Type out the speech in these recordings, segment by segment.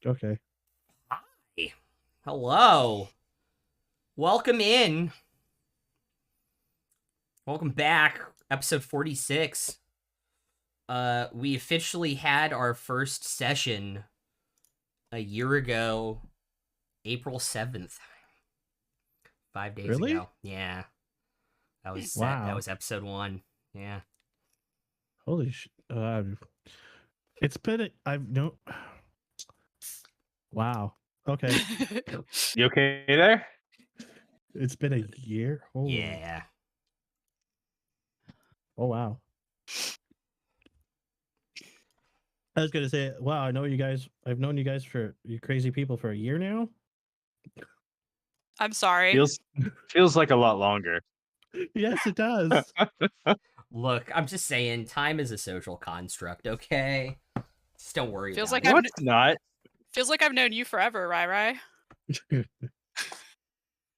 Okay. Hi. Hello. Welcome in. Welcome back. Episode 46. We officially had our first session a year ago, April 7th. 5 days Really? ago. Yeah. That Wow. was episode 1. Yeah. Holy sh! It's been. I've no. Wow. Okay. You okay there? It's been a year. Holy. Yeah. Oh wow. I was gonna say, wow. I know you guys. I've known you guys for you crazy people for a year now. I'm sorry. Feels like a lot longer. Yes, it does. Look, I'm just saying time is a social construct, okay? Just don't worry Feels about like it. What's not? Feels like I've known you forever, Rai Rai.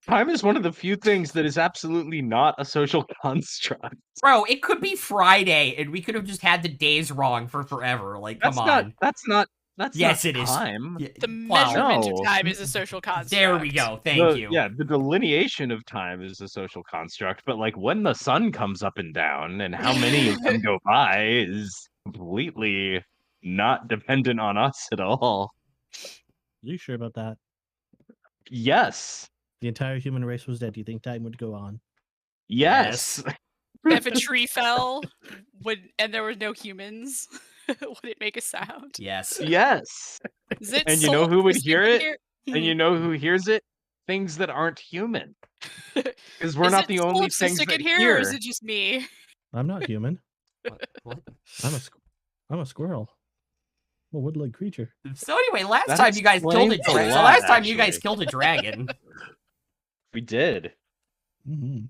Time is one of the few things that is absolutely not a social construct. Bro, it could be Friday and we could have just had the days wrong for forever. Like, come on. That's Yes, not it is. time. Yeah, The well, measurement no. of time is a social construct. there we go. Thank you. Yeah, the delineation of time is a social construct, but like when the sun comes up and down and how many of them go by is completely not dependent on us at all. You sure about that? Yes. The entire human race was dead. Do you think time would go on? Yes. If a tree fell and there were no humans, would it make a sound? Yes. Yes. Is it And you know who would hear it? Here? And you know who hears it? Things that aren't human. Because we're Is not it the only things solipsistic that in here, hear. or is it just me? I'm not human. What? I'm a squirrel. I'm a woodland creature. So anyway, last That time you guys killed a explains a dragon. So lot, last time you guys actually. killed a dragon, We did. Mm-hmm.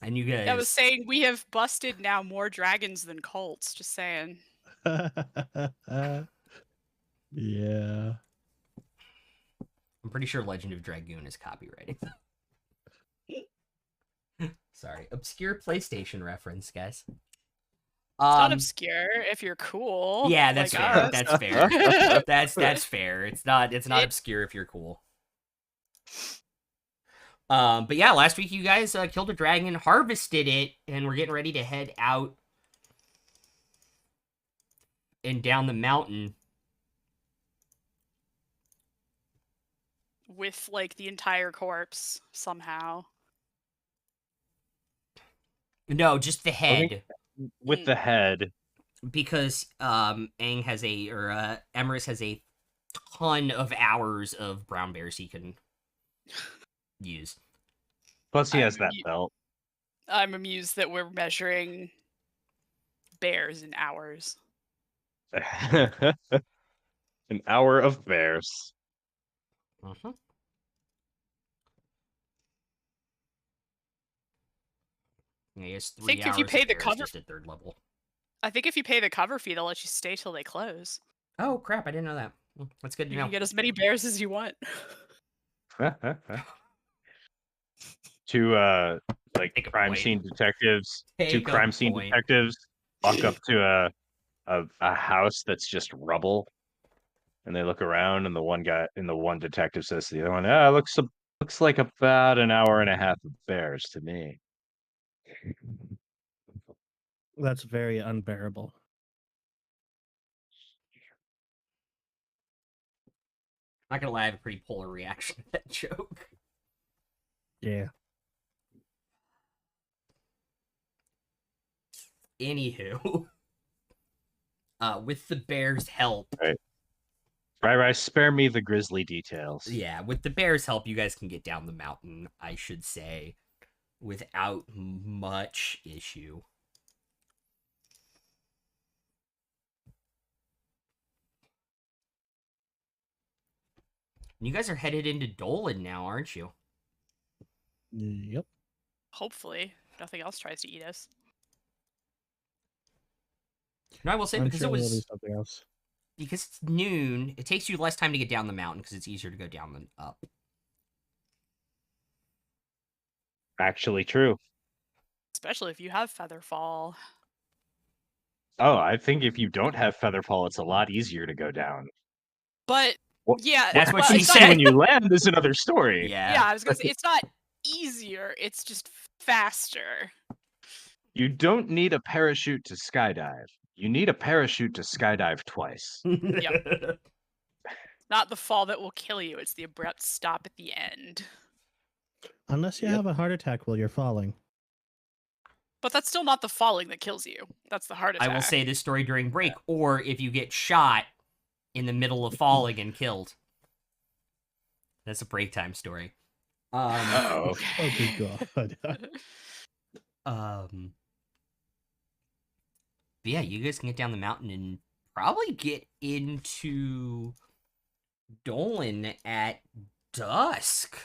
and you guys. I was saying we have busted now more dragons than cults. Just saying. Yeah. I'm pretty sure Legend of Dragoon is copyrighted. Sorry, obscure PlayStation reference, guys. It's not obscure if you're cool. Yeah, that's like fair. us. That's fair. That's fair. It's not obscure if you're cool. But yeah, last week you guys killed a dragon, harvested it, and we're getting ready to head out and down the mountain. With like the entire corpse somehow. No, just the head. With the head. Because Aang has Emrys has a ton of hours of brown bears he can use. Plus he has that belt. I'm amused that we're measuring bears in hours. An hour of bears. Uh-huh. I guess 3 think hours if you pay of the bears cover- just at 3rd level. I think if you pay the cover fee, they'll let you stay till they close. Oh crap, I didn't know that. Well, that's good to You know. can get as many bears as you want. Two like Take a crime point. scene detectives. Take Two a crime scene point. detectives walk up to a house that's just rubble, and they look around, and the one detective says to the other one, looks like about an hour and a half of bears to me. That's very unbearable. Not gonna lie, I have a pretty polar reaction to that joke. Yeah. Anywho, with the bears' help, Right, spare me the grisly details. yeah, with the bears' help, you guys can get down the mountain, I should say, without much issue. You guys are headed into Dolan now, aren't you? Yep. Hopefully, nothing else tries to eat us. No, I will say I'm because sure it there'll be was something else. because it's noon. It takes you less time to get down the mountain because it's easier to go down than up. Actually true. Especially if you have Featherfall. Oh, I think if you don't have Featherfall, it's a lot easier to go down. But Well, yeah, That's what well, she it's said. not, When you land is another story. yeah, I was gonna say it's not easier. It's just faster. You don't need a parachute to skydive. You need a parachute to skydive twice. Not the fall that will kill you. It's the abrupt stop at the end. Unless you Yep. have a heart attack while you're falling. But that's still not the falling that kills you. That's the heart attack. I will say this story during break, or if you get shot in the middle of falling and killed. That's a break time story. Uh-oh. Oh, good God. But yeah, you guys can get down the mountain and probably get into Dolan at dusk.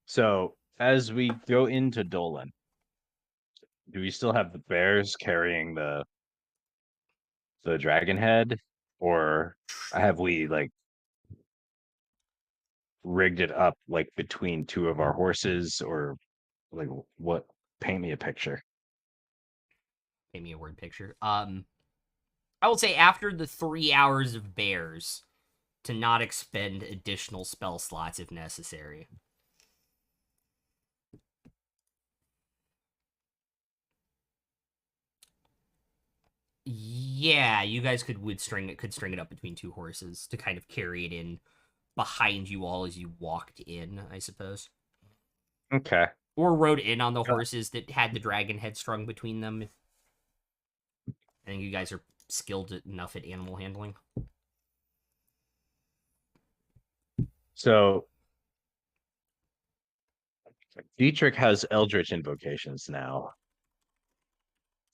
So as we go into Dolan, do we still have the bears carrying the dragon head, or have we like rigged it up like between two of our horses, or like what? Paint me a picture. Paint me a word picture. I would say after the 3 hours of bears, to not expend additional spell slots if necessary. Yeah, you guys could string it up between two horses to kind of carry it in behind you all as you walked in, I suppose. Okay. Or rode in on the horses that had the dragon head strung between them. I think you guys are skilled enough at animal handling. So Dietrich has Eldritch invocations now.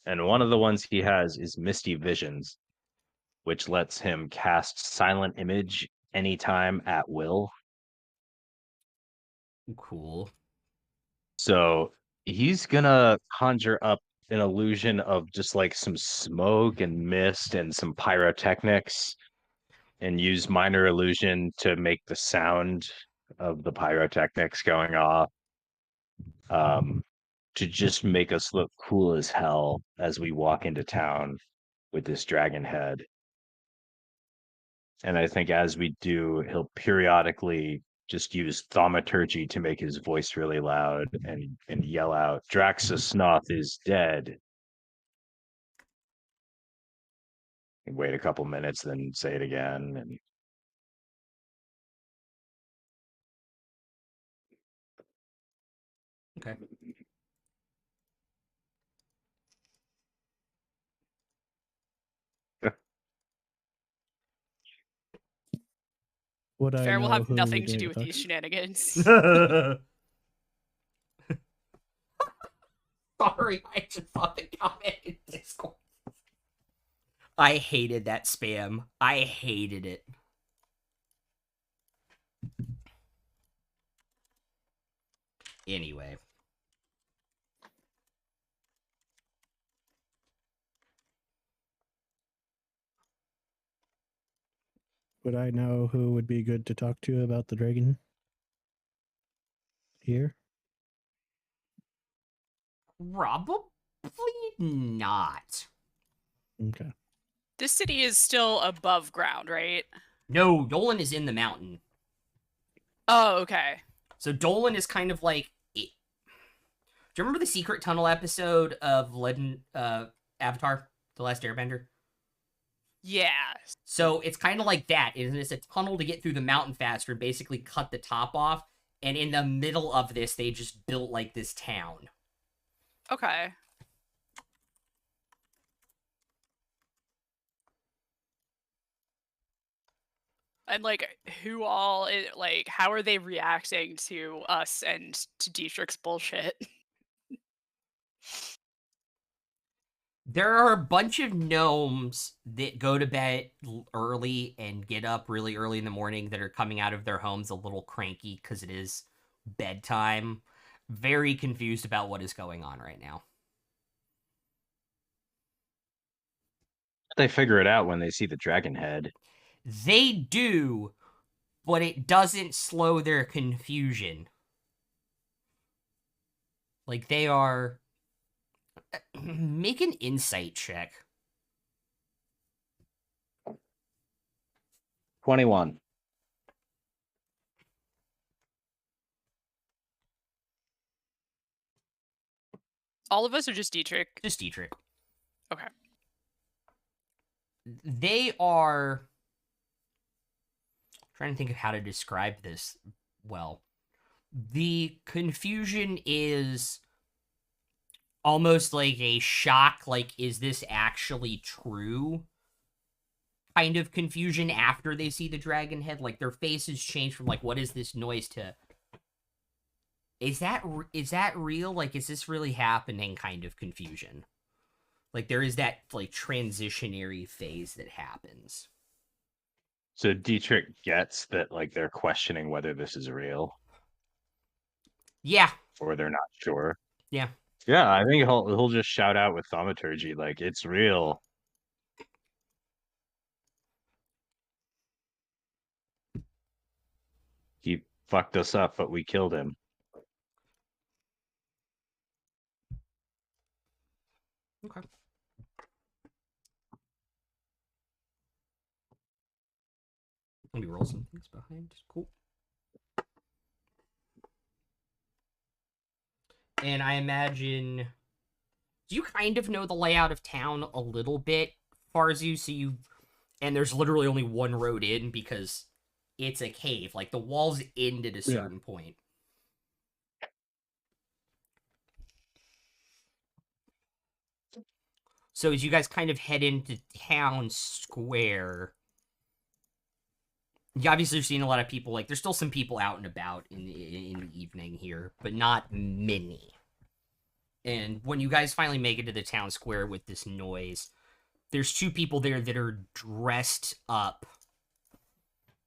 And one of the ones he has is Misty Visions, which lets him cast Silent Image anytime at will. Cool. So he's gonna conjure up an illusion of just like some smoke and mist and some pyrotechnics, and use minor illusion to make the sound of the pyrotechnics going off. To just make us look cool as hell as we walk into town with this dragon head. And I think as we do, he'll periodically just use thaumaturgy to make his voice really loud and yell out, Draxus Snoth is dead. And wait a couple minutes, then say it again. And Okay. Would I Fair will know have who nothing would to be do able with these shenanigans. Sorry, I just saw the comment in Discord. I hated that spam. I hated it. Anyway. Would I know who would be good to talk to about the dragon? Here? Probably not. Okay. This city is still above ground, right? No, Dolan is in the mountain. Oh, okay. So Dolan is kind of like... Do you remember the Secret Tunnel episode of Legend Avatar, The Last Airbender? Yeah. So it's kind of like that. It's a tunnel to get through the mountain faster, basically cut the top off. And in the middle of this, they just built like this town. Okay. And like, who all? Like, how are they reacting to us and to Dietrich's bullshit? There are a bunch of gnomes that go to bed early and get up really early in the morning that are coming out of their homes a little cranky because it is bedtime. Very confused about what is going on right now. they figure it out when they see the dragon head. They do, but it doesn't slow their confusion. Like, they are... Make an insight check. 21. All of us are just Dietrich. Just Dietrich. Okay. They are... trying to think of how to describe this well. The confusion is almost like a shock, like, is this actually true? Kind of confusion after they see the dragon head. Like, their faces change from, like, what is this noise to... Is that real? Like, is this really happening kind of confusion? Like, there is that, like, transitionary phase that happens. So Dietrich gets that, like, they're questioning whether this is real, Yeah. or they're not sure. Yeah. Yeah, I think he'll just shout out with thaumaturgy, like, it's real. He fucked us up, but we killed him. Okay. Let me roll some things behind. Cool. And I imagine... do you kind of know the layout of town a little bit, Farzu? So you... and there's literally only one road in because it's a cave. Like, the walls end at a certain point. So as you guys kind of head into town square... you obviously have seen a lot of people. Like, there's still some people out and about in the evening here, but not many. And when you guys finally make it to the town square with this noise, there's two people there that are dressed up,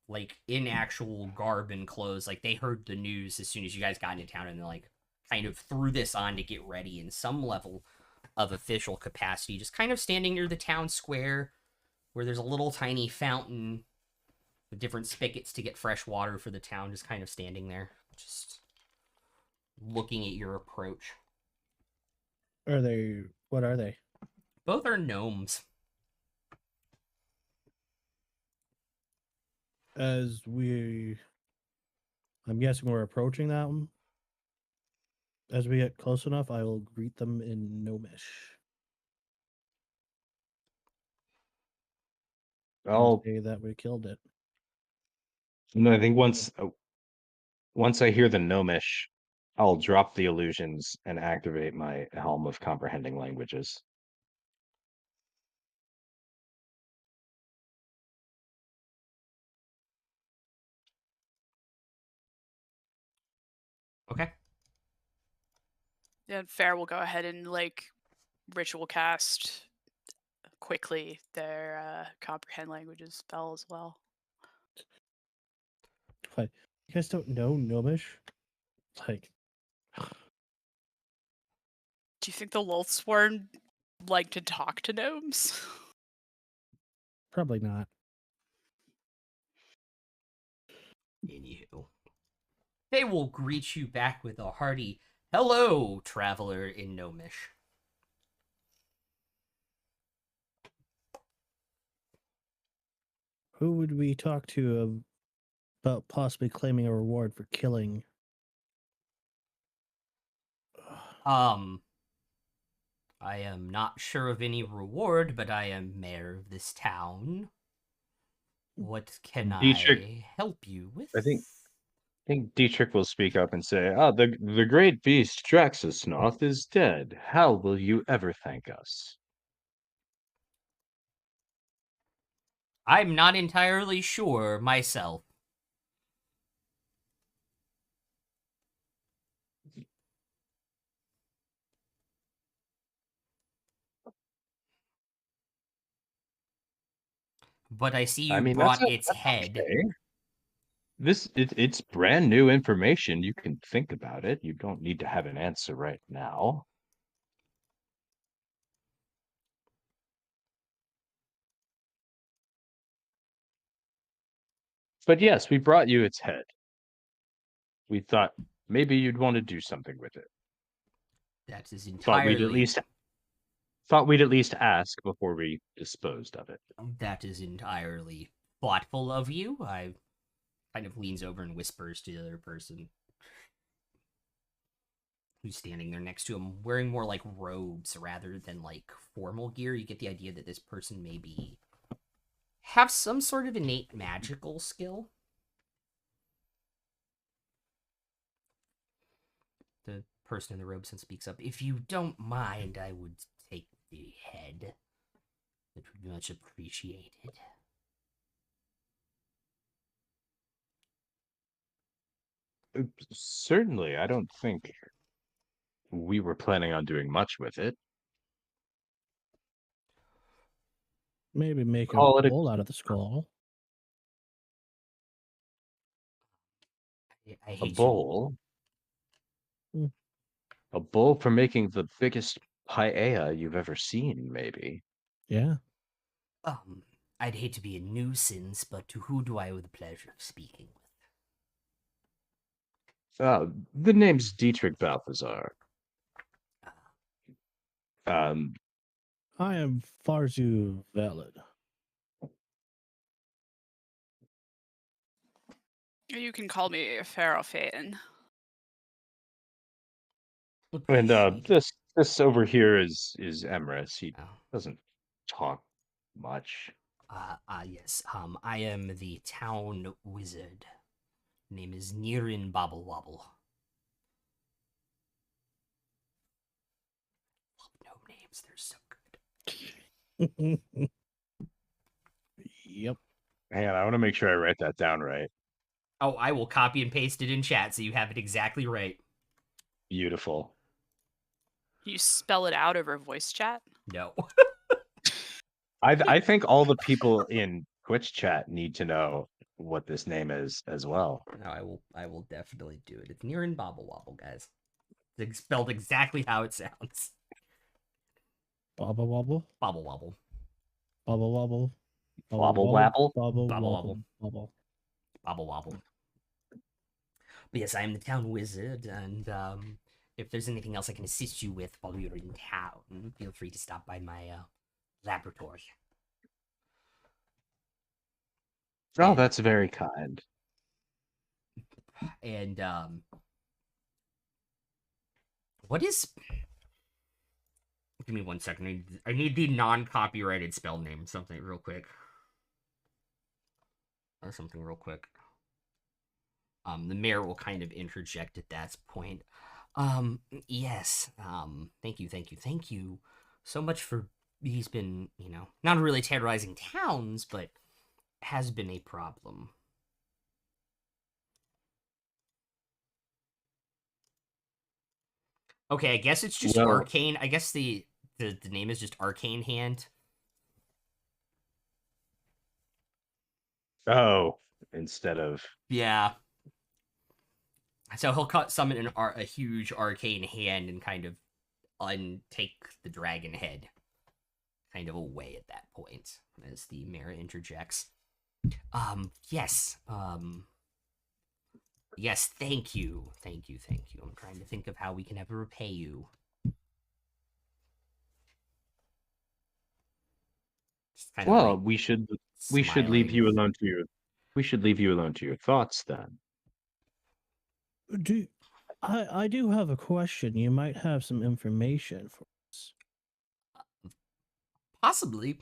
like, in actual garb and clothes. Like, they heard the news as soon as you guys got into town, and they, like, kind of threw this on to get ready in some level of official capacity. Just kind of standing near the town square, where there's a little tiny fountain with different spigots to get fresh water for the town, just kind of standing there, just looking at your approach. What are they? Both are gnomes. I'm guessing we're approaching that one. As we get close enough, I will greet them in Gnomish. I'll say that we killed it. No, I think once I hear the Gnomish, I'll drop the illusions and activate my Helm of Comprehending Languages. Okay. Yeah, Fair will go ahead and, like, ritual cast quickly their comprehend languages spell as well. But you guys don't know Gnomish? Like, Do you think the Loathsworn like to talk to gnomes? probably not. Anywho, they will greet you back with a hearty "Hello, traveler" in Gnomish. Who would we talk to about possibly claiming a reward for killing? I am not sure of any reward, but I am mayor of this town. What can Dietrich, I help you with? I think Dietrich will speak up and say, "Ah, the great beast Draxusnoth is dead. How will you ever thank us?" I'm not entirely sure myself. But I see you brought its head. Okay. It's brand new information. You can think about it. You don't need to have an answer right now. But yes, we brought you its head. We thought maybe you'd want to do something with it. That is entirely... thought we'd at least ask before we disposed of it. That is entirely thoughtful of you. I kind of leans over and whispers to the other person who's standing there next to him, wearing more like robes rather than like formal gear. You get the idea that this person maybe have some sort of innate magical skill. The person in the robes and speaks up. If you don't mind, I would take the head. It would be much appreciated. Certainly, I don't think we were planning on doing much with it. Maybe make a Call it bowl out of the skull. I a hate bowl. Hmm. A bowl for making the biggest paella you've ever seen, maybe. Yeah. I'd hate to be a nuisance, but to who do I owe the pleasure of speaking with? The name's Dietrich Balthazar. Um, I am Farzu Valid. You can call me Pharaoh Phaeton. and Appreciate it. this over here is Emrys. He Oh. doesn't talk much. Yes. I am the town wizard. Name is Nirin Bobble Wobble. Love gnome names, they're so good. Yep. Hang on, I want to make sure I write that down right. Oh, I will copy and paste it in chat so you have it exactly right. Beautiful. You spell it out over voice chat? No. I think all the people in Twitch chat need to know what this name is as well. No, I will definitely do it. It's Nirin Bobble Wobble, guys. It's spelled exactly how it sounds. Bobble wobble. Bobble Wobble. Bobble wobble. Wobble wabble? Bobble Bobble wobble. Bobble. Bobble Wobble. But yes, I am the town wizard, and if there's anything else I can assist you with while you're in town, feel free to stop by my laboratory. Oh, that's very kind. And what is? Give me 1 second. I need the non-copyrighted spell name. Something real quick. Or something real quick. The mayor will kind of interject at that point. Yes. Thank you so much for. He's been, not really terrorizing towns, but has been a problem. Okay, I guess it's just Well- Arcane. I guess the name is just Arcane Hand. Oh, instead of Yeah. So he'll summon a huge arcane hand and kind of untake the dragon head kind of away at that point as the mayor interjects. Yes. Yes, thank you. I'm trying to think of how we can ever repay you. Just kind of well, like we should leave smiling. you alone to your thoughts then. I do have a question. You might have some information for us. Possibly.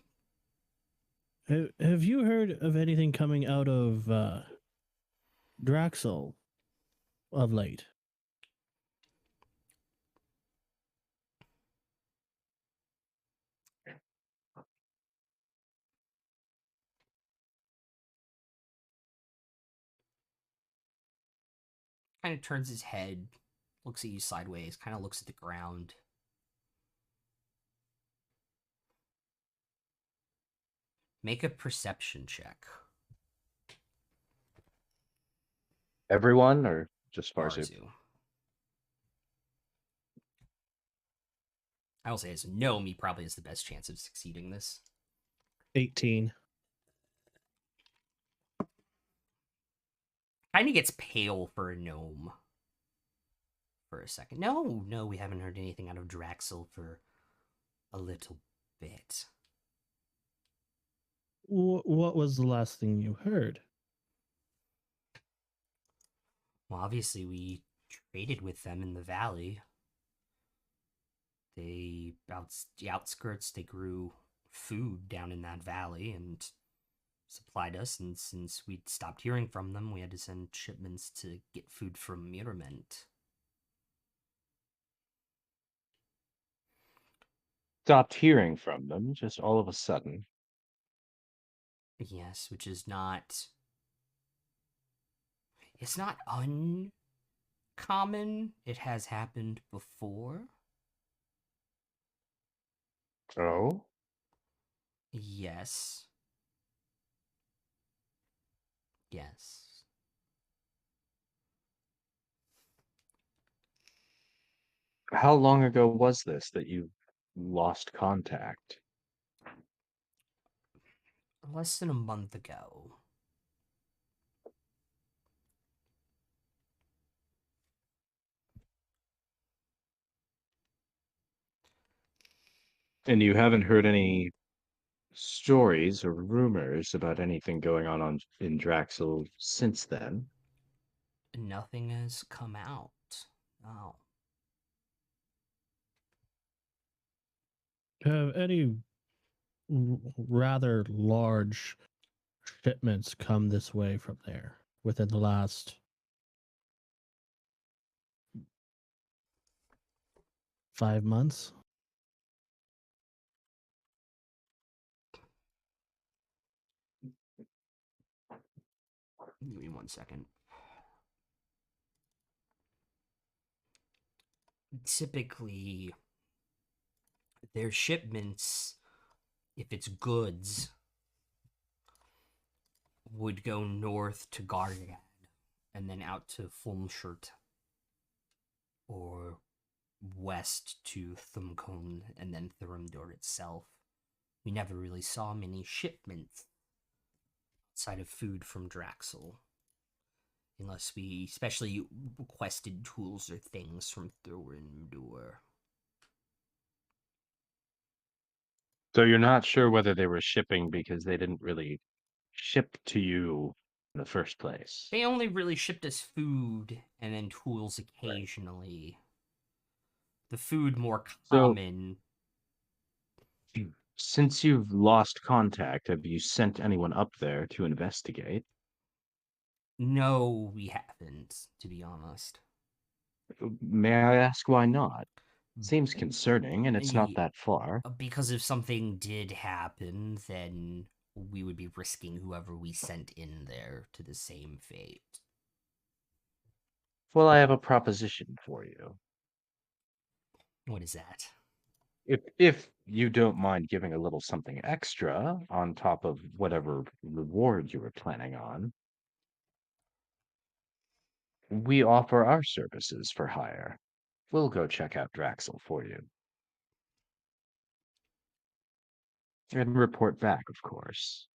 Have you heard of anything coming out of Draxel of late? Kind of turns his head, looks at you sideways, kind of looks at the ground. Make a perception check. Everyone or just Farzu? Farzu. I will say as a gnome, he probably has the best chance of succeeding this. 18. Kind of gets pale for a gnome for a second. No, we haven't heard anything out of Draxel for a little bit. What was the last thing you heard? Well, obviously, we traded with them in the valley. The outskirts, they grew food down in that valley and supplied us. And since we'd stopped hearing from them, we had to send shipments to get food from Mirament. Stopped hearing from them just all of a sudden. Yes, which is not. It's not uncommon. It has happened before. Oh? Yes. Yes. How long ago was this that you lost contact? Less than a month ago. And you haven't heard any stories or rumors about anything going on in Draxel since then? Nothing has come out. Oh. Have any rather large shipments come this way from there within the last 5 months? Give me 1 second. Typically, their shipments, if it's goods, would go north to Gargad and then out to Fulmshurt, or west to Thumcone and then Thurmdor itself. We never really saw many shipments outside of food from Draxel. Unless we especially requested tools or things from Thurmdor. So you're not sure whether they were shipping because they didn't really ship to you in the first place. They only really shipped us food and then tools occasionally. The food more So- common. Since you've lost contact, have you sent anyone up there to investigate? No, we haven't, to be honest. May I ask why not? Seems concerning, and it's not Ye- that far. Because if something did happen, then we would be risking whoever we sent in there to the same fate. Well, I have a proposition for you. What is that? If you don't mind giving a little something extra on top of whatever reward you were planning on, we offer our services for hire. We'll go check out Draxel for you. And report back, of course.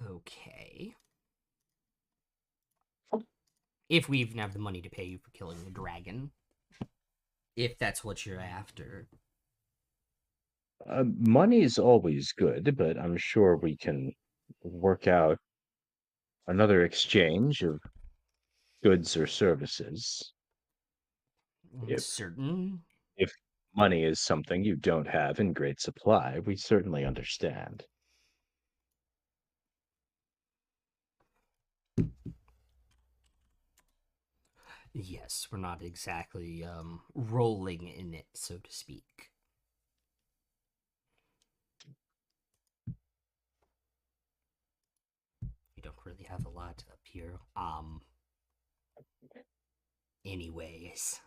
Okay. If we even have the money to pay you for killing the dragon. If that's what you're after. Money's always good, but I'm sure we can work out another exchange of goods or services. If Certain. if money is something you don't have in great supply, we certainly understand. Yes, we're not exactly rolling in it, so to speak. We don't really have a lot up here. Anyways.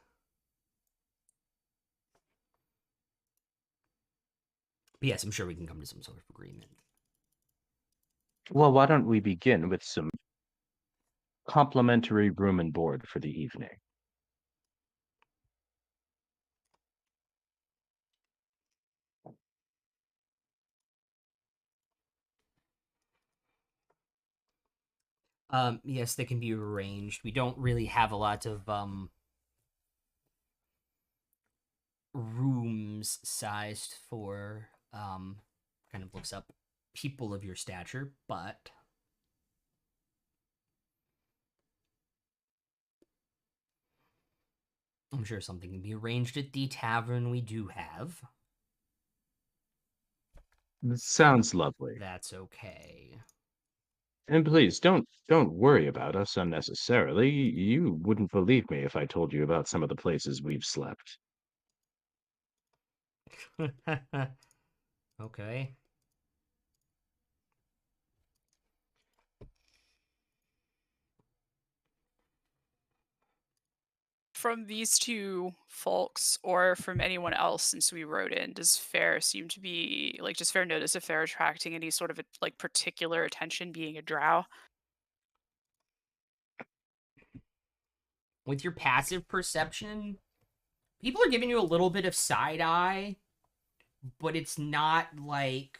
But yes, I'm sure we can come to some sort of agreement. Well, why don't we begin with some complimentary room and board for the evening? Yes, they can be arranged. We don't really have a lot of rooms sized for kind of looks up people of your stature, but I'm sure something can be arranged at the tavern we do have. Sounds lovely. That's okay. And please don't worry about us unnecessarily. You wouldn't believe me if I told you about some of the places we've slept. Okay. From these two folks, or from anyone else since we rode in, does Fair seem to be like, does Fair notice if they're attracting any sort of like particular attention being a drow? With your passive perception, people are giving you a little bit of side eye, but it's not like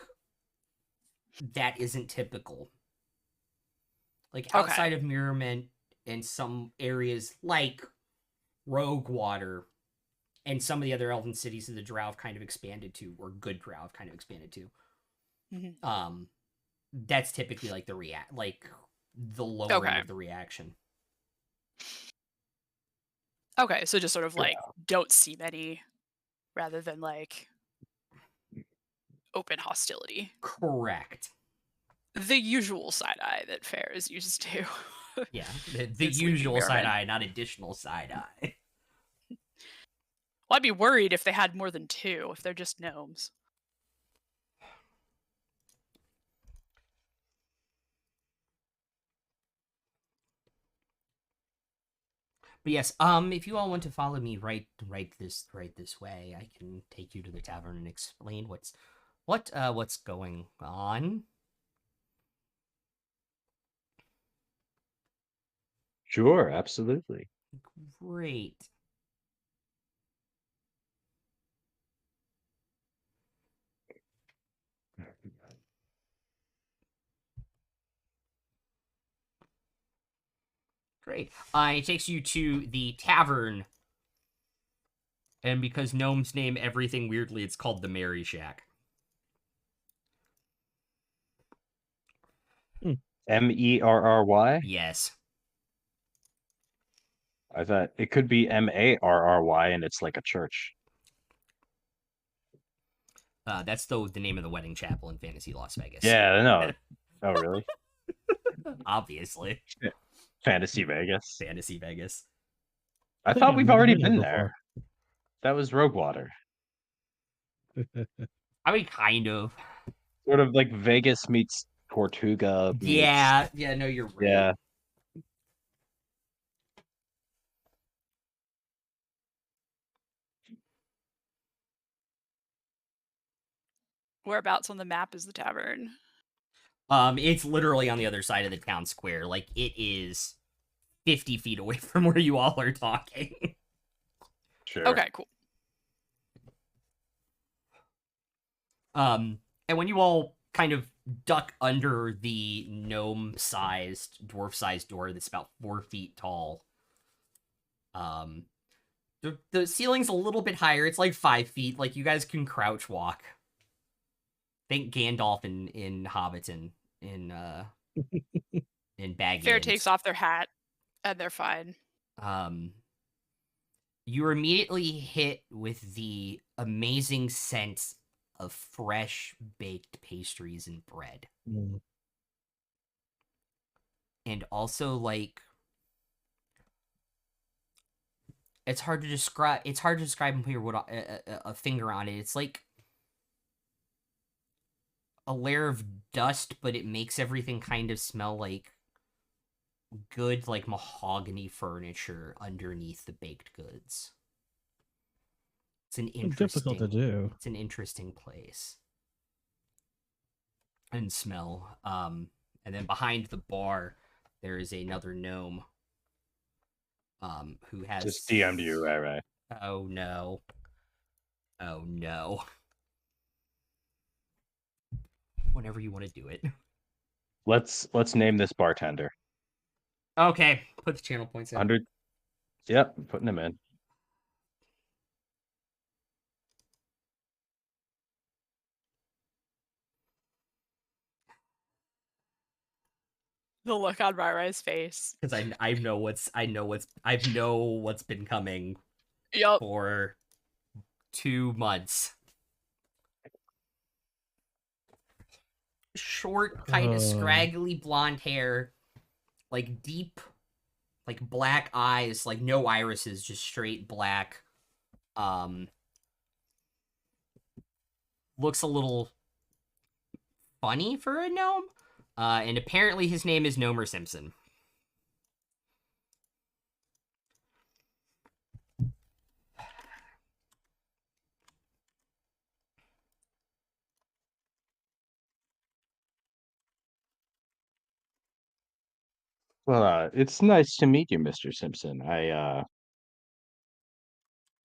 that isn't typical. Like outside of Mirrorment and some areas like Roguewater and some of the other elven cities that the drow have kind of expanded to, or good drow have kind of expanded to. Mm-hmm. That's typically like the lower end of the reaction. Okay, so just sort of like don't see many rather than like open hostility. Correct. The usual side eye that Fair is used to. Yeah, the usual side eye, not additional side eye. Well, I'd be worried if they had more than two, if they're just gnomes. But yes, if you all want to follow me right this way, I can take you to the tavern and explain what's going on. Sure, absolutely. Great. Great. It takes you to the tavern. And because gnomes name everything weirdly, it's called the Merry Shack. Merry? Yes. I thought it could be Marry and it's like a church. That's the name of the wedding chapel in Fantasy Las Vegas. Yeah, no. Oh, really? Obviously. Fantasy Vegas. Fantasy Vegas. I think thought I've we've never already been there been there. That was Roguewater. I mean, kind of. Sort of like Vegas meets Tortuga. Yeah, no, you're right. Yeah. Whereabouts on the map is the tavern? It's literally on the other side of the town square. Like, it is 50 feet away from where you all are talking. Sure. Okay, cool. And when you all kind of duck under the gnome-sized, dwarf-sized door that's about 4 feet tall, the ceiling's a little bit higher. It's like 5 feet. Like, you guys can crouch walk. Think Gandalf in Hobbiton in Baggins. Fair takes off their hat, and they're fine. You're immediately hit with the amazing scent of fresh baked pastries and bread. Mm. And also, like, it's hard to describe and put a finger on it. It's like a layer of dust, but it makes everything kind of smell like good, like, mahogany furniture underneath the baked goods. It's an interesting... difficult to do. It's an interesting place. And smell. And then behind the bar, there is another gnome. Who has... Just DM'd you, right? Oh, no. Oh, no. Whenever you want to do it. Let's name this bartender. Okay, put the channel points in. 100. Yep, putting him in. The look on Rai's face. Because I know what's been coming Yup. for 2 months. Short, kind of scraggly blonde hair, like deep, like black eyes, like no irises, just straight black. Looks a little funny for a gnome. And apparently his name is Nomer Simpson. Well, it's nice to meet you, Mr. Simpson.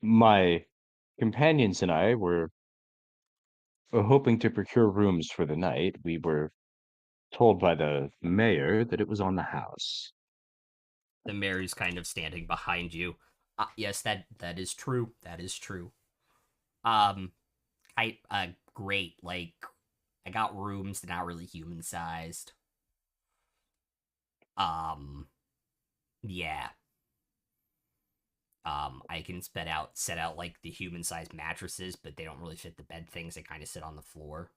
My companions and I were hoping to procure rooms for the night. We were told by the mayor that it was on the house. The mayor's kind of standing behind you. Yes, that is true. That is true. Great. Like, I got rooms. They're not really human sized. Yeah. I can set out like the human sized mattresses, but they don't really fit the bed things. They kind of sit on the floor.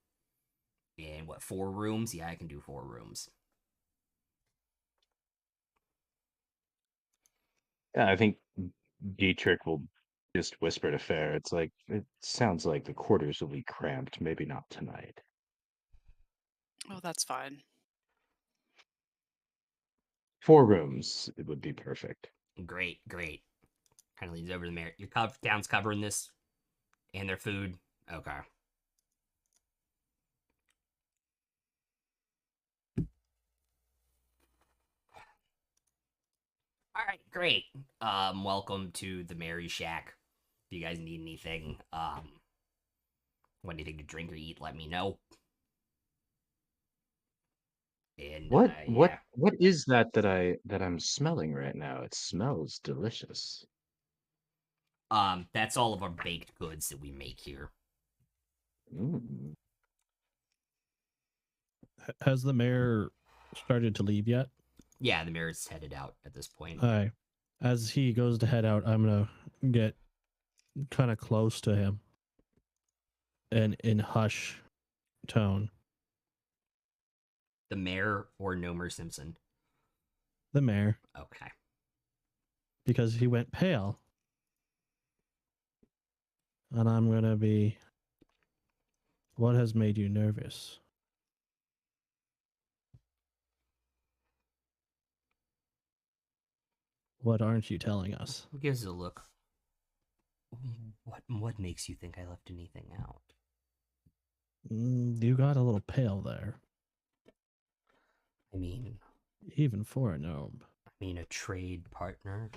And 4 rooms? Yeah, I can do 4 rooms. Yeah, I think Dietrich will just whisper to Fair. It's like, it sounds like the quarters will be cramped. Maybe not tonight. Oh, that's fine. 4 rooms, it would be perfect. Great. Kind of leans over to the mayor. Your town's covering this and their food. Okay. All right, great. Welcome to the Mary Shack. If you guys need anything, want anything to drink or eat, let me know. And What is that I'm smelling right now? It smells delicious. That's all of our baked goods that we make here. Mm. Has the mayor started to leave yet? Yeah, the mayor's headed out at this point. Hi. As he goes to head out, I'm gonna get kind of close to him and in hush tone. The mayor or Nomer Simpson? The mayor, Okay. because he went pale. And I'm gonna be, what has made you nervous? What aren't you telling us? Who gives it a look? What makes you think I left anything out? You got a little pale there, I mean, even for a gnome. a trade partner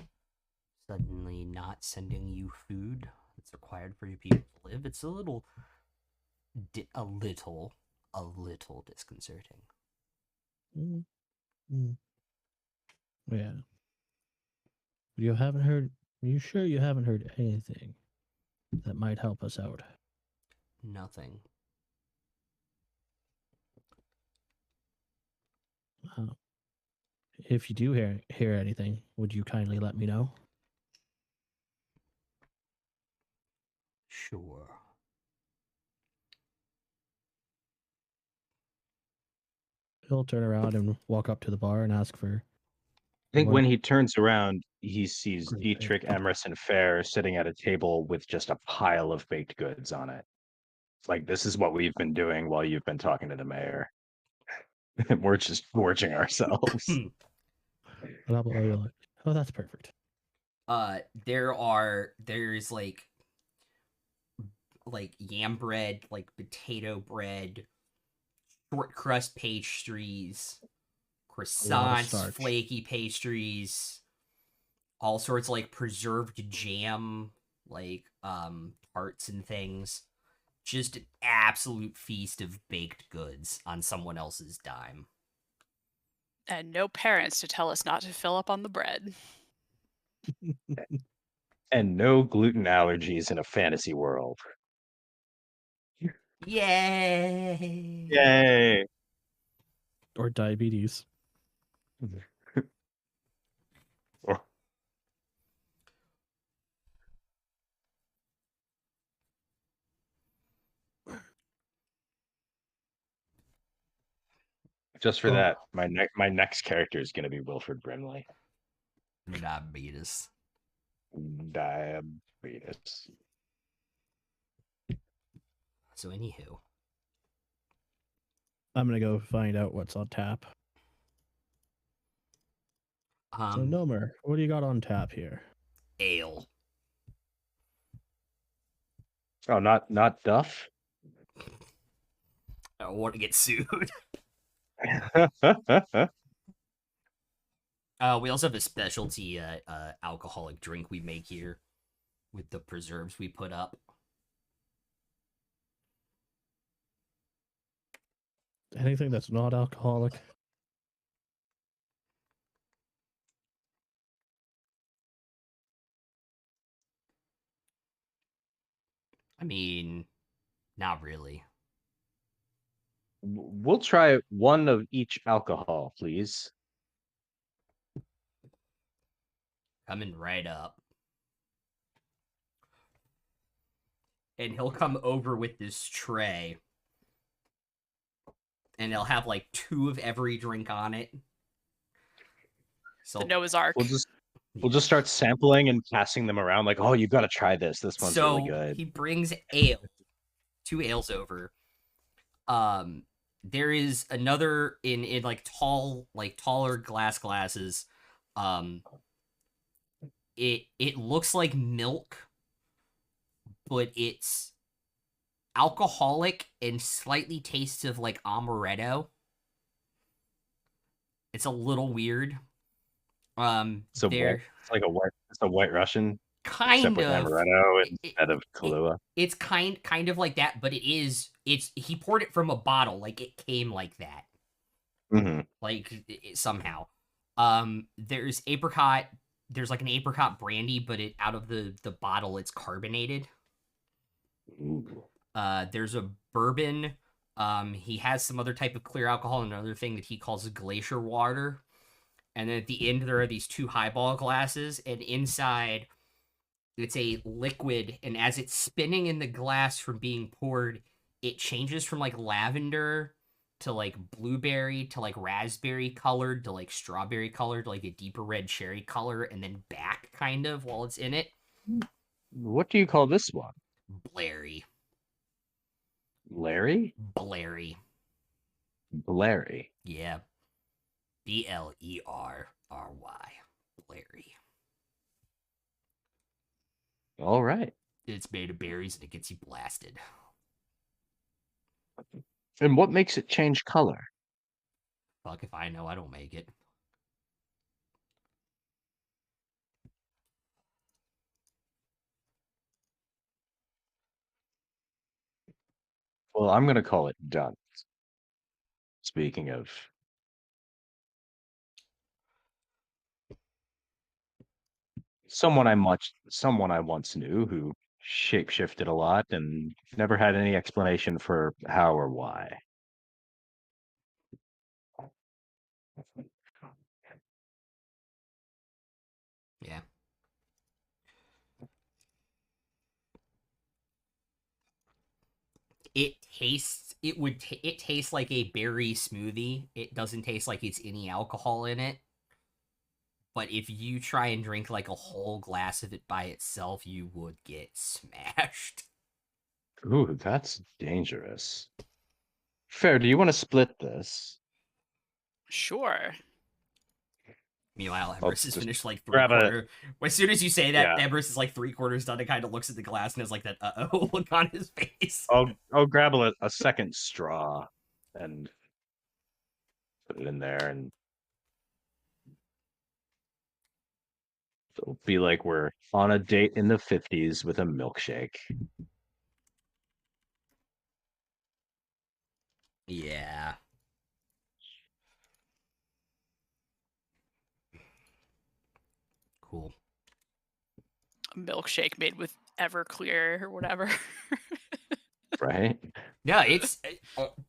suddenly not sending you food that's required for your people to live. It's a little disconcerting. Yeah. You haven't heard, are you sure you haven't heard anything that might help us out? Nothing. If you do hear anything, would you kindly let me know? Sure. He'll turn around and walk up to the bar and ask for. I think What- when he turns around, he sees Great, Dietrich, thank you. Emerson, and Fair sitting at a table with just a pile of baked goods on it. It's like, this is what we've been doing while you've been talking to the mayor. We're just gorging ourselves. And I'll be like, oh, that's perfect. There's like yam bread, like potato bread, short crust pastries, croissants, starch. flaky pastries, all sorts of like preserved jam, like tarts and things. Just an absolute feast of baked goods on someone else's dime. And no parents to tell us not to fill up on the bread. And no gluten allergies in a fantasy world. Yay! Yay! Or diabetes. Or- Just for Oh. that, my next character is gonna be Wilfred Brimley. Diabetes. Diabetes. So anywho, I'm gonna go find out what's on tap. So Nomer, what do you got on tap here? ale. Oh, not Duff. I don't want to get sued. We also have a specialty alcoholic drink we make here with the preserves we put up. Anything that's not alcoholic? I mean, not really. We'll try one of each alcohol, please. Coming right up. And he'll come over with this tray. And they'll have like 2 of every drink on it. So The Noah's Ark. We'll just start sampling and passing them around like, oh, you've got to try this. This one's really good. he brings ale, 2 ales over. There is another in like taller glass glasses. It looks like milk, but it's alcoholic and slightly tastes of like amaretto. It's a little weird. It's like a white Russian, kind except with of amaretto instead of Kahlua. It's kind of like that, but it's he poured it from a bottle, like it came like that. Mm-hmm. Like somehow. There's apricot. There's like an apricot brandy, but it out of the bottle, it's carbonated. Ooh. There's a bourbon. He has some other type of clear alcohol, and another thing that he calls glacier water. And then at the end, there are these 2 highball glasses, and inside, it's a liquid. And as it's spinning in the glass from being poured, it changes from like lavender to like blueberry to like raspberry colored to like strawberry colored to like a deeper red cherry color, and then back kind of while it's in it. What do you call this one? Blairy. Larry? Blairy. Larry. Yeah. Blerry. Blairy. All right. It's made of berries and it gets you blasted. And what makes it change color? Fuck if I know, I don't make it. Well, I'm going to call it done. Speaking of someone I once knew who shapeshifted a lot and never had any explanation for how or why. Yeah. It tastes like a berry smoothie. It doesn't taste like it's any alcohol in it. But if you try and drink like a whole glass of it by itself, you would get smashed. Ooh, that's dangerous. Fair, do you want to split this? Sure. Meanwhile, I'll Everest is just finished like grab a- 3/4. As soon as you say that, Yeah. Everest is like 3/4 done and kind of looks at the glass and has like that uh-oh look on his face. I'll grab a second straw and put it in there, and it'll be like we're on a date in the 50s with a milkshake. Yeah. Cool. A milkshake made with Everclear or whatever. Right? Yeah, it's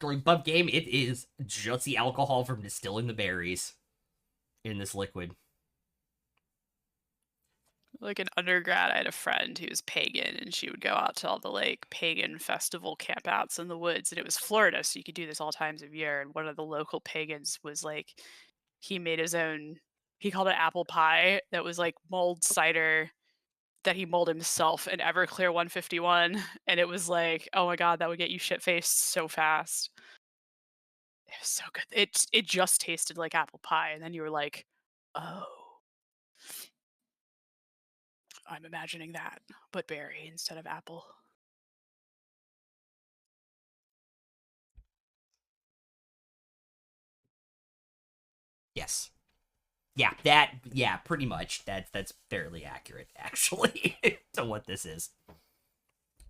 like Bub Game. It is just the alcohol from distilling the berries. in this liquid. Like an undergrad, I had a friend who was pagan, and she would go out to all the like pagan festival campouts in the woods, and it was Florida, so you could do this all times of year. And one of the local pagans was like, he made his own. He called it apple pie that was like mulled cider that he mulled himself in Everclear 151, and it was like, oh my god, that would get you shit faced so fast. It was so good. It just tasted like apple pie, and then you were like, oh. I'm imagining that, but berry instead of apple. Yes. Yeah, pretty much. That's fairly accurate, actually, to what this is. But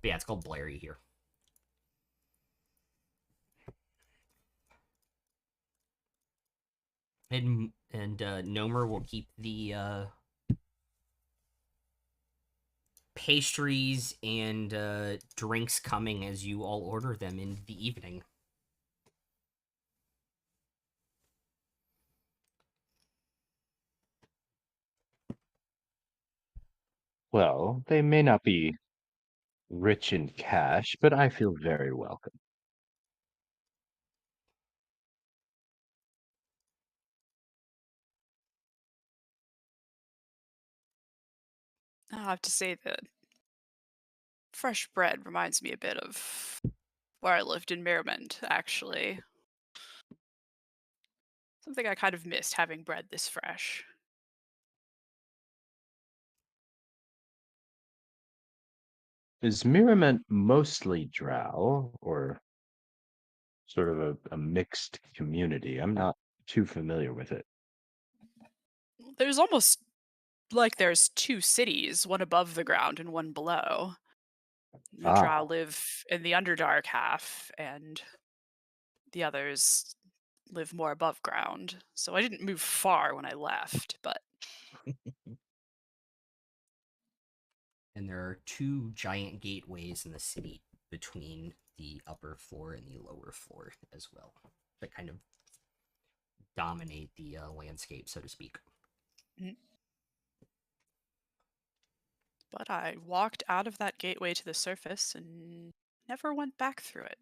yeah, it's called Blairy here. And Nomer will keep the pastries and drinks coming as you all order them in the evening. Well, they may not be rich in cash, but I feel very welcome. I have to say that fresh bread reminds me a bit of where I lived in Merriment, actually. Something I kind of missed, having bread this fresh. Is Mirament mostly drow or sort of a mixed community? I'm not too familiar with it. There's almost like there's two cities, one above the ground and one below. The Drow Ah, live in the Underdark half, and the others live more above ground. So I didn't move far when I left, but And there are two giant gateways in the city between the upper floor and the lower floor as well, that kind of dominate the landscape, so to speak. but I walked out of that gateway to the surface and never went back through it.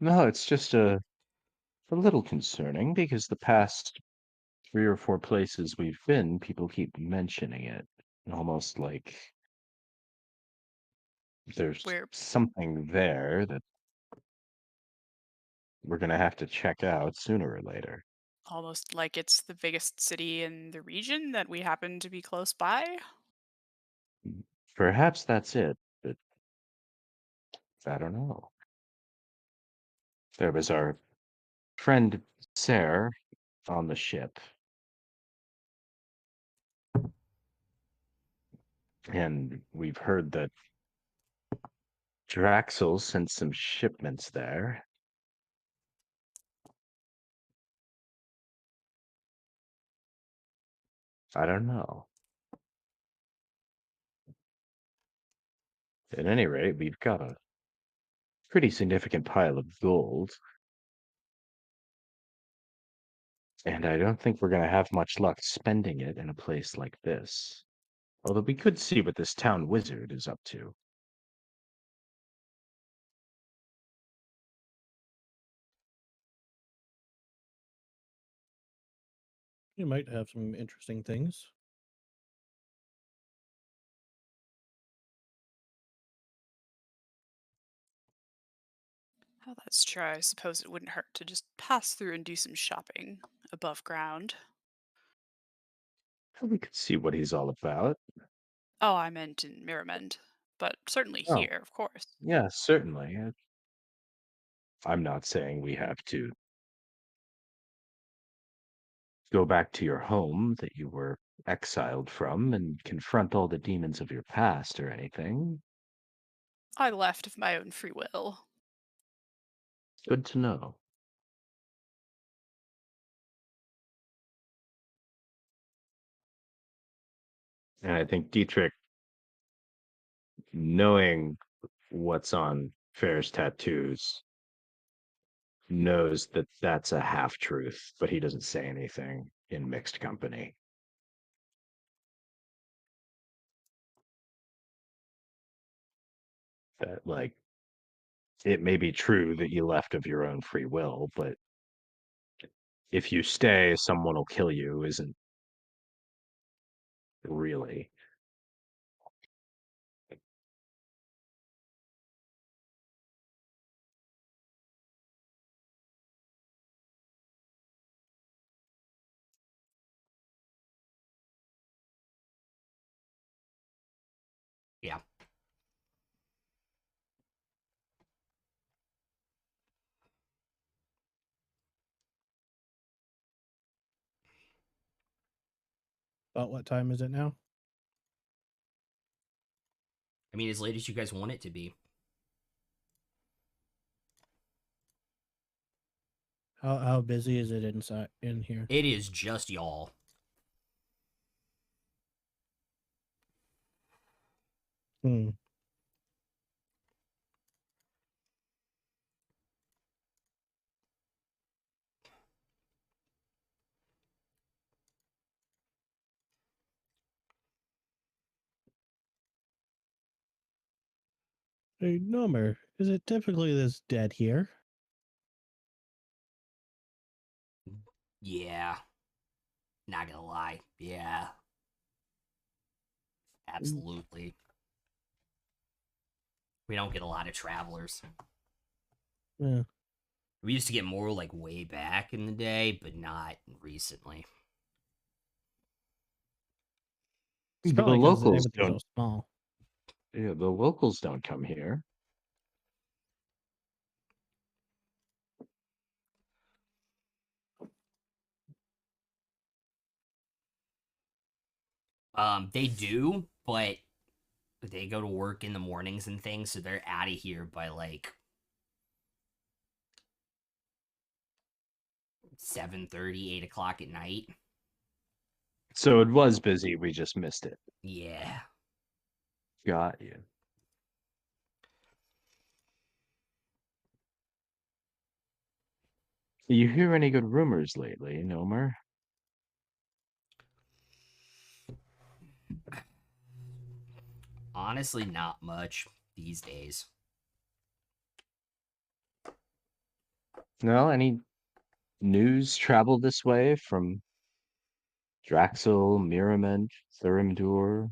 no, it's just a little concerning because the past 3 or 4 places we've been, people keep mentioning it, almost like there's We're something there that we're gonna have to check out sooner or later. almost like it's the biggest city in the region that we happen to be close by. Perhaps that's it, but I don't know. There was our friend Ser on the ship, and we've heard that Draxel sent some shipments there. I don't know. At any rate, we've got a pretty significant pile of gold, and I don't think we're going to have much luck spending it in a place like this. Although we could see what this town wizard is up to. You might have some interesting things. Oh, that's true. I suppose it wouldn't hurt to just pass through and do some shopping above ground. We could see what he's all about. Oh, I meant in Mirrament, but certainly Oh, here, of course. yeah, certainly. I'm not saying we have to go back to your home that you were exiled from and confront all the demons of your past or anything. I left of my own free will. Good to know. And I think Dietrich, knowing what's on Fair's tattoos knows that that's a half truth, but he doesn't say anything in mixed company. That, like, it may be true that you left of your own free will, but if you stay, someone will kill you, isn't really. Yeah. About what time is it now? I mean, as late as you guys want it to be. How busy is it inside in here? It is just y'all. Hmm. Hey, Nomer, is it typically this dead here? Yeah. Not gonna lie. Yeah. Absolutely. We don't get a lot of travelers. Yeah. We used to get more like way back in the day, but not recently. It's But the probably because locals everything's so don't. small. Yeah, the locals don't come here. They do, but they go to work in the mornings and things, so they're out of here by like 7:30, 8 o'clock at night. So it was busy. We just missed it. Yeah. Got you. You hear any good rumors lately, Nomer? Honestly, not much these days. No, any news travel this way from Draxel, Mirament, Thurimdur?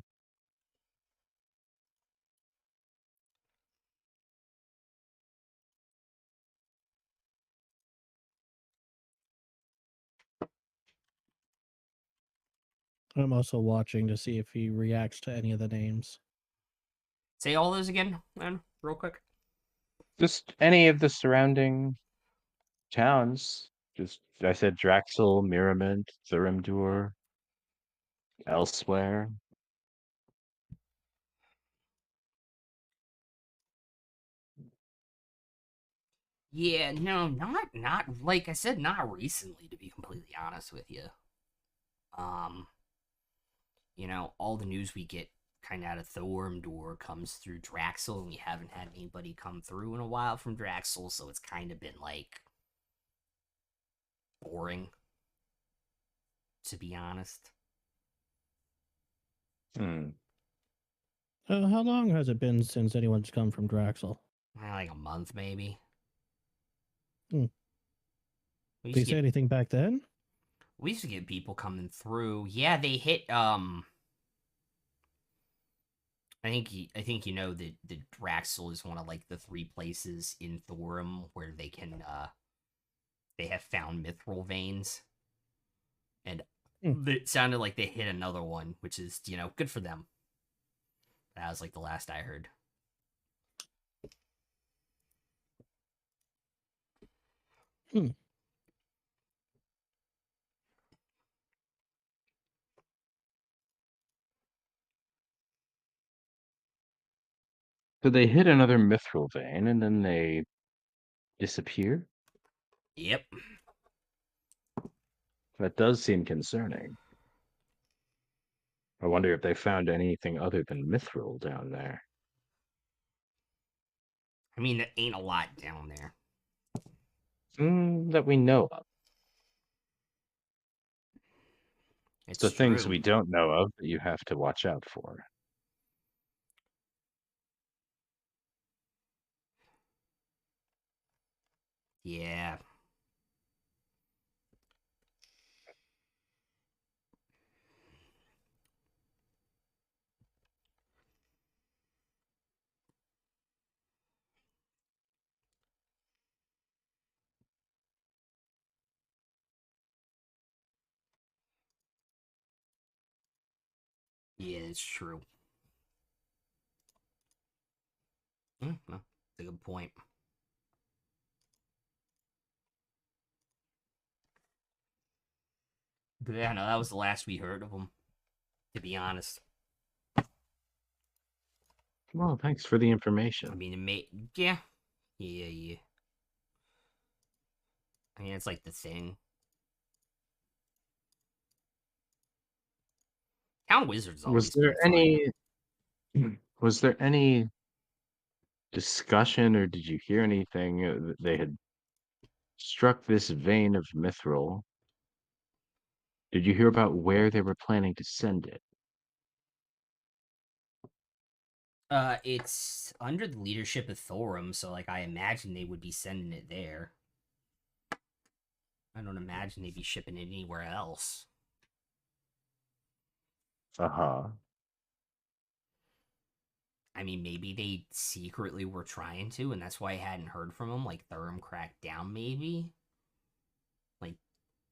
I'm also watching to see if he reacts to any of the names. Say all those again, man, real quick. Just any of the surrounding towns. Just I said Draxel, Mirament, Thurimdur, elsewhere. Yeah, no, not like I said, not recently, to be completely honest with you. Um, all the news we get kind of out of Thormdor comes through Draxel, and we haven't had anybody come through in a while from Draxel, so it's kind of been like boring, to be honest. Hmm. How long has it been since anyone's come from Draxel? Like a month, maybe. Hmm. We Did used they to say get anything back then? we used to get people coming through. Yeah, they hit I think you know that the Draxel is one of like the three places in Thorum where they have found mithril veins. And it sounded like they hit another one, which is, good for them. That was like the last I heard. Hmm. So they hit another mithril vein and then they disappear? Yep. That does seem concerning. I wonder if they found anything other than mithril down there. I mean, there ain't a lot down there. That we know of. It's The things true. we don't know of that you have to watch out for. Yeah. Yeah, it's true. Well, that's a good point. But yeah, no, that was the last we heard of him, to be honest. Well, thanks for the information. I mean, it may. Yeah. Yeah. I mean, it's like the thing. Town Wizard's Was always there been fun. was there any discussion or did you hear anything that they had struck this vein of mithril? Did you hear about where they were planning to send it? It's under the leadership of Thorum, so like I imagine they would be sending it there. I don't imagine they'd be shipping it anywhere else. Uh-huh. I mean, maybe they secretly were trying to, and that's why I hadn't heard from them. Like Thorum cracked down, maybe. Like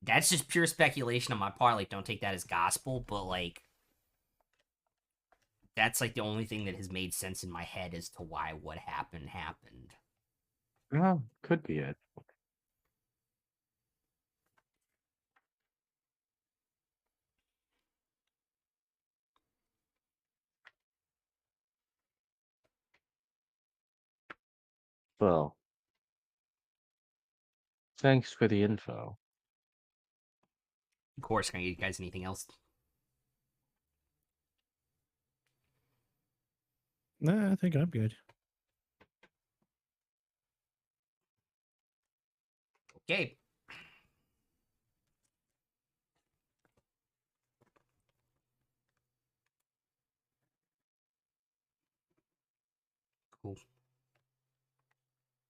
that's just pure speculation on my part. Like, don't take that as gospel, but like that's like the only thing that has made sense in my head as to why what happened. Well, could be it. Well, thanks for the info. Of course, can I get you guys anything else? Nah, I think I'm good. Okay. Cool.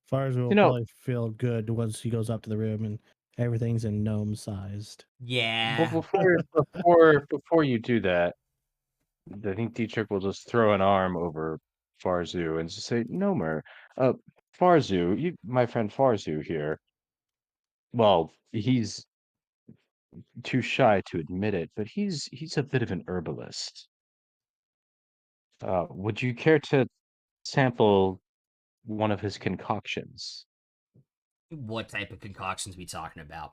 Fars will You know, probably feel good once he goes up to the room and everything's in gnome sized. Yeah. before you do that, I think Dietrich will just throw an arm over Farzu and just say, Nomer, Farzu, my friend Farzu here. Well, he's too shy to admit it, but he's a bit of an herbalist. Would you care to sample one of his concoctions? What type of concoctions we talking about?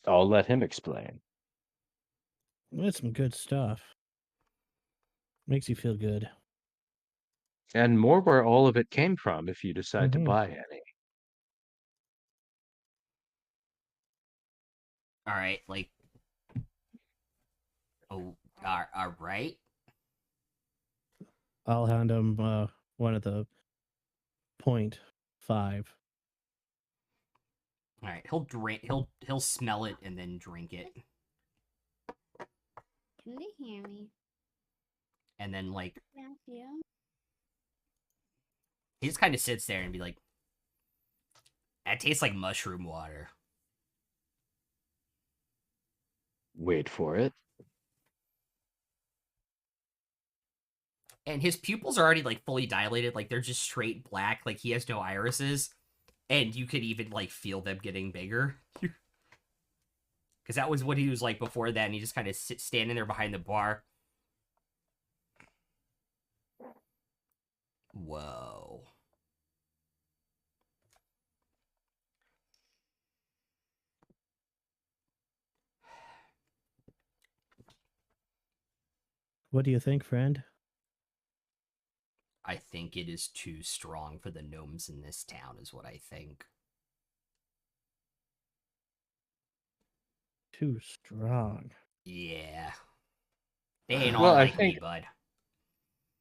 I'll let him explain. That's some good stuff. Makes you feel good. And more where all of it came from if you decide to Mhm. buy any. All right, like, oh, all right. I'll hand him one of the 0.5. All right, he'll drink. He'll smell it and then drink it, Can they hear me? and then like Matthew? he just kind of sits there and be like, "That tastes like mushroom water." Wait for it. And his pupils are already like fully dilated, like they're just straight black, like he has no irises, and you could even like feel them getting bigger. Because that was what he was like before that, and he just kind of standing there behind the bar. Whoa. What do you think, friend? I think it is too strong for the gnomes in this town, is what I think. Too strong. Yeah. They ain't all Well, I like me, think bud.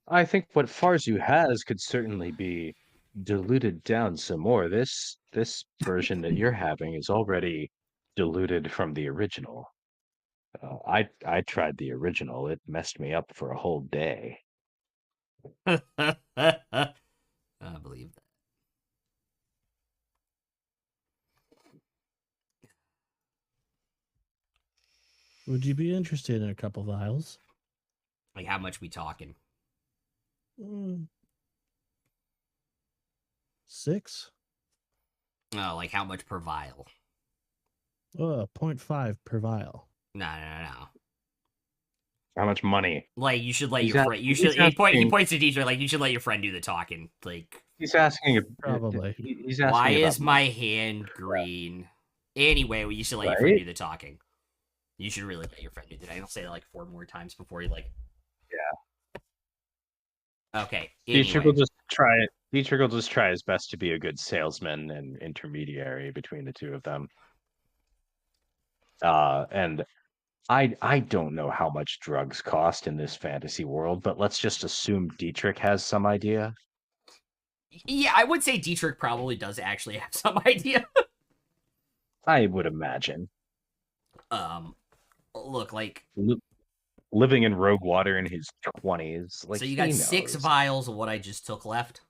I think what Farzu has could certainly be diluted down some more. This version that you're having is already diluted from the original. I tried the original. It messed me up for a whole day. I believe that. Would you be interested in a couple vials? Like, how much we talking? 6? Oh, like how much per vial? 0.5 per vial. No, no, no, no. How much money? Like, you should let He's your ask- friend. You he's should. He asking- points to DJ. Like, you should let your friend do the talking. Like, He's asking. Probably. He's asking. why about is my hand green? Anyway, well, you should let your Right? friend do the talking. You should really let your friend do that. I'll say it like 4 more times before you like. Yeah. Okay. Dietrich Anyway. will just try it. Dietrich will just try his best to be a good salesman and intermediary between the two of them. And I don't know how much drugs cost in this fantasy world, but let's just assume Dietrich has some idea. Yeah, I would say Dietrich probably does actually have some idea. I would imagine. Look, like, Living in Rogue Water in his 20s, like, so you got he 6 knows. vials of what I just took left.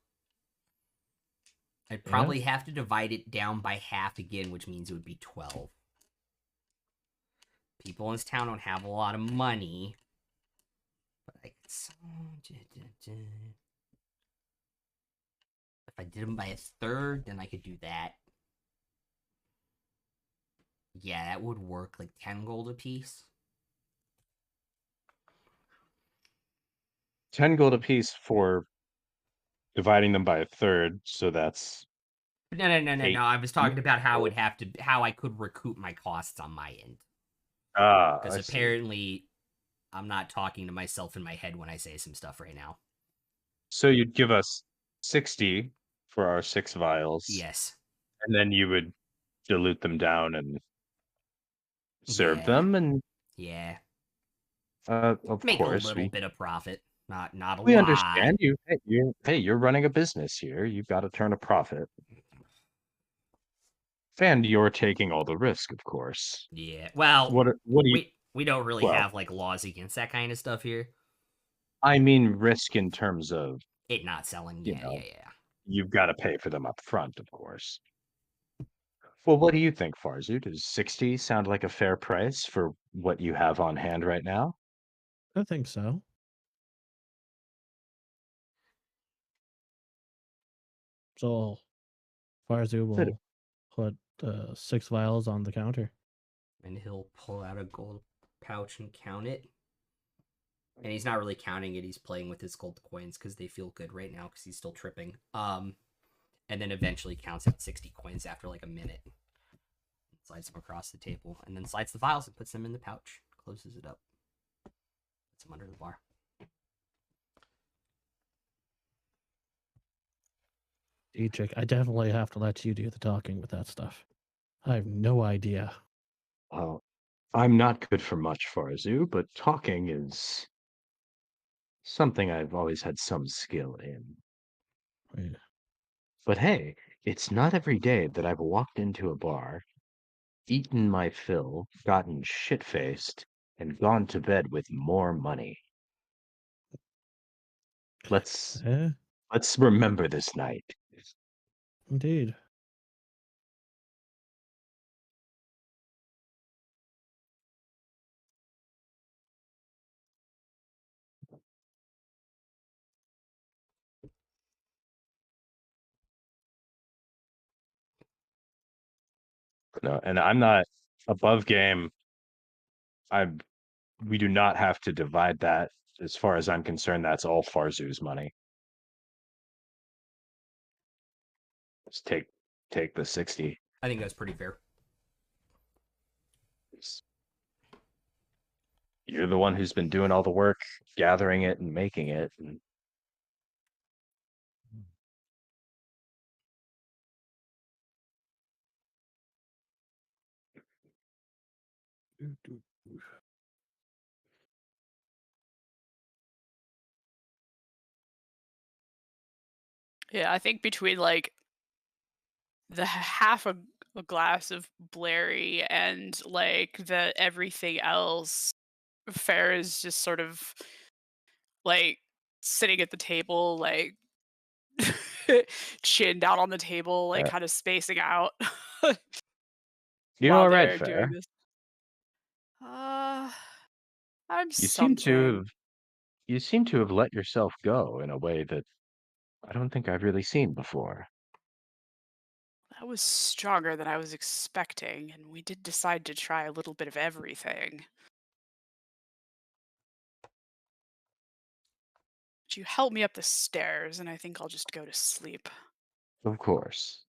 I'd probably have to divide it down by half again, which means it would be 12. People in this town don't have a lot of money. But I could... If I did them by a third, then I could do that. Yeah, that would work, like 10 gold apiece. 10 gold apiece for dividing them by a third, so that's No. 8. I was talking about how I could recoup my costs on my end. I Because see. apparently, I'm not talking to myself in my head when I say some stuff right now. So you'd give us 60 for our 6 vials. Yes. And then you would dilute them down and serve Yeah. them, and Yeah. of Make course a little bit of profit. Not a we lot. understand you. Hey, you're running a business here. You've got to turn a profit. And you're taking all the risk, of course. Yeah. Well, What do you we don't really well- have like laws against that kind of stuff here. I mean risk in terms of It not selling. You Yeah, know. yeah. you've got to pay for them up front, of course. Well, what do you think, Farzu? Does 60 sound like a fair price for what you have on hand right now? I think so. So Farzu Good. will put 6 vials on the counter. And he'll pull out a gold pouch and count it. And he's not really counting it. He's playing with his gold coins because they feel good right now because he's still tripping. And then eventually counts out 60 coins after like a minute. Slides them across the table, and then slides the vials and puts them in the pouch. Closes it up. Puts them under the bar. Dietrich, I definitely have to let you do the talking with that stuff. I have no idea. Well, I'm not good for much, Farzu, but talking is something I've always had some skill in. Yeah. But hey, it's not every day that I've walked into a bar, eaten my fill, gotten shit-faced, and gone to bed with more money. Let's remember this night. Indeed. No, and I'm not above game. We do not have to divide that. As far as I'm concerned, that's all Farzu's money. Just take the 60. I think that's pretty fair. You're the one who's been doing all the work, gathering it and making it. And Yeah, I think between like half a glass of Blairy and like the everything else, Fair is just sort of like sitting at the table, like chin down on the table, like Uh, kind of spacing out you while all right, they're doing Fair? this. Uh, I'm You seem to something. have you seem to have let yourself go in a way that I don't think I've really seen before. That was stronger than I was expecting, and we did decide to try a little bit of everything. But you helped me up the stairs, and I think I'll just go to sleep. Of course.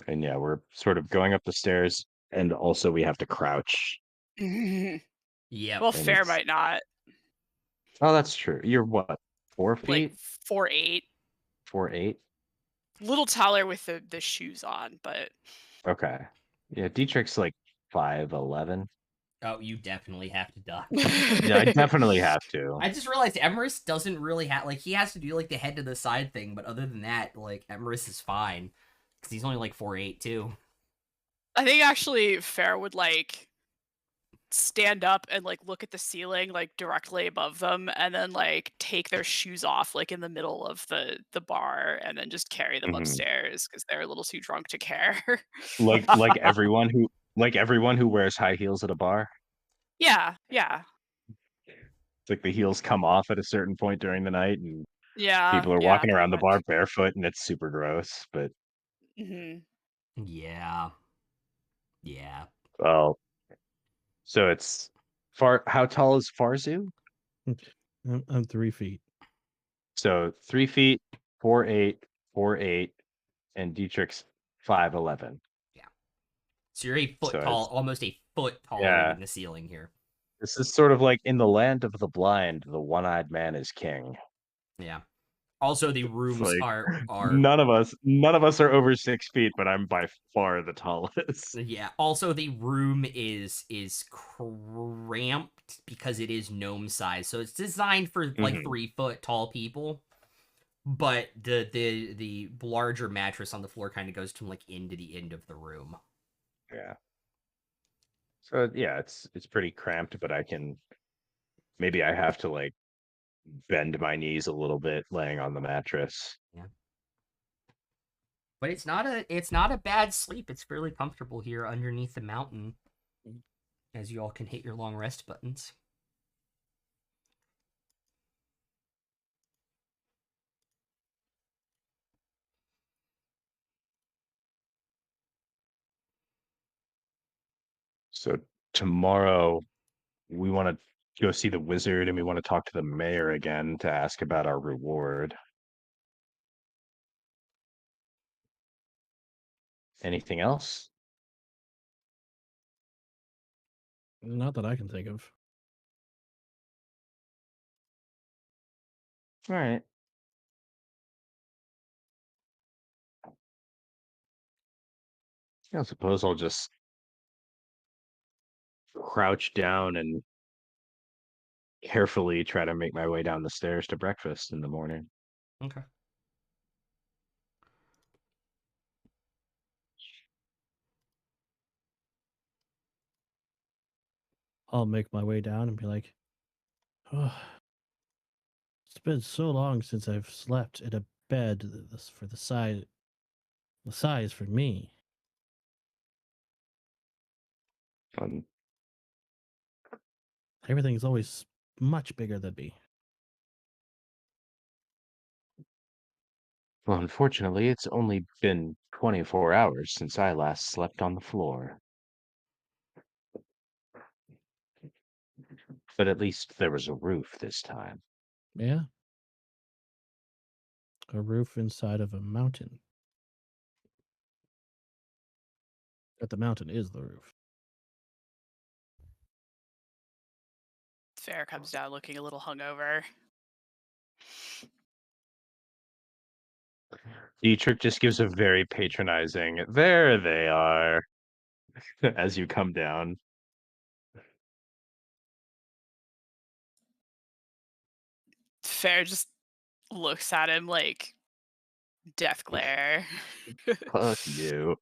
And yeah, we're sort of going up the stairs, and also we have to crouch, Yep. Well, and Fair it's might not. oh, that's true. You're what? 4 Like feet? 4'8", 4'8"? little taller with the shoes on, but Okay. Yeah, Dietrich's like 5'11". Oh, you definitely have to duck. Yeah, I definitely have to. I just realized Emerus doesn't really have like he has to do like the head to the side thing, but other than that, like Emerus is fine because he's only like 4'8" too. I think actually Fair would like stand up and like look at the ceiling like directly above them and then like take their shoes off like in the middle of the bar and then just carry them Mhm. upstairs because they're a little too drunk to care. Like everyone who wears high heels at a bar. Yeah, yeah. It's like the heels come off at a certain point during the night, and Yeah, people are yeah, walking pretty around the bar much. barefoot, and it's super gross. But Mhm. Yeah, yeah. well, so it's far. How tall is Farzu? I'm 3 feet. So 3 feet, 4'8", 4'8", and Dietrich's 5'11". So you're a foot So tall, it's almost a foot taller yeah. than the ceiling here. This is sort of like in the land of the blind, the one-eyed man is king. Yeah. Also, the It's rooms like are none of us are over 6 feet, but I'm by far the tallest. yeah. Also, the room is cramped because it is gnome size, so it's designed for like Mhm. 3 foot tall people. But the larger mattress on the floor kind of goes to like into the end of the room. Yeah. So yeah, it's pretty cramped, but maybe I have to like bend my knees a little bit laying on the mattress. Yeah. But it's not a bad sleep. It's fairly comfortable here underneath the mountain, as you all can hit your long rest buttons. So tomorrow we want to go see the wizard, and we want to talk to the mayor again to ask about our reward. Anything else? Not that I can think of. All right. I suppose I'll just crouch down and carefully try to make my way down the stairs to breakfast in the morning. Okay. I'll make my way down and be like, oh, it's been so long since I've slept in a bed for the size for me. Um, Everything's always much bigger than me. well, unfortunately, it's only been 24 hours since I last slept on the floor. But at least there was a roof this time. Yeah. A roof inside of a mountain. But the mountain is the roof. Fair comes down looking a little hungover. Dietrich just gives a very patronizing, there they are, as you come down. Fair just looks at him like death glare. Fuck you.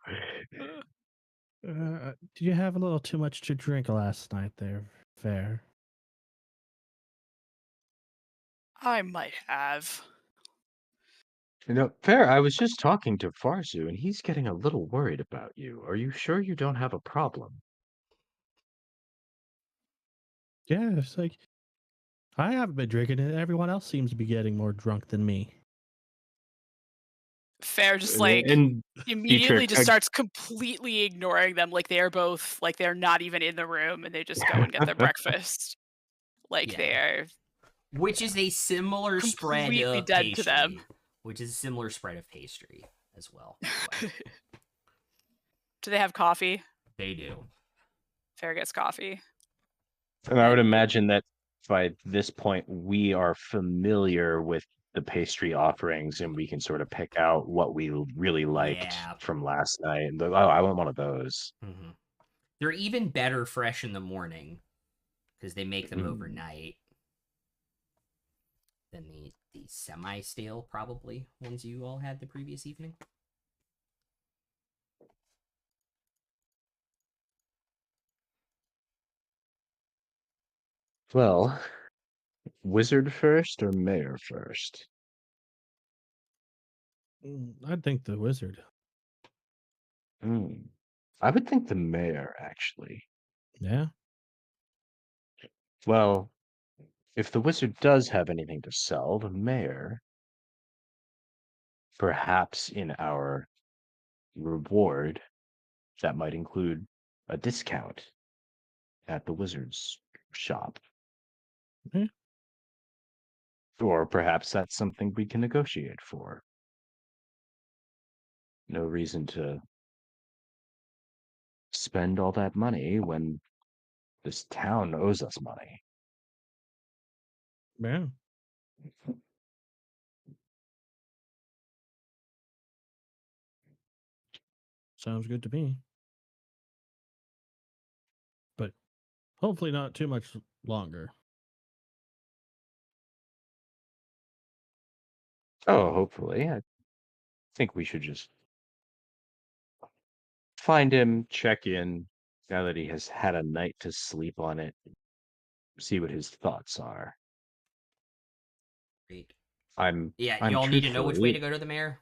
Did you have a little too much to drink last night there, Fair? I might have. Fair, I was just talking to Farzu, and he's getting a little worried about you. Are you sure you don't have a problem? Yeah, it's like I haven't been drinking and everyone else seems to be getting more drunk than me. Fair just like And immediately Dietrich, just starts completely ignoring them, like they are both like they're not even in the room, and they just go and get their breakfast. Like Yeah. they are Which is a similar spread completely of dead pastry. to them. Which is a similar spread of pastry as well. Do they have coffee? They do. Fair gets coffee. and I would imagine that by this point we are familiar with the pastry offerings, and we can sort of pick out what we really liked Yeah. from last night. And oh, I want one of those. Mm-hmm. They're even better fresh in the morning because they make them Mm. overnight than the semi-stale, probably, ones you all had the previous evening. Well, wizard first or mayor first? I'd think the wizard. I would think the mayor, actually. Yeah. Well, if the wizard does have anything to sell, the mayor, perhaps in our reward, that might include a discount at the wizard's shop. Mhm. Or perhaps that's something we can negotiate for. No reason to spend all that money when this town owes us money. Yeah. Sounds good to me. But hopefully not too much longer. Oh, hopefully. I think we should just find him, check in, now that he has had a night to sleep on it, see what his thoughts are. Great. I'm Yeah, I'm you all need to know which way truthfully- to go to the mayor.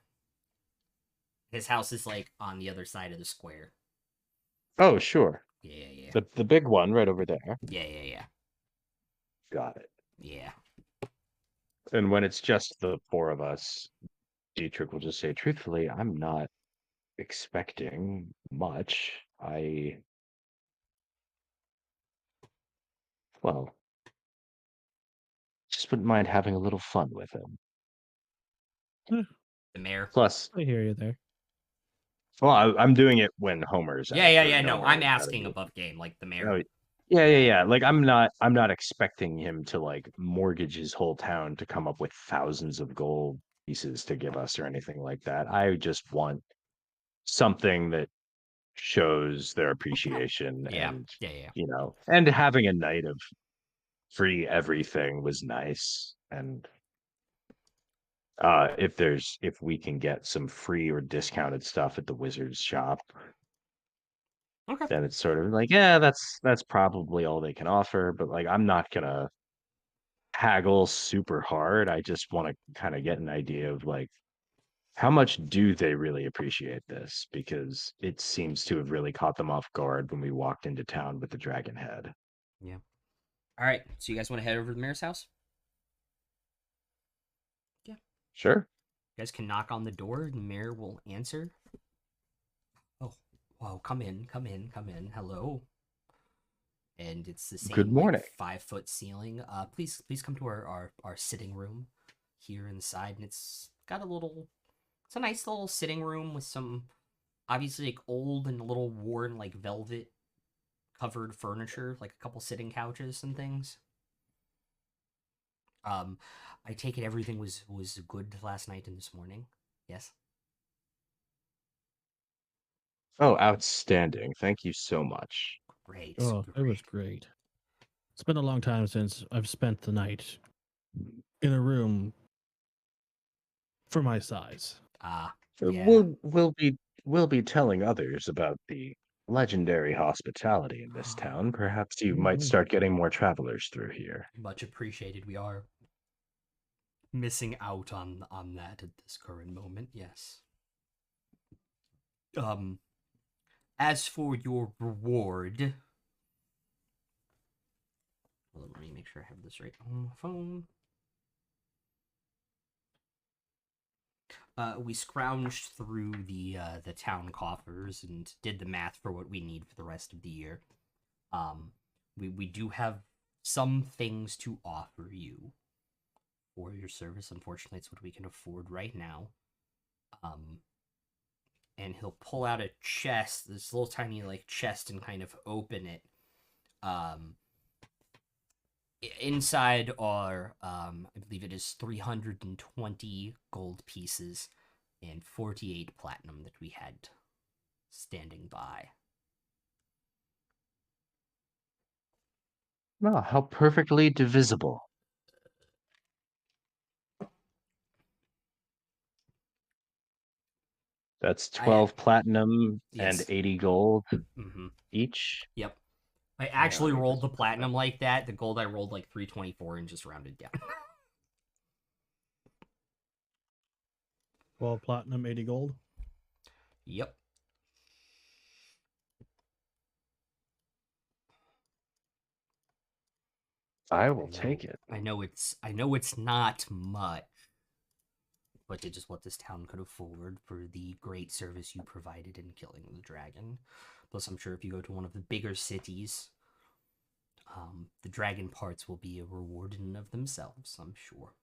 His house is like on the other side of the square. Oh, sure. Yeah. The big one right over there. Yeah. Got it. Yeah. And when it's just the four of us, Dietrich will just say, truthfully, I'm not expecting much. Well, just wouldn't mind having a little fun with him. The mayor. Plus, I hear you there. well, I'm doing it when Homer's out. Yeah. or No, Homer I'm is out of asking the- above game, like the mayor. Oh, yeah. Like I'm not expecting him to like mortgage his whole town to come up with thousands of gold pieces to give us or anything like that. I just want something that shows their appreciation Yeah. and Yeah. and having a night of free everything was nice. And if we can get some free or discounted stuff at the wizard's shop, Okay. then it's sort of like, yeah, that's probably all they can offer. But like, I'm not gonna haggle super hard. I just want to kind of get an idea of like, how much do they really appreciate this? Because it seems to have really caught them off guard when we walked into town with the dragon head. Yeah. All right. So you guys want to head over to the mayor's house? Sure. You guys can knock on the door and the mayor will answer. Oh, whoa, come in. Hello. And it's the same Good morning. 5-foot ceiling. Please come to our sitting room here inside. And it's got it's a nice little sitting room with some obviously like old and a little worn like velvet covered furniture, like a couple sitting couches and things. I take it everything was good last night and this morning. Yes. Oh, outstanding. Thank you so much. Great. Oh, it was great. It's been a long time since I've spent the night in a room for my size. Yeah. We'll be telling others about the legendary hospitality in this town. Perhaps you might Mhm. start getting more travelers through here. Much appreciated. We are missing out on that at this current moment. Yes. As for your reward, well, let me make sure I have this right on my phone. We scrounged through the town coffers and did the math for what we need for the rest of the year. We do have some things to offer you for your service. Unfortunately, it's what we can afford right now. And he'll pull out a chest, this little tiny like chest, and kind of open it. Inside are, I believe it is 320 gold pieces and 48 platinum that we had standing by. Oh, how perfectly divisible. That's 12 platinum and Yes. 80 gold Mm-hmm. each. Yep. I actually let me rolled the just- platinum like that. The gold I rolled like 324 and just rounded down. 12 platinum, 80 gold. Yep. I will take it. I know it's not much, but it is what this town could afford for the great service you provided in killing the dragon. Plus, I'm sure if you go to one of the bigger cities, the dragon parts will be a reward in and of themselves, I'm sure.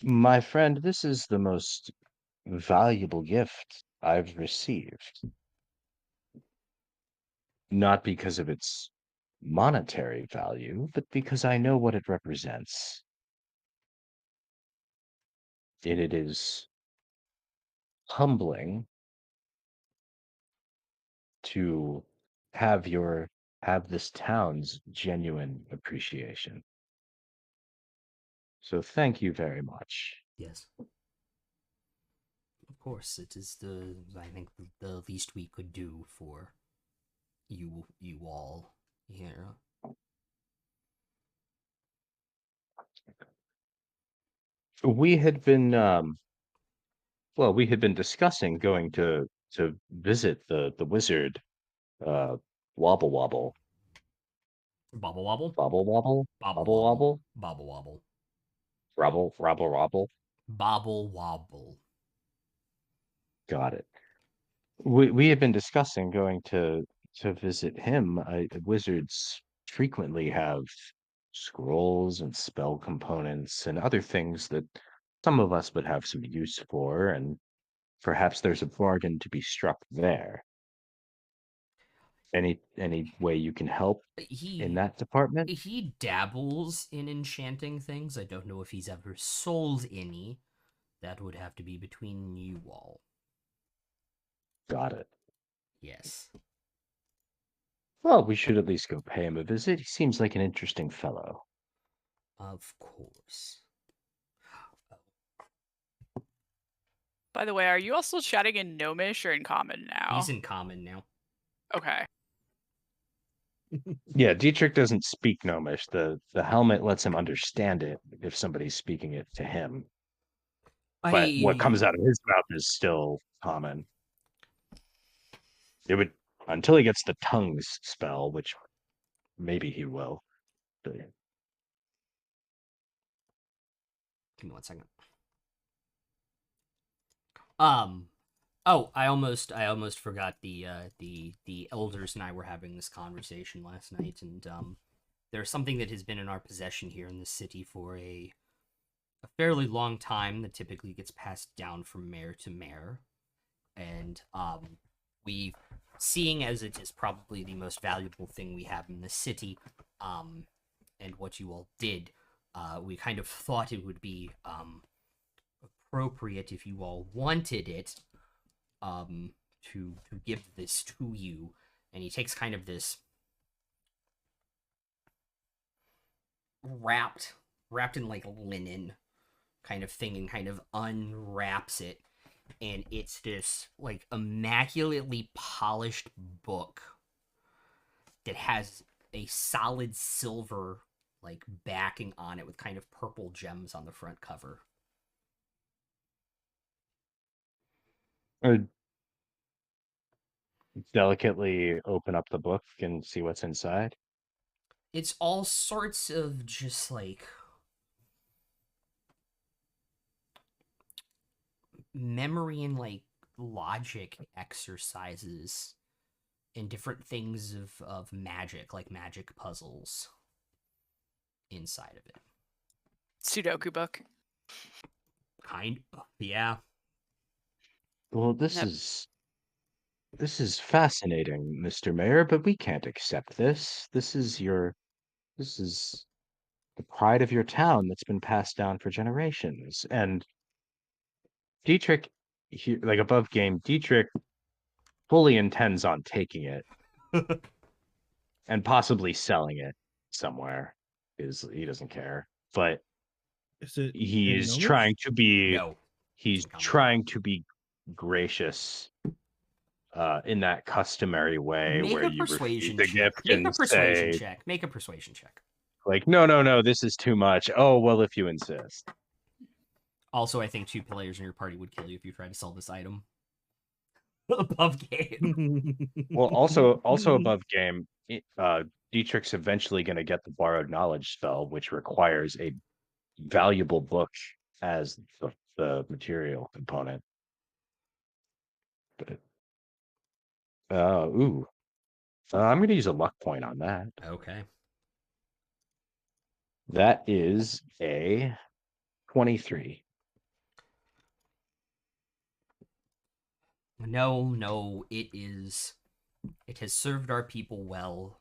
My friend, this is the most valuable gift I've received. Not because of its monetary value, but because I know what it represents. And it is humbling to have this town's genuine appreciation. So thank you very much. Yes. Of course, it is I think the least we could do for you all here. We had been we had been discussing going to visit the wizard Wobble Wobble. Bobble wobble? Bobble Wobble? Bobble Wobble wobble. Wobble? Bobble wobble. Rubble Rubble Rubble. Bobble wobble. Got it. We had been discussing going to visit him. Wizards frequently have scrolls and spell components and other things that some of us would have some use for, and perhaps there's a bargain to be struck there. Any way you can help in that department? He dabbles in enchanting things. I don't know if he's ever sold any. That would have to be between you all. Got it. Yes. Well, we should at least go pay him a visit. He seems like an interesting fellow. Of course. By the way, are you also chatting in Gnomish or in Common now? He's in common now. Okay. Yeah, Dietrich doesn't speak Gnomish. The helmet lets him understand it if somebody's speaking it to him. But what comes out of his mouth is still common. It would until he gets the tongues spell, which maybe he will. But Give me 1 second. Oh, I almost forgot the elders and I were having this conversation last night, and there's something that has been in our possession here in the city for a fairly long time that typically gets passed down from mayor to mayor, and we, seeing as it is probably the most valuable thing we have in the city, and what you all did, we kind of thought it would be appropriate if you all wanted it, to give this to you. And he takes kind of this wrapped wrapped in like linen kind of thing, and kind of unwraps it, and it's this like immaculately polished book that has a solid silver like backing on it with kind of purple gems on the front cover. Delicately open up the book and see what's inside. It's all sorts of just like memory and like logic exercises and different things of magic, like magic puzzles inside of it. Sudoku book. Yeah. Well, Yep. this is fascinating, Mr. Mayor, but we can't accept this. This is the pride of your town that's been passed down for generations. And Dietrich, like above game, Dietrich fully intends on taking it and possibly selling it somewhere. Is he doesn't care, but Is it he in is Gnomish? trying to be No. he's Common. trying to be gracious in that customary way Make where a you refuse persuasion the check. gift Make and a persuasion say check. Make a persuasion check. like, no, this is too much. Oh, well, if you insist. Also, I think 2 players in your party would kill you if you tried to sell this item. Above game. Well, also above game, Dietrich's eventually going to get the borrowed knowledge spell, which requires a valuable book as the material component. But I'm going to use a luck point on that. Okay. That is a 23. No, it has served our people well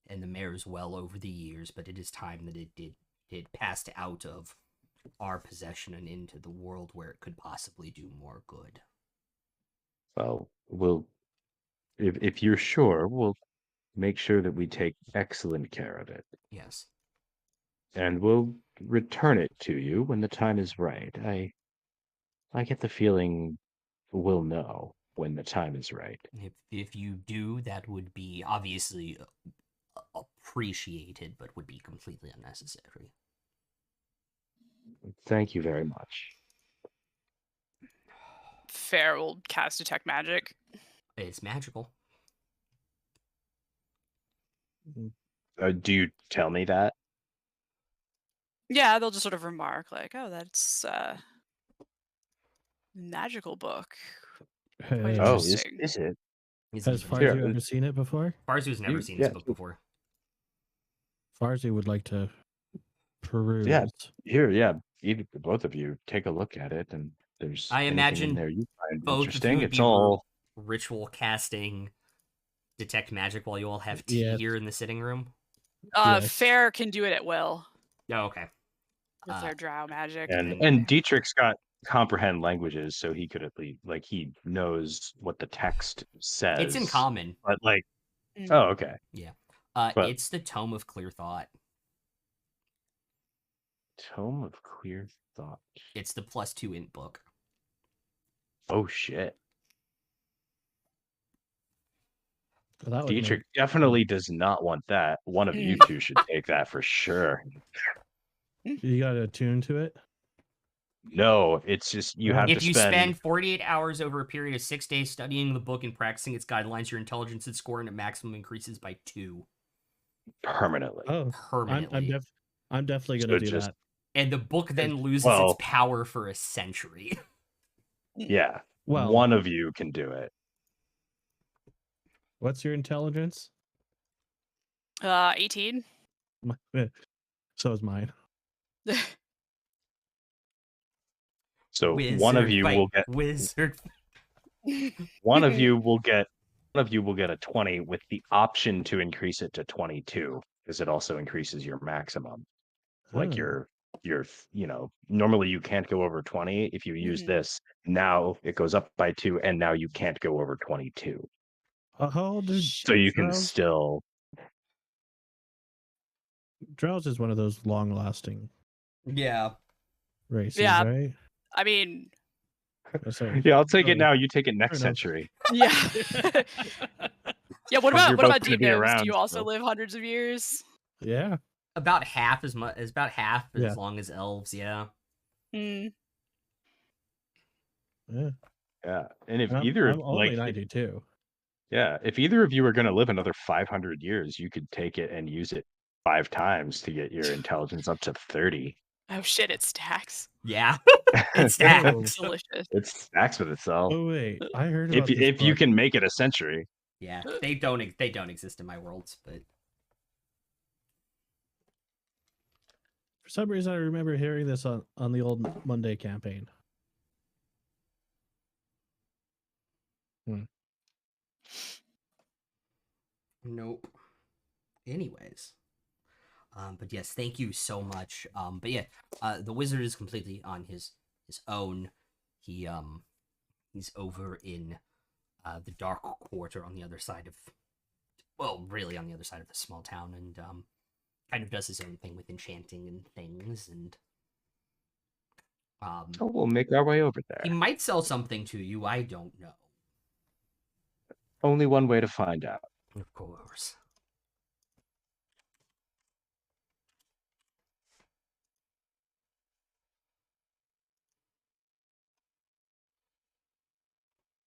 and the mayor's well over the years, but it is time that it passed out of our possession and into the world where it could possibly do more good. Well, if you're sure, we'll make sure that we take excellent care of it. Yes. And we'll return it to you when the time is right. I get the feeling we'll know when the time is right. If you do, that would be obviously appreciated, but would be completely unnecessary. Thank you very much. Fair will cast detect magic. It's magical. Do you tell me that? Yeah, they'll just sort of remark like, "Oh, that's magical book." Hey, Oh, is Interesting. it? has Farzu Farzu Here, ever seen it before? has never seen yeah, this book before. Farzu would like to peruse. Here, both of you take a look at it, and there's I anything imagine in there you find both of you interesting. would It's be all ritual casting detect magic while you all have tea Yes. here in the sitting room. Yes. Fair can do it at will Oh, okay. with their drow magic. and Dietrich's got comprehend languages, so he could at least he knows what the text says. It's in common. But Mm. oh, okay. But- It's the Tome of Clear Thought. Tome of Clear Thought. It's the +2 int book. Oh shit. Well, that would Dietrich definitely does not want that. One of you two should take that for sure. you got to attune to it. No, it's just you have If to you spend. spend 48 hours over a period of 6 days studying the book and practicing its guidelines, your intelligence and score and a maximum increases by 2 Permanently. Oh, permanently. I'm definitely So gonna do just- that. And the book then loses Well- its power for a century. Yeah. Well, One of you can do it. what's your intelligence? 18. So is mine. So one of you will get wizard. one of you will get a 20 with the option to increase it to 22 because it also increases your maximum. Like Oh. your normally you can't go over 20. If you use Mhm. this, now it goes up by 2 and now you can't go over 22. How old is So you can Charles? still Drowse is one of those long-lasting Yeah. races, Yeah. right? I mean, Sorry. Yeah, I'll take it Oh, now. You take it next fair enough. century. yeah. Yeah, what You're about both gonna deep be gnomes? Do around, you also so- live hundreds of years? Yeah. About half as much. Is about half Yeah. as long as elves. Yeah. Hmm. Yeah. Yeah, and if I'm, either I'm of only like, 92. yeah, if either of you are going to live another 500 years, you could take it and use it 5 times to get your intelligence up to 30. Oh shit, it stacks. Yeah. It's Oh. stacks. Delicious. It stacks with itself. Oh wait, I heard If about this if you book. can make it a century. Yeah. They don't exist in my worlds, but For some reason, I remember hearing this on the old Monday campaign. nope. Anyways. But yes, thank you so much. But yeah, the wizard is completely on his own. He's over in the dark quarter on the other side of, well, really on the other side of the small town, and kind of does his own thing with enchanting and things, and So we'll make our way over he there. might sell something to you. I don't know. Only one way to find out. Of course.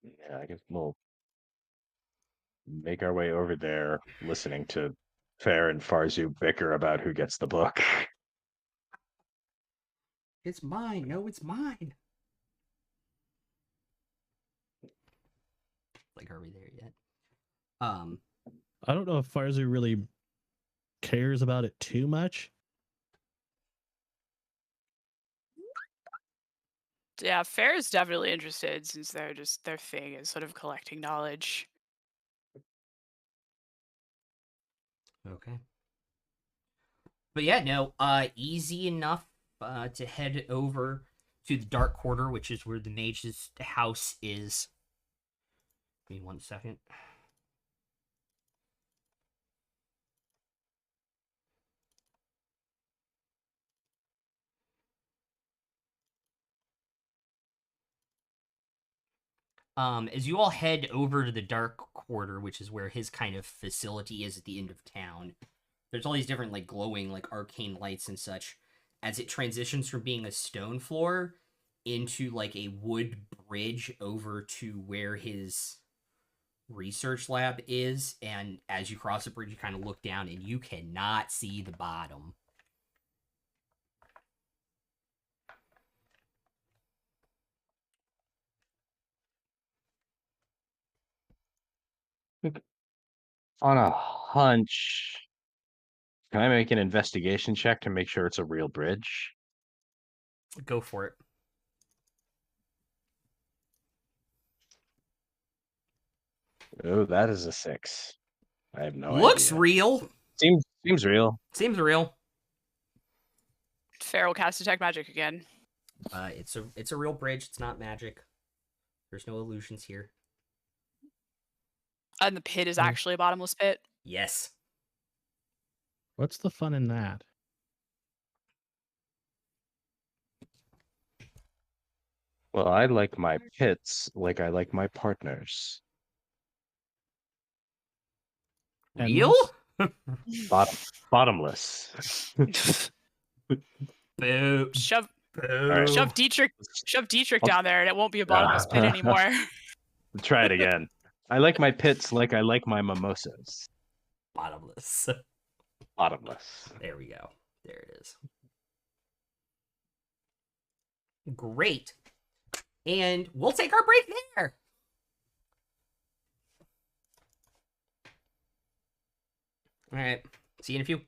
Yeah, I guess we'll make our way over there, listening to Fair and Farzu bicker about who gets the book. It's mine. No, it's mine. Like, are we there yet? I don't know if Farzu really cares about it too much. Yeah, Fair is definitely interested since they're just their thing is sort of collecting knowledge. Okay. But yeah, no, easy enough to head over to the Dark Quarter, which is where the mage's house is. Give me 1 second. As you all head over to the Dark Quarter, which is where his kind of facility is at the end of town, there's all these different like glowing like arcane lights and such. As it transitions from being a stone floor into like a wood bridge over to where his research lab is, and as you cross the bridge, you kind of look down and you cannot see the bottom. On a hunch, can I make an investigation check to make sure it's a real bridge? Go for it. Oh, that is a 6. I have no Looks idea. real. Seems real. Seems real. Fair will cast detect magic again. It's a real bridge. It's not magic. There's no illusions here. And the pit is Mm. actually a bottomless pit. Yes. What's the fun in that? Well, I like my pits like I like my partners. Real? Bottomless. Boo. Shove Boo. shove Dietrich I'll- down there and it won't be a bottomless pit anymore. Try it again. I like my pits like I like my mimosas. Bottomless. Bottomless. There we go. There it is. Great. And we'll take our break there. All right. See you in a few.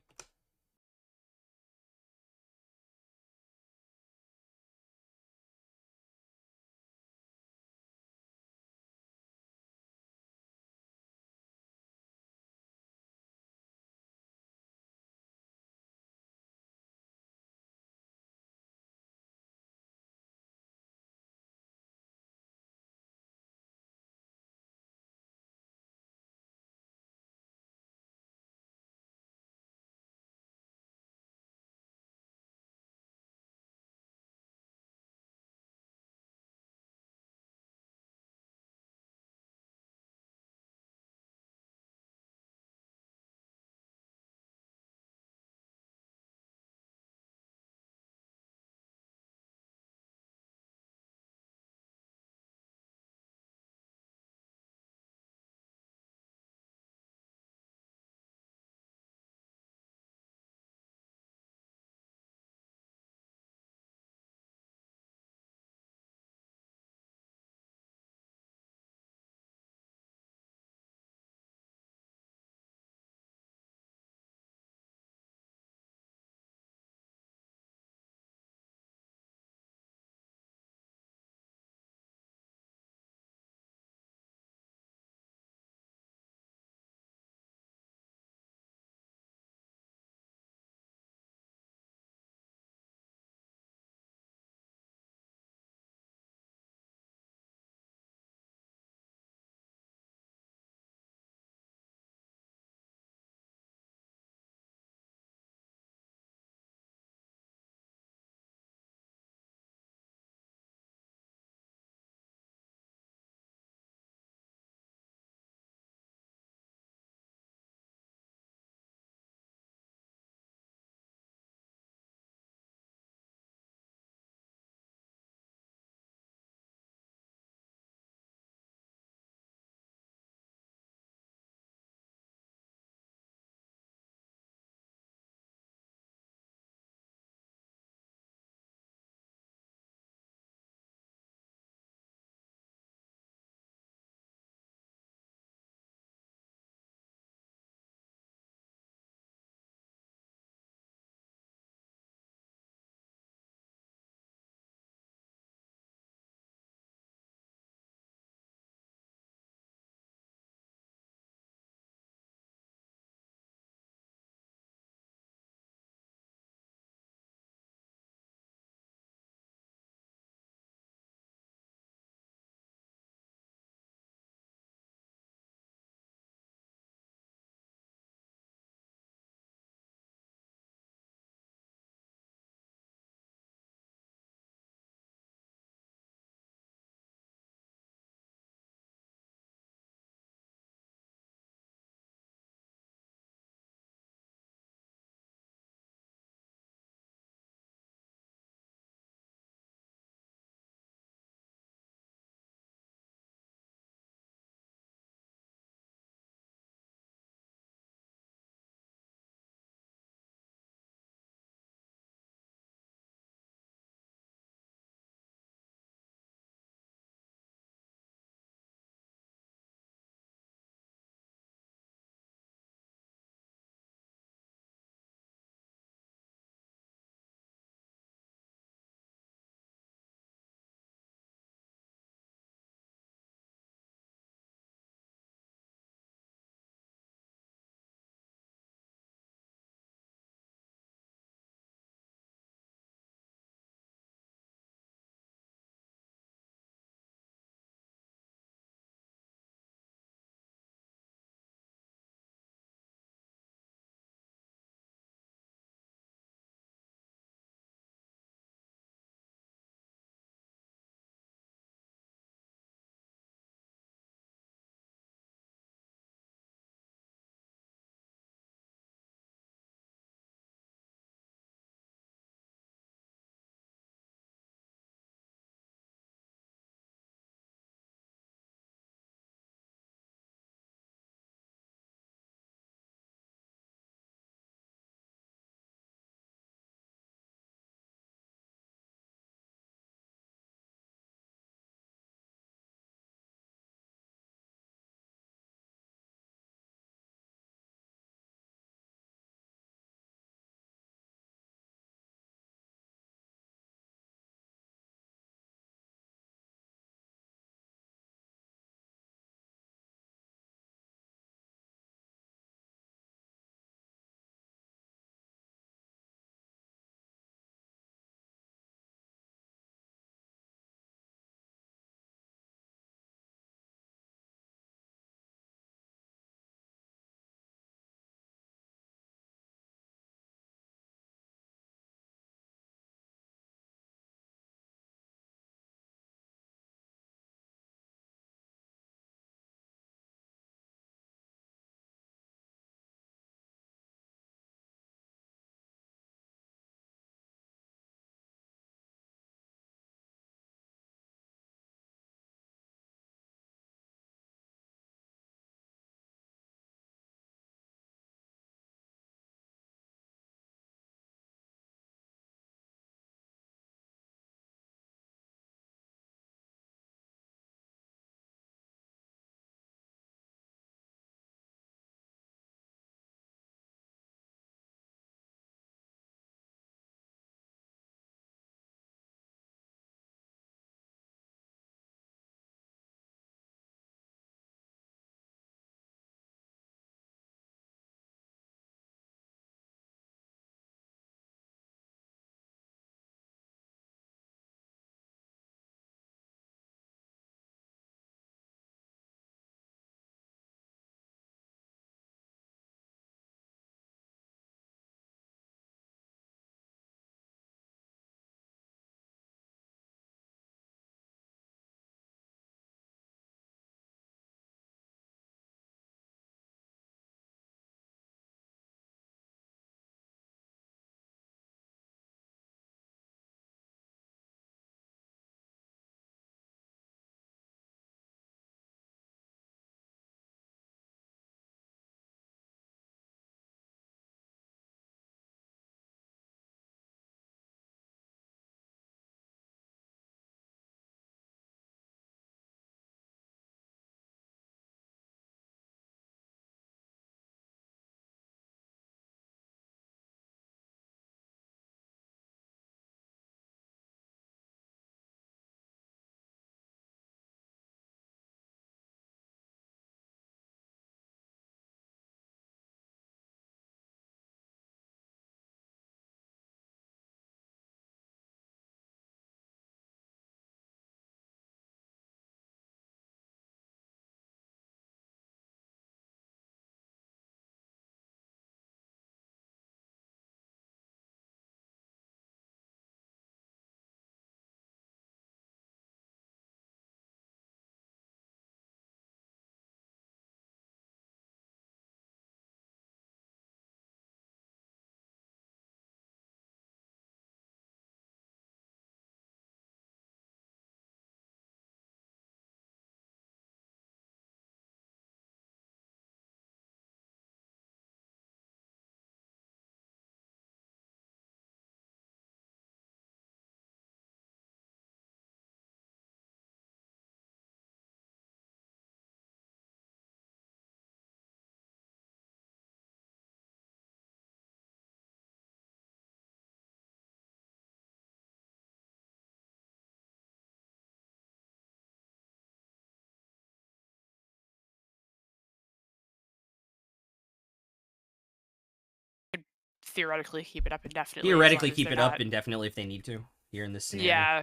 theoretically keep it up indefinitely. Theoretically, keep it up indefinitely if they need to. Here in this scenario. Yeah,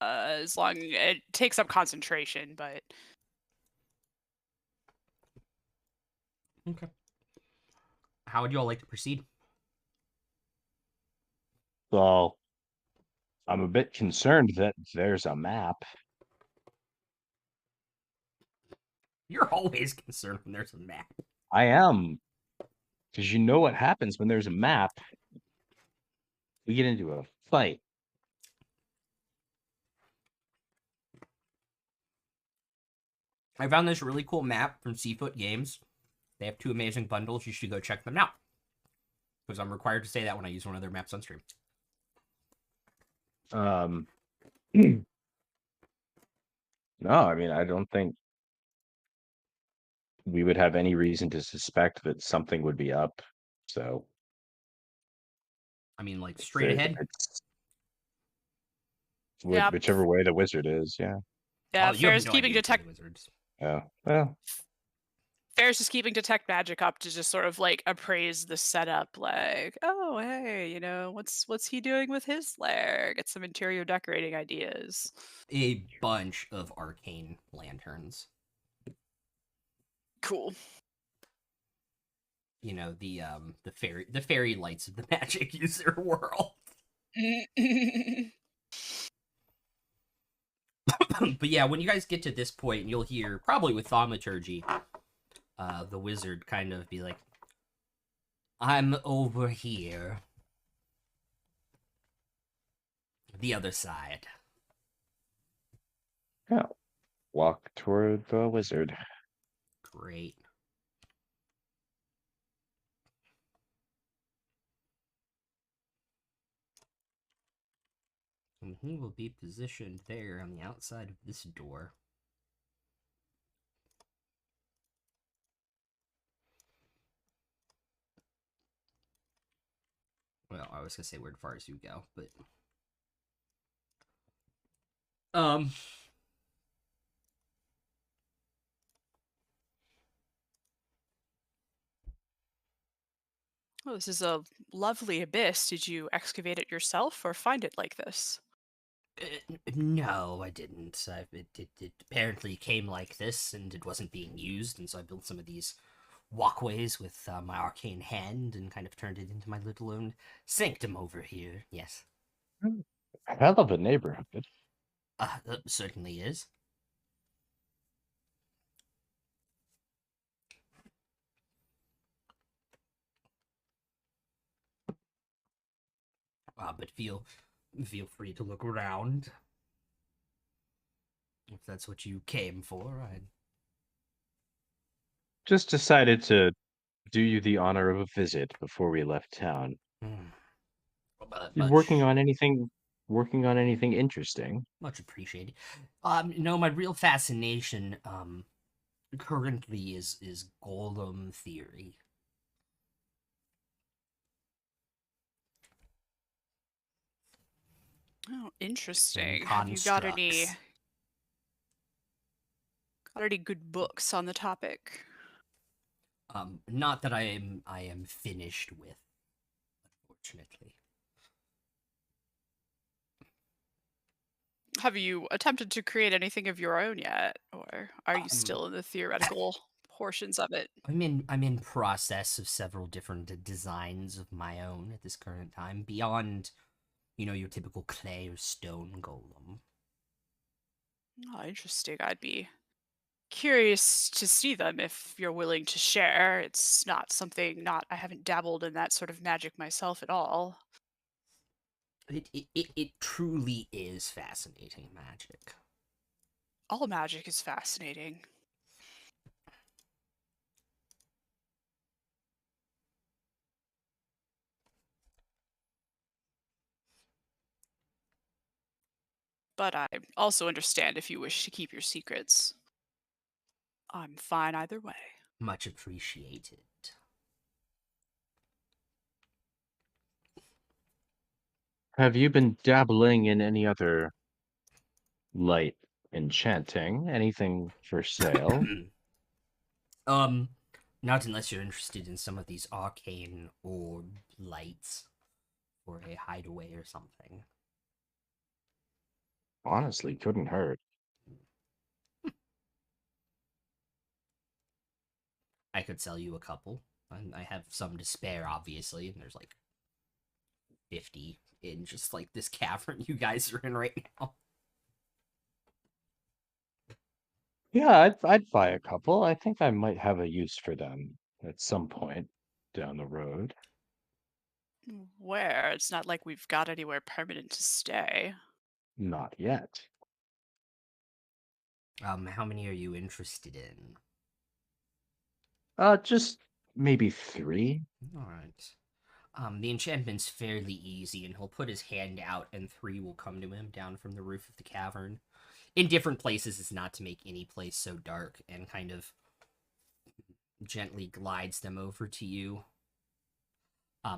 as long it takes up concentration, but Okay. How would you all like to proceed? Well, I'm a bit concerned that there's a map. You're always concerned when there's a map. I am. Because you know what happens when there's a map. We get into a fight. I found this really cool map from Seafoot Games. They have 2 amazing bundles. You should go check them out. Because I'm required to say that when I use one of their maps on stream. No, I mean, I don't think we would have any reason to suspect that something would be up. So, I mean, like, straight ahead. Yeah. Whichever way the wizard is, yeah. yeah, Oh, you have Fair's no keeping idea detect the wizards. Yeah. Well, Fair's just keeping detect magic up to just sort of like appraise the setup, like, oh hey, you know, what's he doing with his lair? Get some interior decorating ideas. A bunch of arcane lanterns. Cool. You know, the fairy lights of the magic user world. But yeah, when you guys get to this point, you'll hear, probably with thaumaturgy, the wizard kind of be like, I'm over here. The other side. yeah. Walk toward the wizard. Great. And he will be positioned there on the outside of this door. Well, I was gonna say where far as you go, but Oh, this is a lovely abyss. Did you excavate it yourself or find it like this? No, I didn't. It apparently came like this, and it wasn't being used, and so I built some of these walkways with my arcane hand and kind of turned it into my little own sanctum over here. Yes. Hell of a neighborhood. Certainly is. But feel free to look around. If that's what you came for, I'd... Just decided to do you the honor of a visit before we left town. You working on anything interesting? Much appreciated. No, my real fascination, currently is golem theory. Oh, interesting. And Have you got any constructs. good books on the topic? Not that I am finished with, unfortunately. Have you attempted to create anything of your own yet, or are you still in the theoretical portions of it? I'm in process of several different designs of my own at this current time, beyond, you know, your typical clay or stone golem. Oh, interesting. I'd be curious to see them if you're willing to share. It's not something I haven't dabbled in that sort of magic myself at all. It truly is fascinating magic. All magic is fascinating. But I also understand if you wish to keep your secrets. I'm fine either way. Much appreciated. Have you been dabbling in any other light enchanting? Anything for sale? Not unless you're interested in some of these arcane orb lights or a hideaway or something. Honestly, couldn't hurt. I could sell you a couple. I have some to spare, obviously, and there's like 50 in just like this cavern you guys are in right now. Yeah, I'd buy a couple. I think I might have a use for them at some point down the road. Where? It's not like we've got anywhere permanent to stay. Not yet. How many are you interested in? Just maybe 3. All right. The enchantment's fairly easy, and he'll put his hand out, and 3 will come to him down from the roof of the cavern. In different places, it's not to make any place so dark, and kind of gently glides them over to you.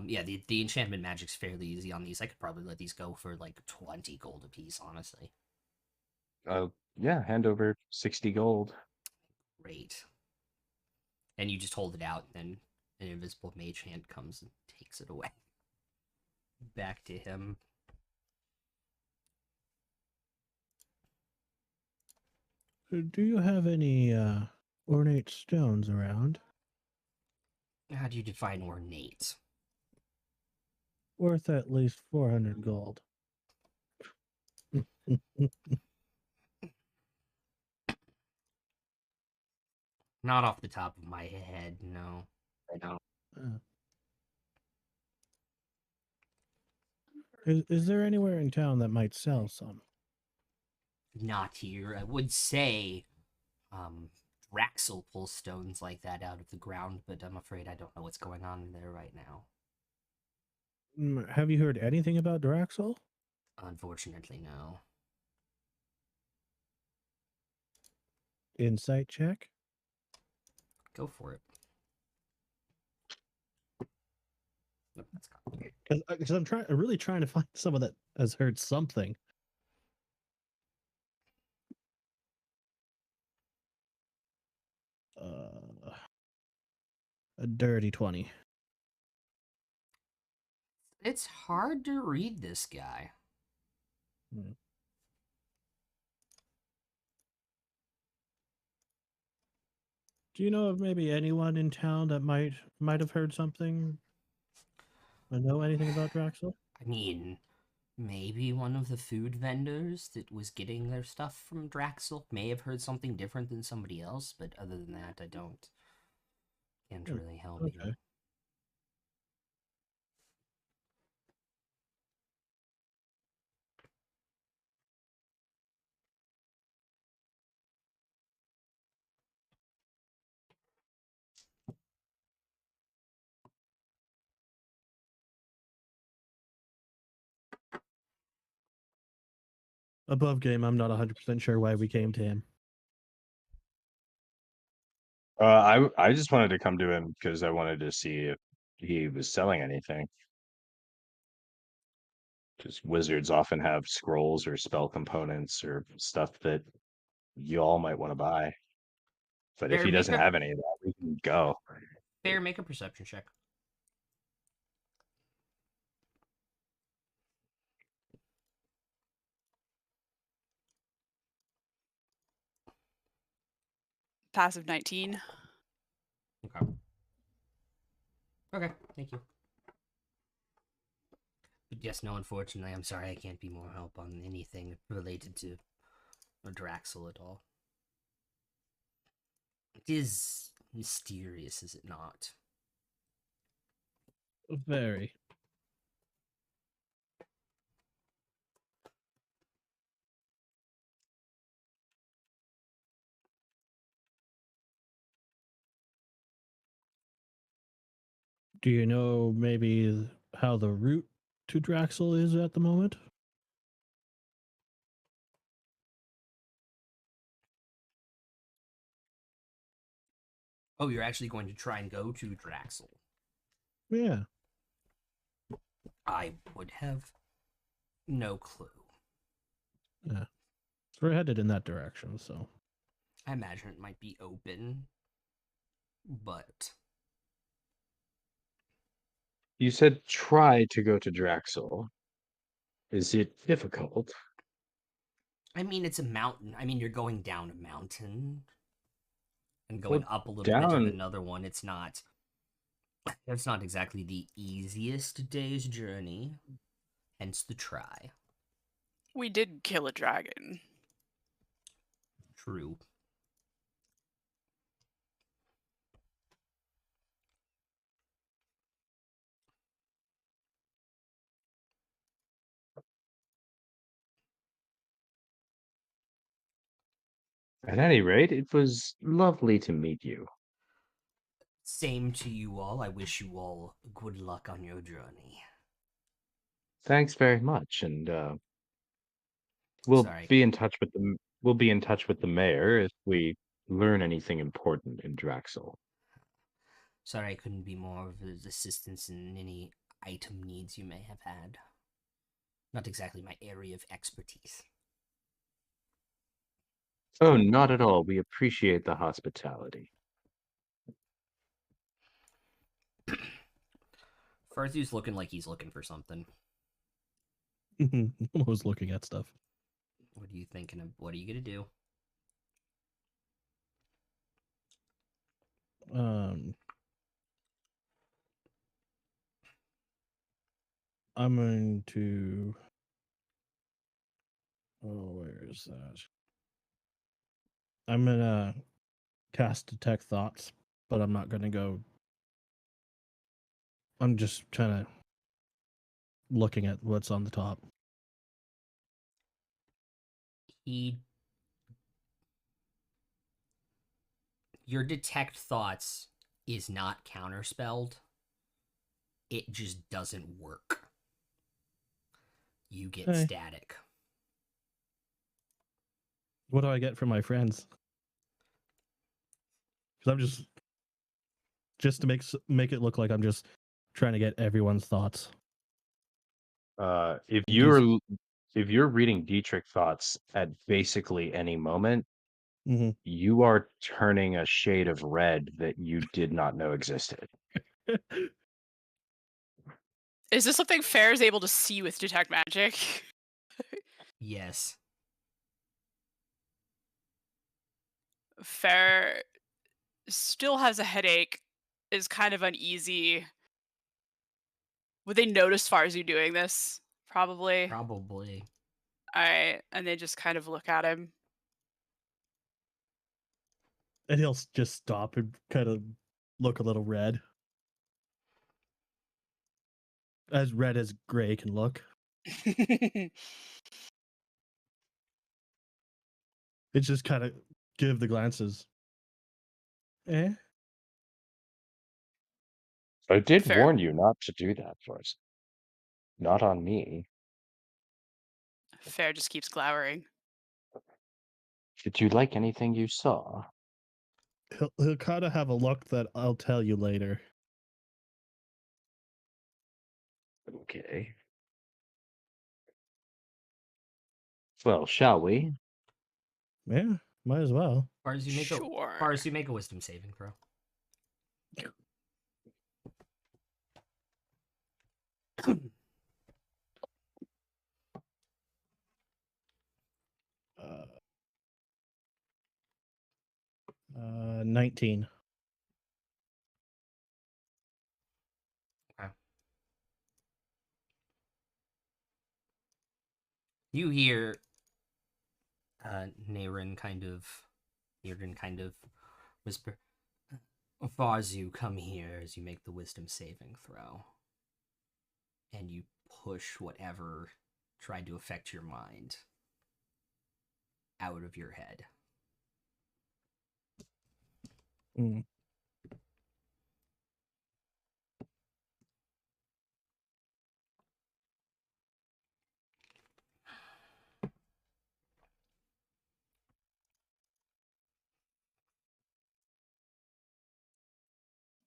Yeah, the enchantment magic's fairly easy on these. I could probably let these go for like 20 gold apiece, honestly. Yeah, hand over 60 gold. Great. And you just hold it out, and an invisible mage hand comes and takes it away. Back to him. Do you have any ornate stones around? How do you define ornate? Worth at least 400 gold. Not off the top of my head, no. I know. Is there anywhere in town that might sell some? Not here. I would say Draxel pulls stones like that out of the ground, but I'm afraid I don't know what's going on there right now. Have you heard anything about Draxel? Unfortunately, no. Insight check? Go for it. Nope, that's complicated. Because I'm really trying to find someone that has heard something. A dirty 20. It's hard to read this guy. Do you know of maybe anyone in town that might have heard something? Or know anything about Draxel? I mean, maybe one of the food vendors that was getting their stuff from Draxel may have heard something different than somebody else, but other than that, I can't really help you. Okay. Above game, I'm not 100% sure why we came to him. I just wanted to come to him because I wanted to see if he was selling anything. Because wizards often have scrolls or spell components or stuff that you all might want to buy. But if Fair, he doesn't make a- have any of that, we can go. Fair, make a perception check. Passive 19. Okay. Okay, thank you. But yes, no, unfortunately, I'm sorry I can't be more help on anything related to Draxel at all. It is mysterious, is it not? Very. Do you know maybe how the route to Draxel is at the moment? Oh, you're actually going to try and go to Draxel. Yeah. I would have no clue. Yeah. So we're headed in that direction, so. I imagine it might be open. but You said try to go to Draxel. Is it difficult? I mean, it's a mountain. I mean, you're going down a mountain and Well, going up a little bit to down. another one. It's not. It's not exactly the easiest day's journey. Hence the try. We did kill a dragon. True. At any rate, it was lovely to meet you. Same to you all. I wish you all good luck on your journey. Thanks very much, and we'll Sorry. be in touch with the mayor if we learn anything important in Draxel. Sorry I couldn't be more of assistance in any item needs you may have had. Not exactly my area of expertise. Oh, not at all. We appreciate the hospitality. Farthu's looking like he's looking for something. I was looking at stuff. What are you thinking of? What are you gonna do? I'm going to. Oh, where is that? I'm gonna cast detect thoughts, but I'm not gonna go. I'm just kind of looking at what's on the top. Your detect thoughts is not counterspelled. It just doesn't work. You get Okay. static. What do I get from my friends? Because I'm just to make it look like I'm just trying to get everyone's thoughts. If Just- you're reading Dietrich thoughts at basically any moment, Mhm. you are turning a shade of red that you did not know existed. Is this something Fair is able to see with detect magic? Yes. Fair still has a headache, is kind of uneasy. Would they notice Farzu doing this? Probably. Probably. Alright, and they just kind of look at him. And he'll just stop and kind of look a little red. As red as Gray can look. It's just kind of give the glances. Eh? I did Fair. warn you not to do that, Forrest. Not on me. Fair just keeps glowering. Did you like anything you saw? He'll kind of have a look that I'll tell you later. Okay. Well, shall we? Yeah, might as well. Farzu, Sure. Farzu, make a wisdom saving throw. Uh, 19. Okay. You hear Naren kind of whisper, Farzu, come here, as you make the wisdom saving throw. And you push whatever tried to affect your mind out of your head. Mm.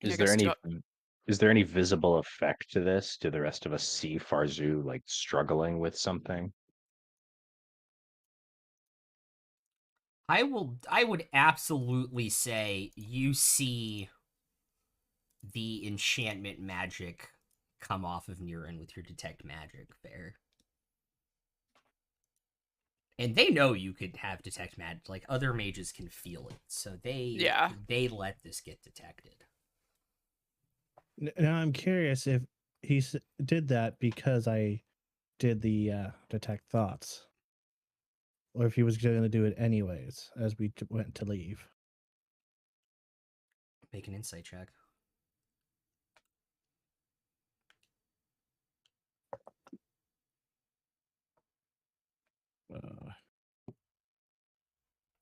I Is guess there any visible effect to this? Do the rest of us see Farzu like struggling with something? I would absolutely say you see the enchantment magic come off of Niran with your detect magic there. And they know you could have detect magic. Like, other mages can feel it, so Yeah. they let this get detected. Now I'm curious if he did that because I did the detect thoughts, or if he was going to do it anyways as we went to leave. Make an insight check.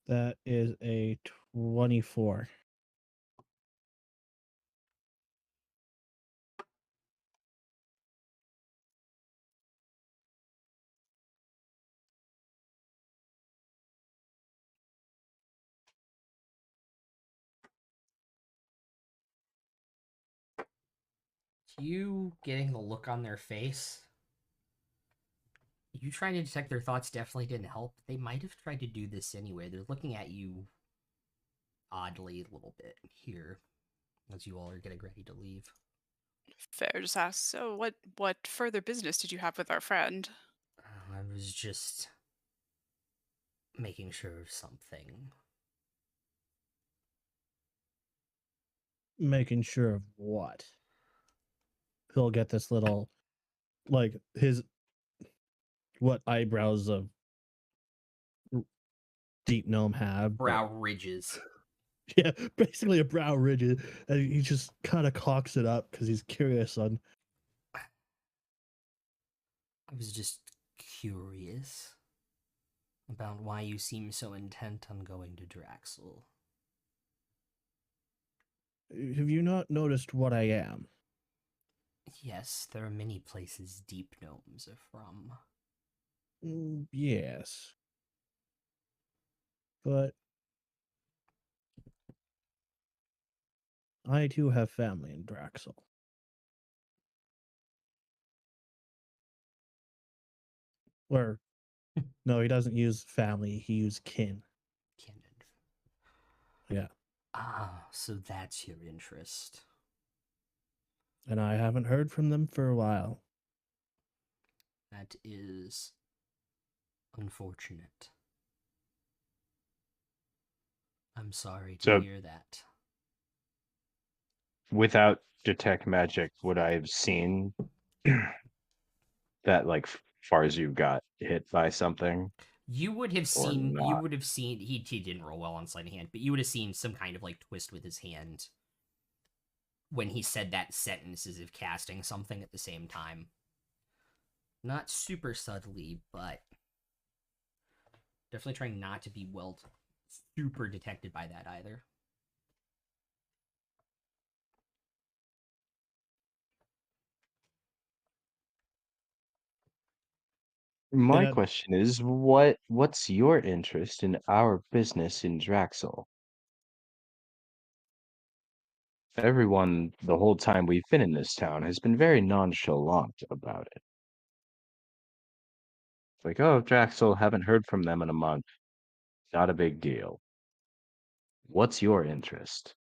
That is a 24. You getting the look on their face, you trying to detect their thoughts definitely didn't help. They might have tried to do this anyway. They're looking at you oddly a little bit here as you all are getting ready to leave. Fair just asks, so what further business did you have with our friend? I was just making sure of something. Making sure of what? He'll get this little, like, his, what eyebrows of deep gnome have. Brow ridges. Yeah, basically a brow ridge. And he just kind of cocks it up because he's curious on. I was just curious about why you seem so intent on going to Draxel. Have you not noticed what I am? Yes, there are many places deep gnomes are from. Yes. But I too have family in Draxel. Or, no, he doesn't use family, he uses kin. Kin. Yeah. Ah, so that's your interest. And I haven't heard from them for a while. That is unfortunate. I'm sorry to So- hear that. Without detect magic, would I have seen that, like, far as you got hit by something? You would have Or seen. You not. would have seen. He didn't roll well on sleight of hand, but you would have seen some kind of like twist with his hand when he said that sentence as if casting something at the same time. Not super subtly, but definitely trying not to be super detected by that either. My Yeah. question is, what's your interest in our business in Draxel? Everyone, the whole time we've been in this town, has been very nonchalant about it. It's like, oh, Draxel, haven't heard from them in a month. Not a big deal. What's your interest?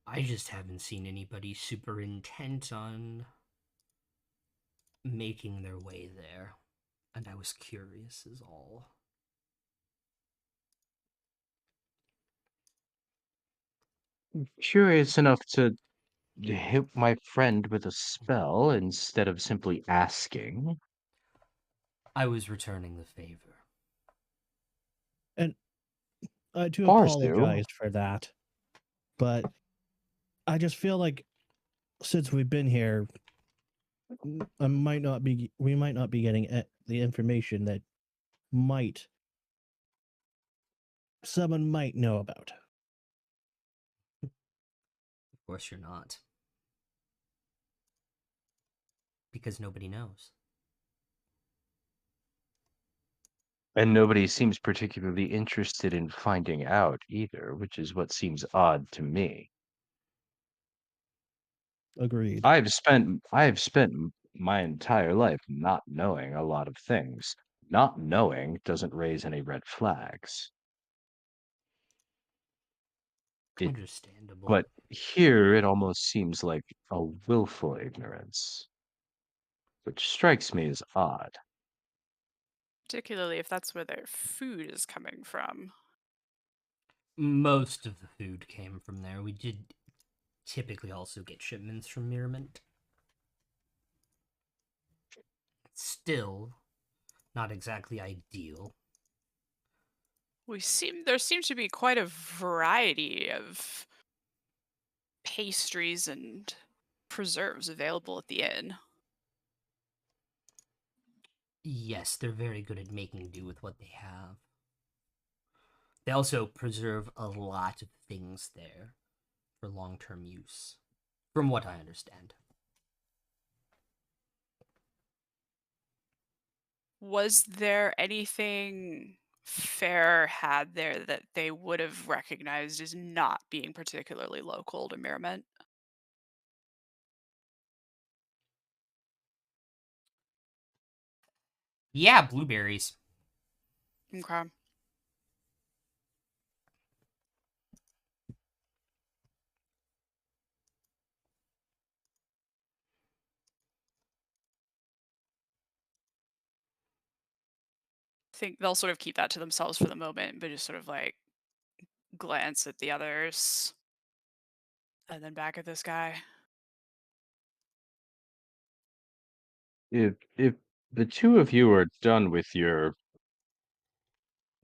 I just haven't seen anybody super intent on making their way there, and I was curious is all. Curious enough to hit my friend with a spell instead of simply asking. I was returning the favor. And I do Parsu. apologize for that. But I just feel like since we've been here, we might not be getting the information that someone might know about. Of course you're not. Because nobody knows. And nobody seems particularly interested in finding out either, which is what seems odd to me. Agreed. I've spent my entire life not knowing a lot of things. Not knowing doesn't raise any red flags. Understandable. But here it almost seems like a willful ignorance, which strikes me as odd. Particularly if that's where their food is coming from. Most of the food came from there. We did typically also get shipments from Mirament. Still, not exactly ideal. There seems to be quite a variety of pastries and preserves available at the inn. Yes, they're very good at making do with what they have. They also preserve a lot of things there for long-term use, from what I understand. Was there anything Fair had there that they would have recognized as not being particularly local to Mirament? Yeah, blueberries. Okay. I think they'll sort of keep that to themselves for the moment, but just sort of like glance at the others and then back at this guy. If the two of you are done with your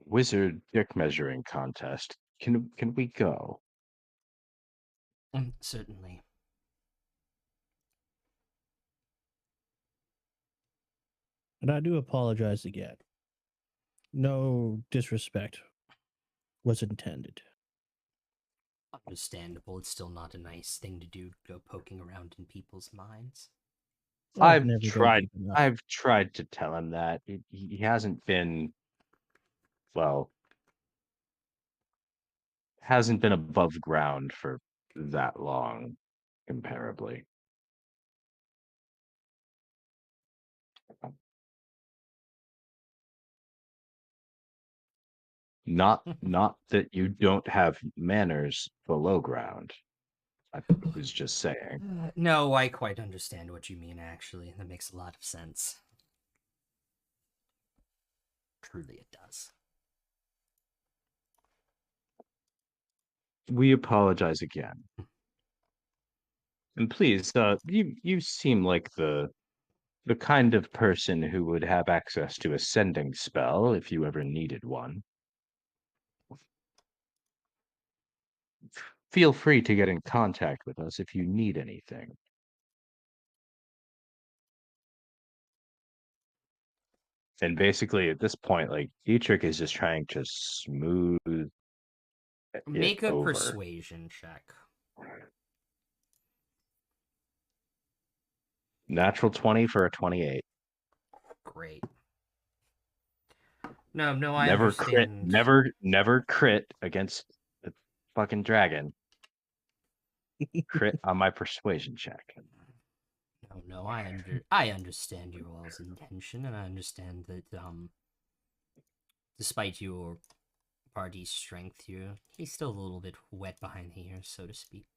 wizard dick measuring contest, can we go? Certainly. And I do apologize again. No disrespect was intended. Understandable. It's still not a nice thing to do, go poking around in people's minds. I've never been tried. deep enough. I've tried to tell him that he hasn't been, well, hasn't been above ground for that long, comparably. Not that you don't have manners below ground. I was just saying. No, I quite understand what you mean, actually. That makes a lot of sense. Truly, it does. We apologize again. And please, you seem like the kind of person who would have access to a sending spell if you ever needed one. Feel free to get in contact with us if you need anything. And basically, at this point, like Dietrich is just trying to smooth it Make a over. persuasion check. Natural 20 for a 28. Great. No, I Never understand. crit, never crit against a fucking dragon. Crit on my persuasion check. No, I understand your all's intention, and I understand that despite your party's strength, he's still a little bit wet behind the ears, so to speak,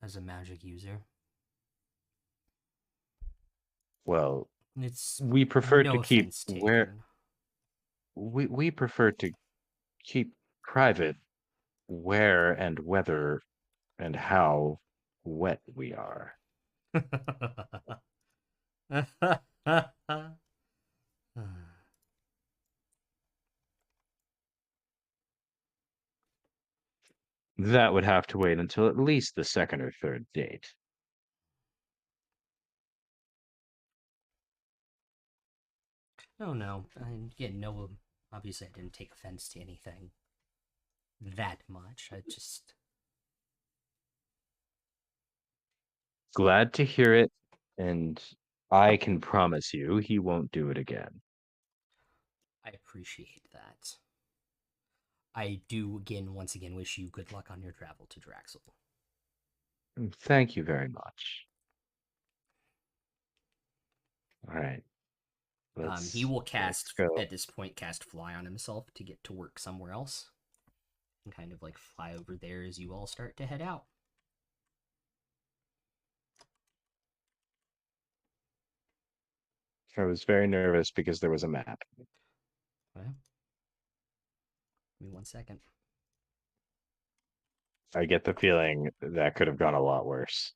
as a magic user. Well, It's we prefer no to keep offense taken. where we prefer to keep private where and whether and how wet we are. That would have to wait until at least the second or third date. No. Again, no. Obviously, I didn't take offense to anything that much. I just Glad to hear it, and I can promise you he won't do it again. I appreciate that. I do once again wish you good luck on your travel to Draxel. Thank you very much. All right. He will let's go. at this point cast Fly on himself to get to work somewhere else. and kind of like fly over there as you all start to head out. I was very nervous because there was a map. Okay. Give me 1 second. I get the feeling that could have gone a lot worse.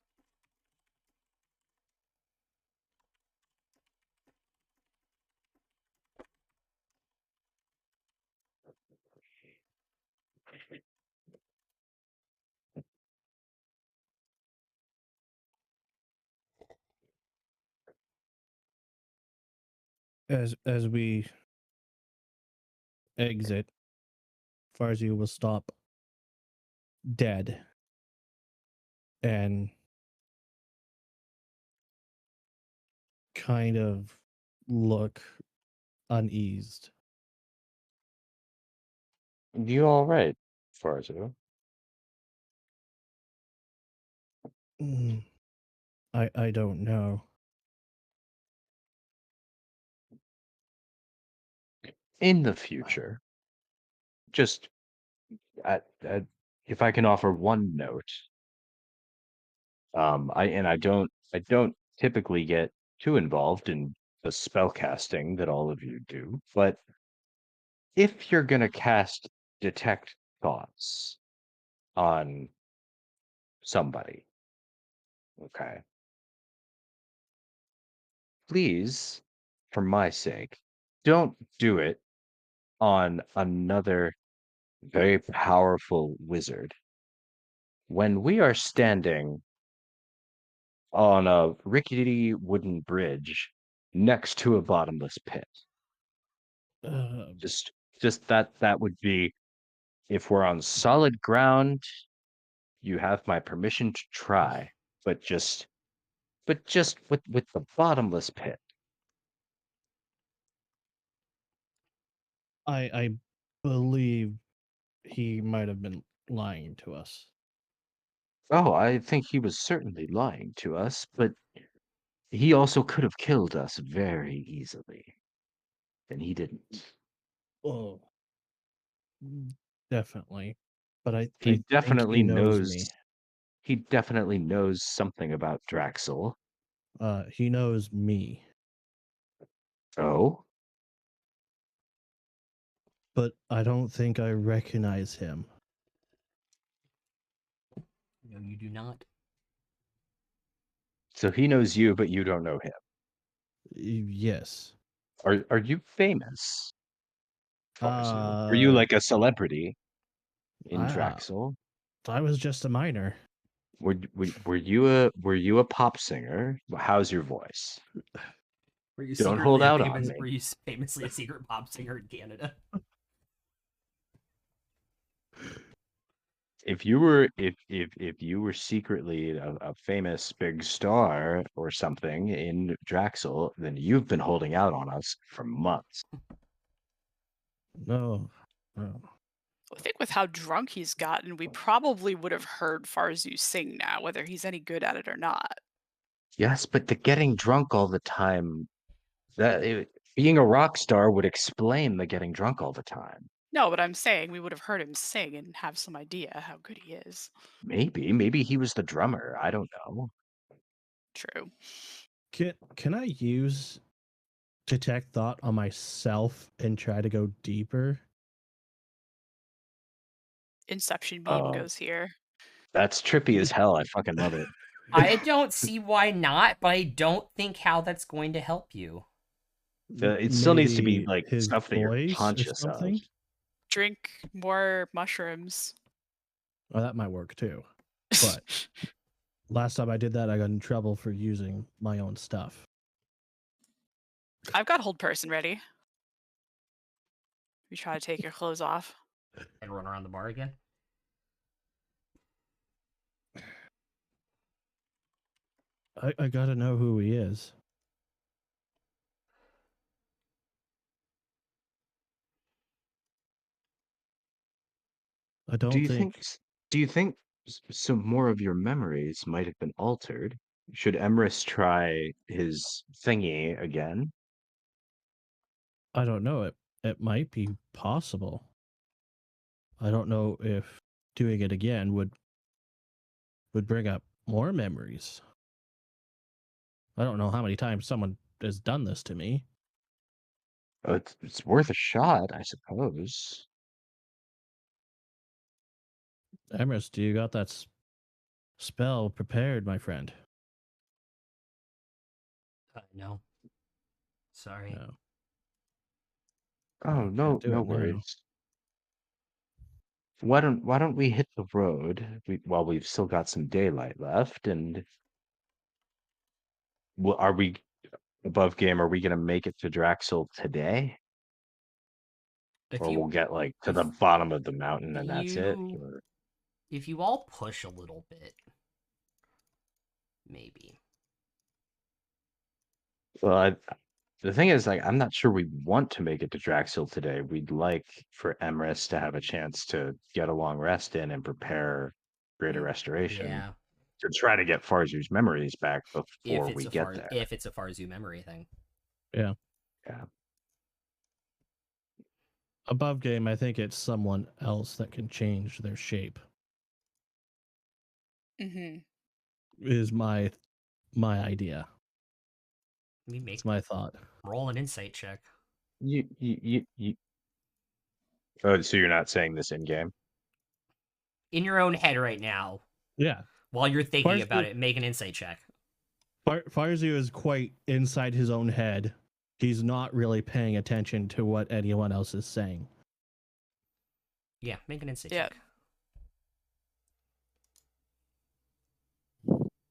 As we exit, Farzi will stop dead and kind of look uneased. You all right, Farzu? Mm, I don't know. In the future, just if I can offer one note, I don't typically get too involved in the spell casting that all of you do, but if you're gonna cast detect thoughts on somebody, okay, please, for my sake, don't do it on another very powerful wizard. When we are standing on a rickety wooden bridge next to a bottomless pit, Uh, just that would be, if we're on solid ground, you have my permission to try, but just with the bottomless pit. I believe he might have been lying to us. Oh, I think he was certainly lying to us, but he also could have killed us very easily, and he didn't. Oh, definitely. But I He think definitely he knows knows. me. He definitely knows something about Draxel. He knows me, Oh, but I don't think I recognize him. No, you do not. so he knows you, but you don't know him. Yes. Are you famous, Farzu? Are you Uh, like a celebrity in I Draxel? I was just a minor. Were you a pop singer? How's your voice? Were you Don't hold secretly a out on famous? me. Were you famously a secret pop singer in Canada? If you were secretly a famous big star or something in Draxel, then you've been holding out on us for months. No. No. I think with how drunk he's gotten, we probably would have heard Farzu sing now, whether he's any good at it or not. Yes, but the getting drunk all the time, being a rock star would explain the getting drunk all the time. No, but I'm saying we would have heard him sing and have some idea how good he is. Maybe he was the drummer. I don't know. True. Can I use detect thought on myself and try to go deeper? Inception beam Oh, goes here. that's trippy as hell. I fucking love it. I don't see why not, but I don't think how that's going to help you. It still needs to be Maybe like his stuff that you're voice or conscious of. something. Drink more mushrooms. Oh, that might work too. But last time I did that, I got in trouble for using my own stuff. I've got hold person ready. You try to take your clothes off. And run around the bar again. I gotta know who he is. I Do don't you think think? Do you think some more of your memories might have been altered? Should Emrys try his thingy again? I don't know. It might be possible. I don't know if doing it again would bring up more memories. I don't know how many times someone has done this to me. It's worth a shot, I suppose. Emrys, do you got that spell prepared, my friend? No. Sorry. No. Oh, Well, no, can't do no it now. worries. Why don't we hit the road while we've still got some daylight left? And are we above game? Are we gonna make it to Draxel today, If or we'll you get like to if the bottom of the mountain and that's it? you Or... if you all push a little bit, maybe. Well, the thing is, like, I'm not sure we want to make it to Draxil today. We'd like for Emrys to have a chance to get a long rest in and prepare Greater Restoration Yeah. to try to get Farzu's memories back before we get there. If it's a Farzu memory thing. Yeah. Yeah. Above game, I think it's someone else that can change their shape. Mm-hmm. Is my idea. We make It's my thought. roll an insight check. You. Oh, so you're not saying this in game? In your own head right now, Yeah. while you're thinking Farzu- about it, make an insight check. Farzu is quite inside his own head. He's not really paying attention to what anyone else is saying. Yeah, make an insight Yeah. check.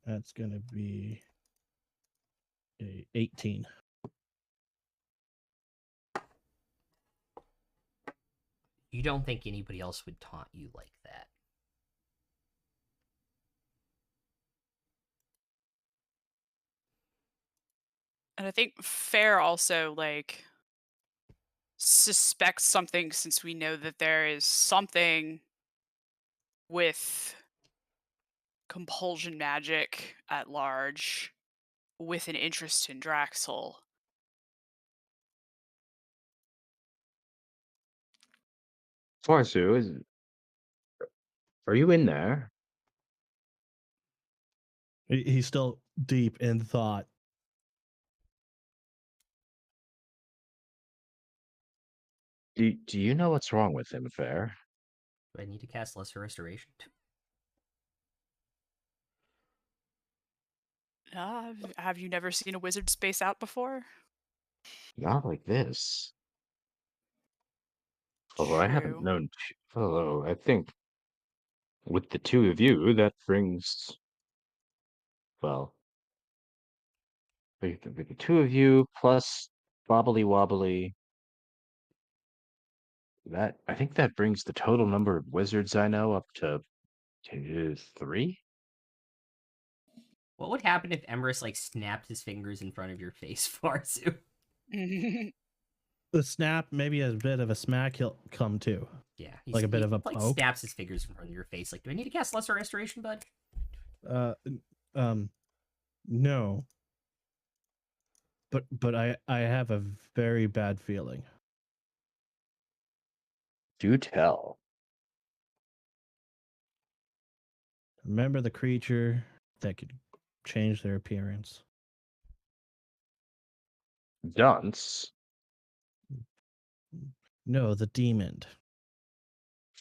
That's gonna be a 18. You don't think anybody else would taunt you like that. And I think Fair also like suspects something, since we know that there is something with compulsion magic at large with an interest in Draxel. Farzu, are you in there? He's still deep in thought. Do you know what's wrong with him, Fair? Do I need to cast Lesser Restoration? Have you never seen a wizard space out before? Not like this. Although I haven't True. known. Although I think with the two of you, that brings. Well, with the two of you plus Bobbly Wobbly, that I think that brings the total number of wizards I know up to 3. What would happen if Emrys like snapped his fingers in front of your face, Farzu? The snap, maybe a bit of a smack he'll come to. Yeah, Like a bit of a like poke? snaps his fingers in front of your face. Like, do I need to cast Lesser Restoration, bud? No. But I have a very bad feeling. Do tell. Remember the creature that could change their appearance? Dunce. No, the demon.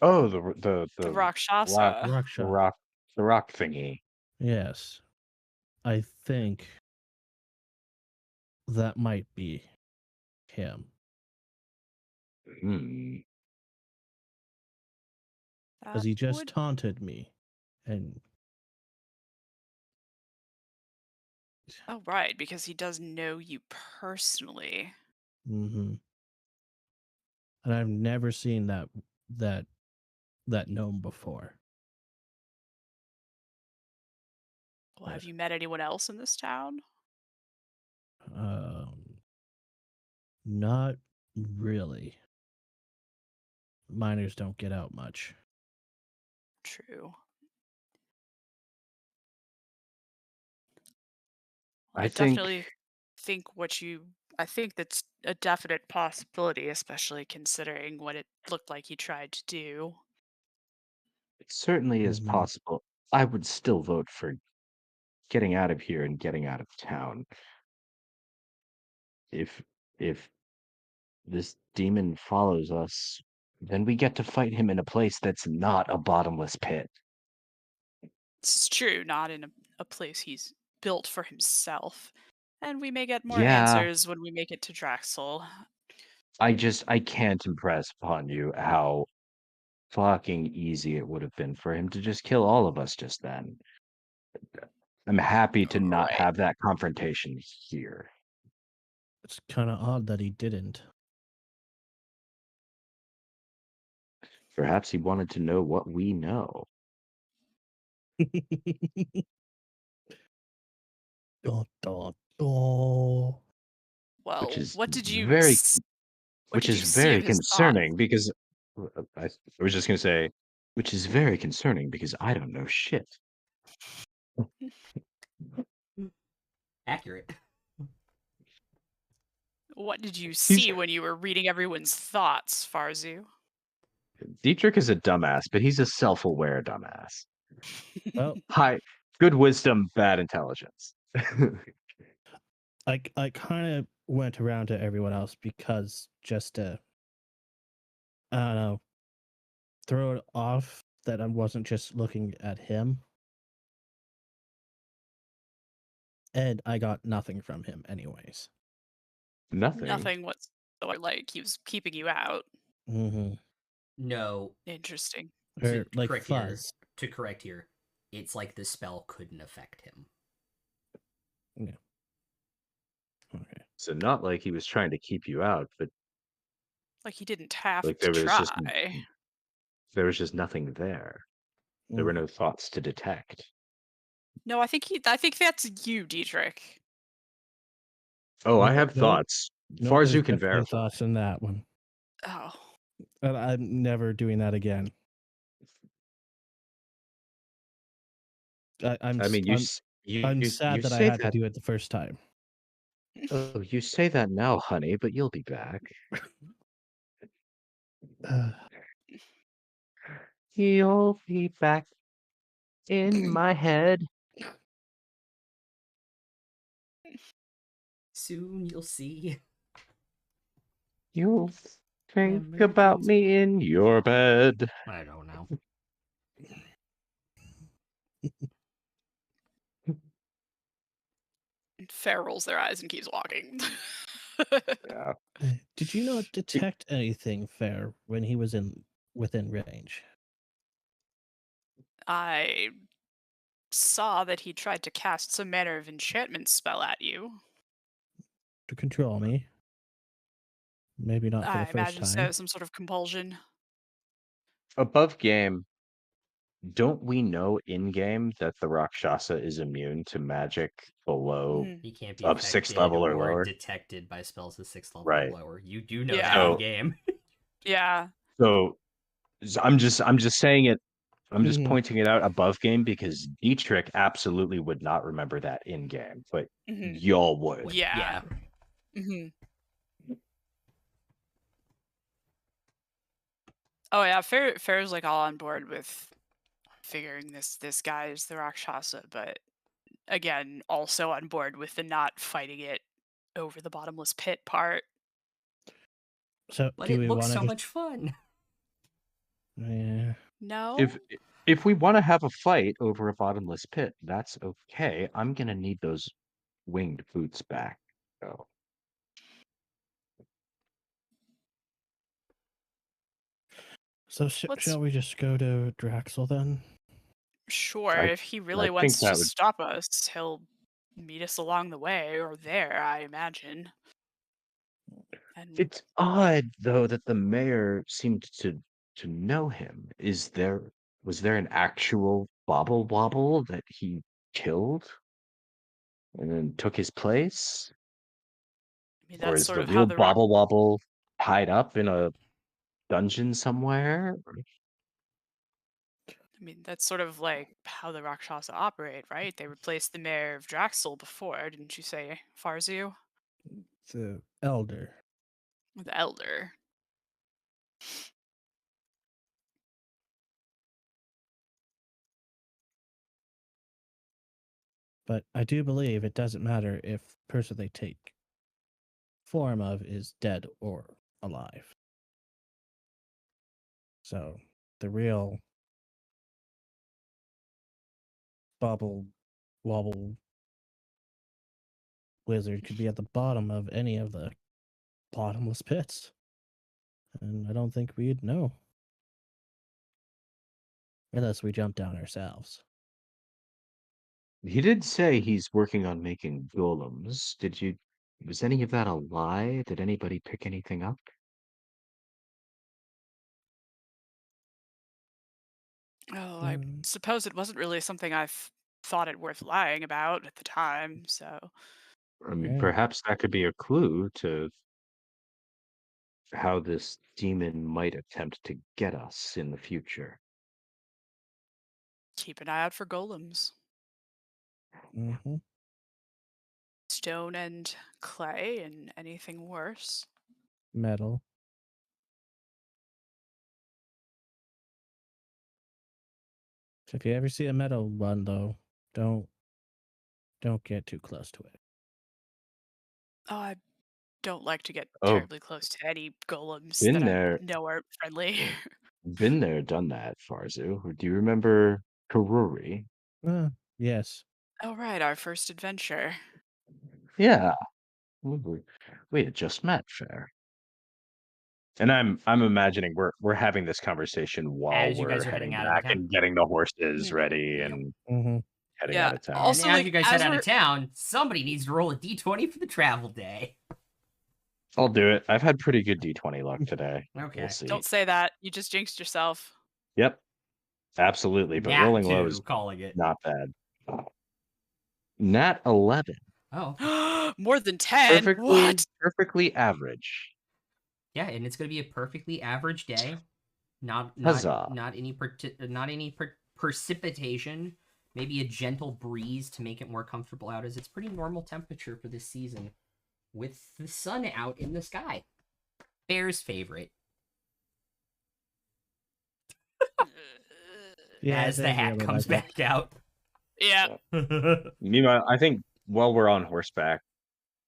Oh, the The Rakshasa. Raksha. the rock thingy. Yes. I think that might be him. Hmm. Because he just would- taunted me. And Oh, right, because he does know you personally. and I've never seen that gnome before. Well, have you met anyone else in this town? Not really. Miners don't get out much. True. I think definitely think I think that's a definite possibility, especially considering what it looked like he tried to do. It certainly is Mhm. possible. I would still vote for getting out of here and getting out of town. If this demon follows us, then we get to fight him in a place that's not a bottomless pit. This is true, not in a place he's built for himself. And we may get more Yeah, answers when we make it to Draxel. I can't impress upon you how fucking easy it would have been for him to just kill all of us just then. I'm happy to not Right. have that confrontation here. It's kind of odd that he didn't. Perhaps he wanted to know what we know. Dun, dun, dun. which Well, is what did you very what which did is you see very of his thoughts? concerning because I was just going to say which is very concerning because I don't know shit. Accurate. What did you He's see when you were reading everyone's thoughts, Farzu? Dietrich is a dumbass, but he's a self-aware dumbass. Well, High good wisdom, bad intelligence. I kind of went around to everyone else because just to, I don't know, throw it off that I wasn't just looking at him. And I got nothing from him, anyways. Nothing. Nothing whatsoever. Like he was keeping you out. Mm-hmm. No, Interesting. to Or like correct here. fuzz. To correct here, it's like the spell couldn't affect him. Yeah. Okay. So not like he was trying to keep you out, but Like he didn't have like to there was just nothing there. There were Mm. no thoughts to detect. No, I think that's you, Dietrich. Oh, I No, have no, thoughts. no, Far as there's you can definitely verify. thoughts in that one. Oh. And I'm never doing that again. I'm I mean, I'm you sad that I say had to that. do it the first time. Oh, you say that now, honey, but you'll be back. You'll be back in my head. Soon you'll see. You'll think Memories. about me in your bed. I don't know. Fair rolls their eyes and keeps walking. Yeah. Did you not detect anything fair when he was within range? I saw that he tried to cast some manner of enchantment spell at you. To control me? Maybe not for the I first imagine so, time. some sort of compulsion. Above game, don't we know in game that the Rakshasa is immune to magic below Mhm. He can't be of 6th affected level or or lower? detected by spells at 6th level Right. or lower. You do know that Yeah. in So game. Yeah. so I'm just saying it. I'm just pointing it out above game because Dietrich absolutely would not remember that in game, but Mhm. y'all would. Yeah. Mhm. Oh yeah, Fair's like all on board with figuring this guy is the Rakshasa, but again, also on board with the not fighting it over the bottomless pit part. So But do it we looks want to so just? much fun. Yeah. No? If we want to have a fight over a bottomless pit, that's okay. I'm gonna need those winged boots back. So So Let's shall we just go to Draxel then? Sure, I if he I really think wants to that would. stop us, he'll meet us along the way or there, I imagine. And It's odd though that the mayor seemed to know him. Was there an actual Bobble Wobble that he killed and then took his place? I mean Or that's is sort the of how real the rock Bobble Wobble tied up in a dungeon somewhere? I mean that's sort of like how the Rakshasa operate, right? They replaced the mayor of Draxel before, didn't you say, Farzu? The elder. The elder. But I do believe it doesn't matter if the person they take form of is dead or alive. So the real bubble wobble wizard could be at the bottom of any of the bottomless pits. And I don't think we'd know. Unless we jump down ourselves. He did say he's working on making golems. Was any of that a lie? Did anybody pick anything up? Oh, I Mm, suppose it wasn't really something I thought it worth lying about at the time, so. I mean, yeah. perhaps that could be a clue to how this demon might attempt to get us in the future. Keep an eye out for golems. Mm-hmm. Stone and clay and anything worse. Metal. So if you ever see a metal one, though, don't get too close to it. Oh, I don't like to get Oh, terribly close to any golems been that I there, know are friendly. been there, done that, Farzu. Do you remember Karuri? Yes. Oh, right, our first adventure. Yeah, we had just met, fair. And I'm imagining we're having this conversation while As you we're guys are heading heading out of the back town. and getting the horses Mhm. ready Yep. and Mm-hmm. heading Yeah, out of town. And also, as like, you guys as head out we're- of town, somebody needs to roll a d20 for the travel day. I'll do it. I've had pretty good D20 luck today. Okay. We'll see. Don't say that. You just jinxed yourself. Yep, absolutely. But Nat rolling low 2, is calling it. not bad. Nat 11, Oh, More than 10? What? perfectly average. yeah, and it's going to be a perfectly average day. Not Huzzah. precipitation. Maybe a gentle breeze to make it more comfortable out, as it's pretty normal temperature for this season, with the sun out in the sky. Bear's favorite. Yeah. as the they hat really comes like it. back out. Yeah. Meanwhile, I think while we're on horseback,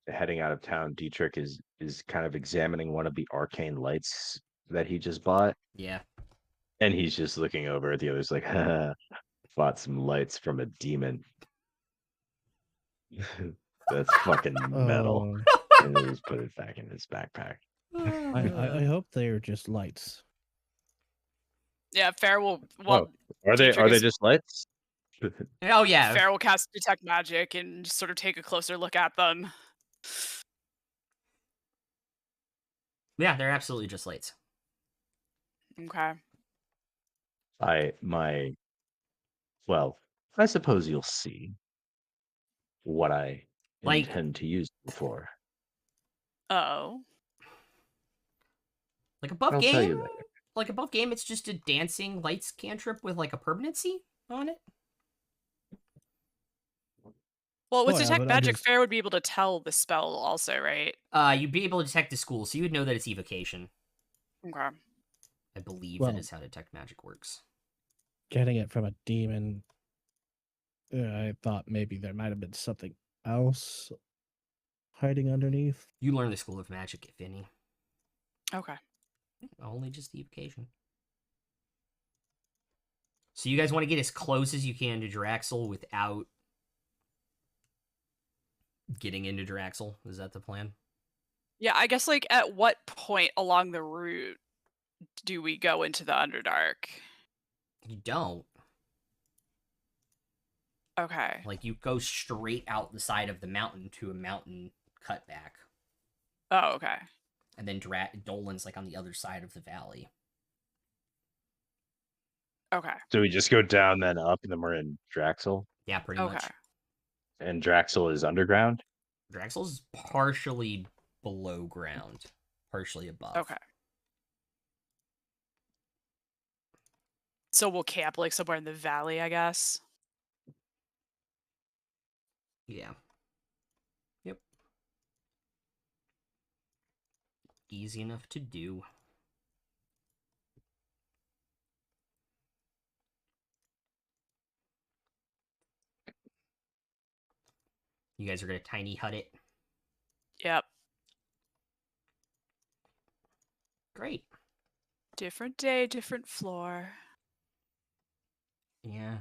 heading out of town, Dietrich is kind of examining one of the arcane lights that he just bought, Yeah. and he's just looking over at the others like, "Haha, bought some lights from a demon." That's fucking metal. Oh, And he just put it back in his backpack. I hope they're just lights. Yeah, Fair will. Well, Are they Dietrich is- just lights? Oh yeah. Fair will cast Detect Magic and just sort of take a closer look at them. Yeah, they're absolutely just lights. Okay. Well, I suppose you'll see what I Like- intend to use them for. Oh. Like above I'll game. tell you later. Like above game, it's just a dancing lights cantrip with like a permanency on it. Well, with Oh, yeah, Detect but I'm Magic, just- Fair would be able to tell the spell also, right? You'd be able to detect the school, so you would know that it's evocation. Okay. I believe Well- that is how detect magic works. Getting it from a demon. I thought maybe there might have been something else hiding underneath. You learn the school of magic, if any. Okay. Only just the evocation. So you guys want to get as close as you can to Draxel without getting into Draxel? Is that the plan? Yeah, I guess, like, at what point along the route do we go into the Underdark? You don't. Okay. Like, you go straight out the side of the mountain to a mountain cutback. Oh, okay. And then Dolan's, like, on the other side of the valley. Okay. So we just go down, then up, and then we're in Draxel. Yeah, pretty Okay. much. And Draxel is underground. Draxel's partially below ground, partially above. Okay. So we'll camp, like, somewhere in the valley, I guess? Yeah. Yep. Easy enough to do. You guys are gonna tiny hut it. Yep. Great. Different day, different floor. Yeah.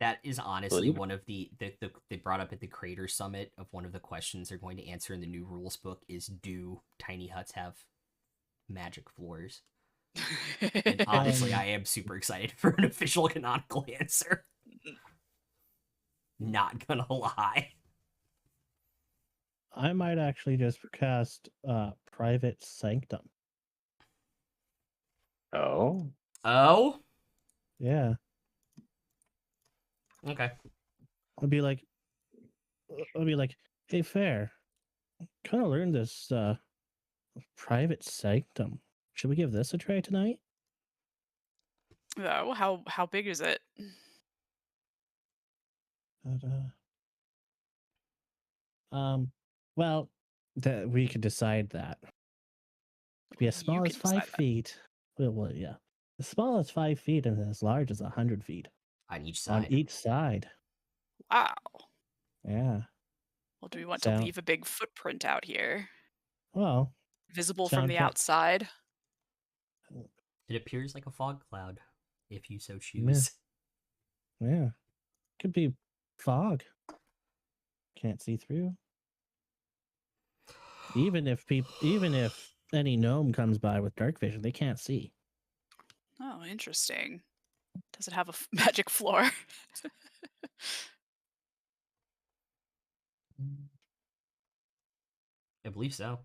That is honestly Believe- one of the they brought up at the Creator Summit of one of the questions they're going to answer in the new rules book is, do tiny huts have magic floors? And obviously, I am super excited for an official canonical answer. Not gonna lie. I might actually just cast Private Sanctum. Oh, Oh, Yeah. okay. I'll be like, hey, Fair, kind of learned this Private Sanctum. Should we give this a try tonight? Oh, how big is it? But, well, that we could decide that. Could be as You small as can 5 decide that. feet. Well, yeah, as small as 5 feet and as large as 100 feet On each on side. each side. Wow. Yeah. Well, do we want to Sound- leave a big footprint out here, Well, visible from Sound the ca- outside? It appears like a fog cloud, if you so choose. yeah, could be fog. Can't see through. Even if any gnome comes by with dark vision, they can't see. Oh, interesting. Does it have a magic floor? I believe so.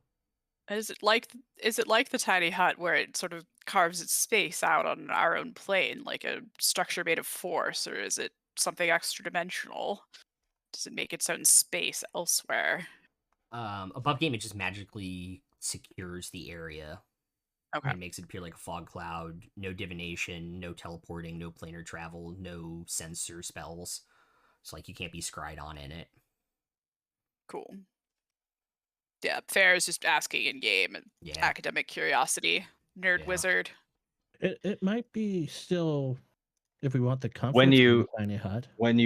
Is it like the tiny hut where it sort of carves its space out on our own plane, like a structure made of force, or is it something extra dimensional? Does it make its own space elsewhere? Above game, it just magically secures the area. Okay. And makes it appear like a fog cloud. No divination, no teleporting, no planar travel, no sensor spells. So like you can't be scryed on in it. Cool. Yeah, Fair is just asking in game and Yeah. academic curiosity. Nerd Yeah. wizard. It might be still, if we want the comfort When of you- a tiny hut. when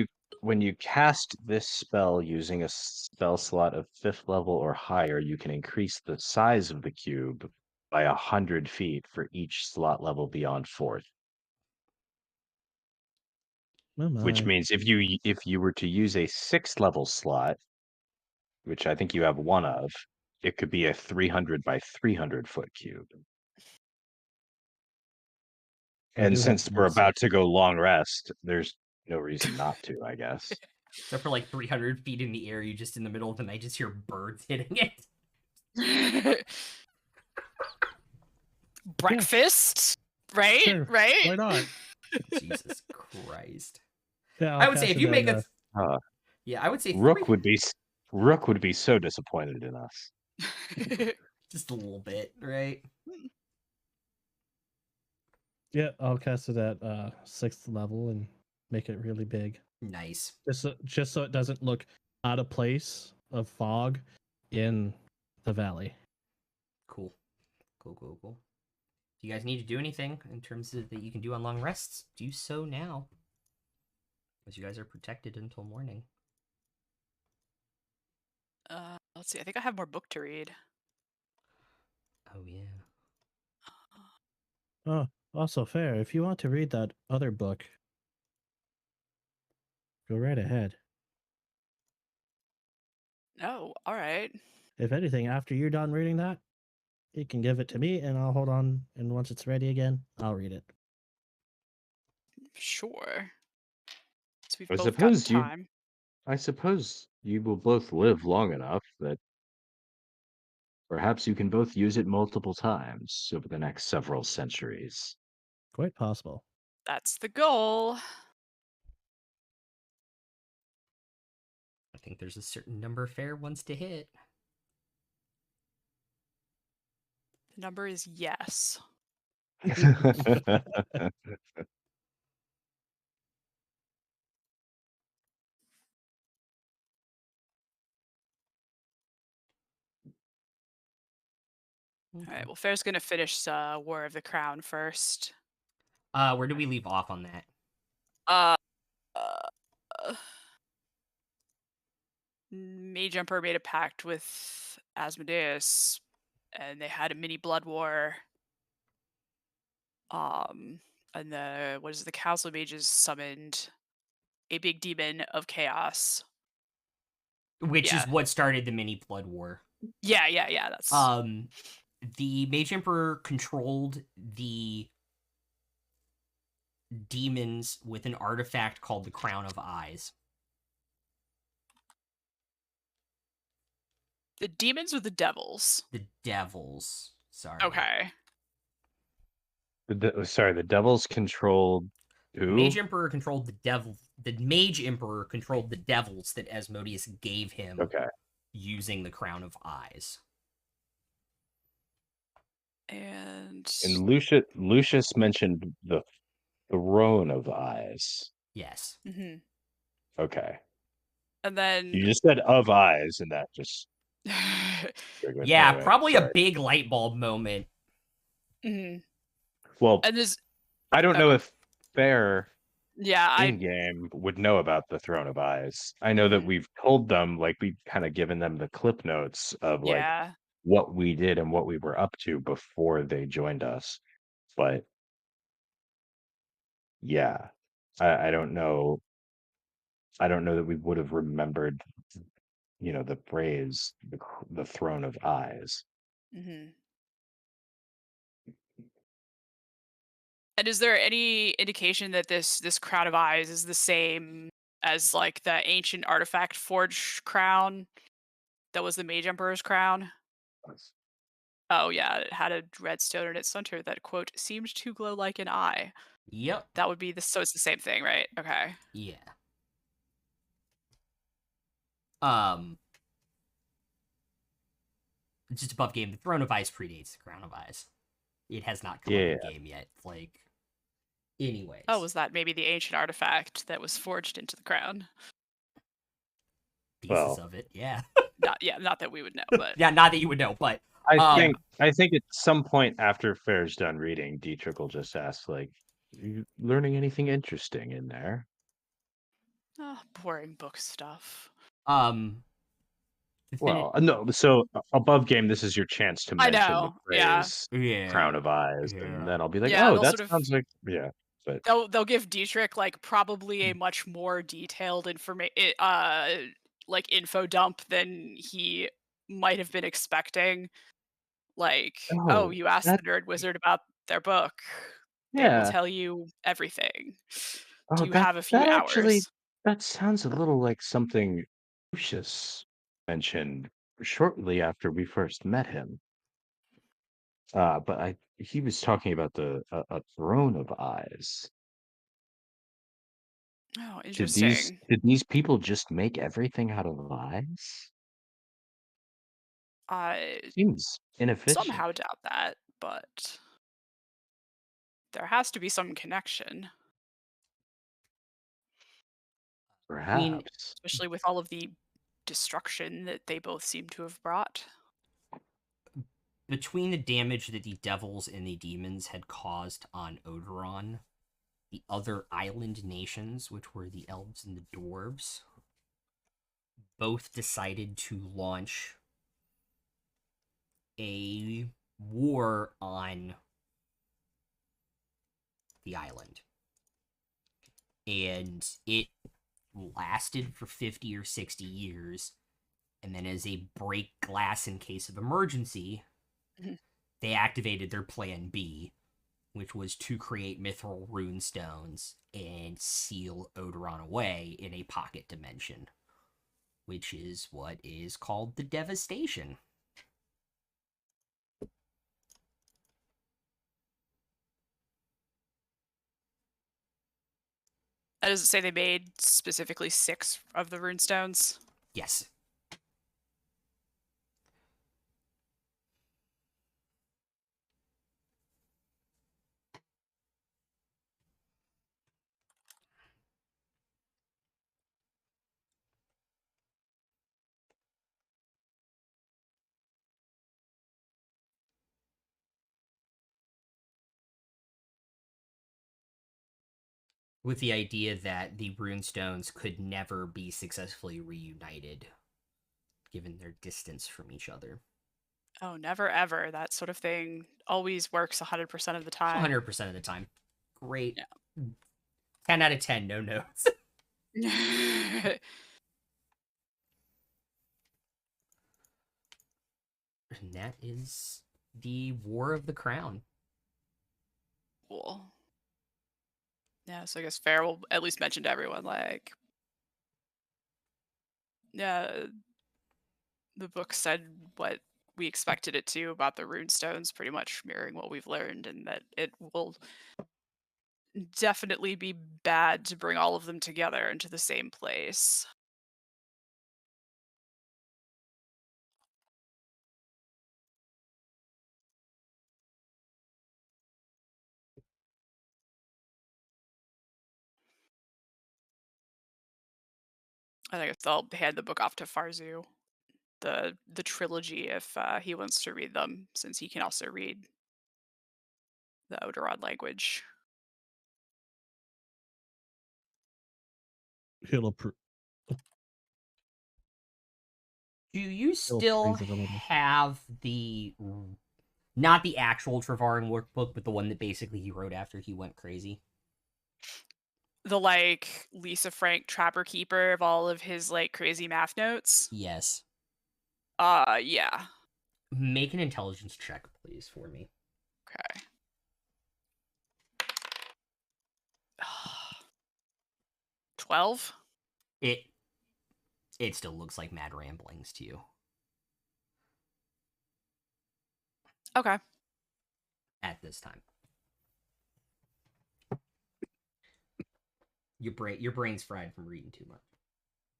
you cast this spell using a spell slot of 5th level or higher, you can increase the size of the cube by 100 feet for each slot level beyond 4th. Oh Which my. means if you were to use a 6th level slot, which I think you have one of, it could be a 300 by 300 foot cube. I And do have since some we're insight. about to go long rest, there's no reason not to, I guess. So for like 300 feet in the air, you just in the middle of the night just hear birds hitting it. Breakfast? Right? Sure, Right? Why not? Jesus Christ. Yeah, I would say if you make a Uh, yeah, I would say Rook would be so disappointed in us. just a little bit, right? Yeah, I'll cast it at 6th level and make it really big. Nice. Just so it doesn't look out of place of fog in the valley. Cool. Cool. If you guys need to do anything in terms of that you can do on long rests, do so now. Because you guys are protected until morning. Let's see. I think I have more book to read. Oh yeah. Oh, also Fair, if you want to read that other book, go right ahead. Oh, all right. If anything, after you're done reading that, you can give it to me and I'll hold on, and once it's ready again, I'll read it. Sure. So we've I both got suppose you- time. I suppose you will both live long enough that perhaps you can both use it multiple times over the next several centuries. Quite possible. That's the goal. I think there's a certain number of fair ones to hit. The number is yes. All right. Well, Fair's gonna finish War of the Crown first. Where do we leave off on that? Uh, uh, Mage Emperor made a pact with Asmodeus, and they had a mini blood war. Um, and the Council of Mages summoned a big demon of chaos. Which Yeah. is what started the mini blood war. Yeah. That's The Mage Emperor controlled the demons with an artifact called the Crown of Eyes. the demons or the devils. The devils. Sorry. Okay. Sorry, the devils controlled The who? Mage Emperor controlled the devil. The Mage Emperor controlled the devils that Asmodeus gave him Okay. using the Crown of Eyes. And And Lucius mentioned the throne of eyes. Yes. mhm. Okay. And then You just said of eyes, and that just triggered. Yeah, Anyway, probably sorry. a big light bulb moment. mhm. Well, And there's I don't know okay. if Fair Yeah, in game would know about the Throne of Eyes. I know that Mhm. we've told them, like we've kind of given them the clip notes of like yeah. what we did and what we were up to before they joined us. But yeah, I don't know. I don't know that we would have remembered, the phrase, the Throne of Eyes. Mhm. And is there any indication that this crown of eyes is the same as like the ancient artifact forged crown that was the Mage Emperor's crown? Oh yeah, it had a red stone in its center that quote seemed to glow like an eye. Yep. That would be so it's the same thing, right? Okay. Yeah. Um, just above game, the Throne of Ice predates the Crown of Ice. It has not come up Yeah. in game yet. Like, anyways. Oh, was that maybe the ancient artifact that was forged into the crown? Pieces Well- of it, yeah. Not that we would know, but Yeah, not that you would know, but I think at some point after Fair's done reading, Dietrich will just ask, like, "Are you learning anything interesting in there?" boring book stuff. Well, no. So above game, this is your chance to I mention the know, yeah. phrase yeah. "Crown of Eyes," Yeah. and then I'll be like, Yeah, "Oh, they'll that sort of- sounds like yeah." But They'll give Dietrich like probably a much more detailed like info dump than he might have been expecting. Like, oh, Oh, you asked that the nerd wizard about their book. They will yeah. tell you everything. Oh, Do you have a few that actually hours? that sounds a little like something Lucius mentioned shortly after we first met him. But he was talking about a throne of eyes. Oh, Did these interesting. did these people just make everything out of eyes? I Seems inefficient. somehow doubt that, but there has to be some connection, mean, Perhaps. especially with all of the destruction that they both seem to have brought. between the damage that the devils and the demons had caused on Odoron, the other island nations, which were the elves and the dwarves, both decided to launch a war on the island. And it lasted for 50 or 60 years. And then, as a break glass in case of emergency, Mhm. they activated their plan B, which was to create mithril rune stones and seal Odoron away in a pocket dimension, which is what is called the Devastation. Does it say they made specifically 6 of the runestones? Yes. with the idea that the runestones could never be successfully reunited, given their distance from each other. Oh, never ever. That sort of thing always works 100% of the time. 100% of the time. Great. Yeah. 10 out of 10, no notes. And that is the War of the Crown. Cool. Yeah, so I guess Fair will at least mention to everyone, like, yeah, the book said what we expected it to about the runestones, pretty much mirroring what we've learned, and that it will definitely be bad to bring all of them together into the same place. I guess they'll hand the book off to Farzu, the trilogy, if he wants to read them, since he can also read the Odoron language. He'll approve. Do you He'll still praise it a little. have the, not the actual Trevarin workbook, but the one that basically he wrote after he went crazy? The, like, Lisa Frank Trapper Keeper of all of his, like, crazy math notes? Yes. Yeah. Make an intelligence check, please, for me. Okay. 12? It still looks like mad ramblings to you. Okay. At this time. Your brain's fried from reading too much.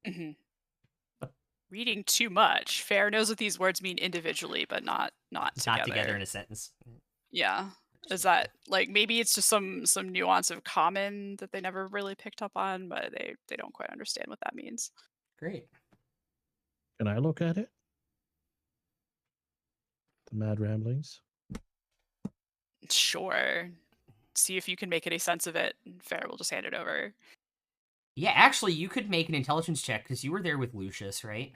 Mm-hmm. Reading too much. Fair knows what these words mean individually, but not together. Not together in a sentence. Yeah. Is that, like, maybe it's just some nuance of common that they never really picked up on, but they don't quite understand what that means. Great. Can I look at it? The Mad Ramblings. Sure. See if you can make any sense of it. Fair will just hand it over. Yeah, actually, you could make an intelligence check because you were there with Lucius, right?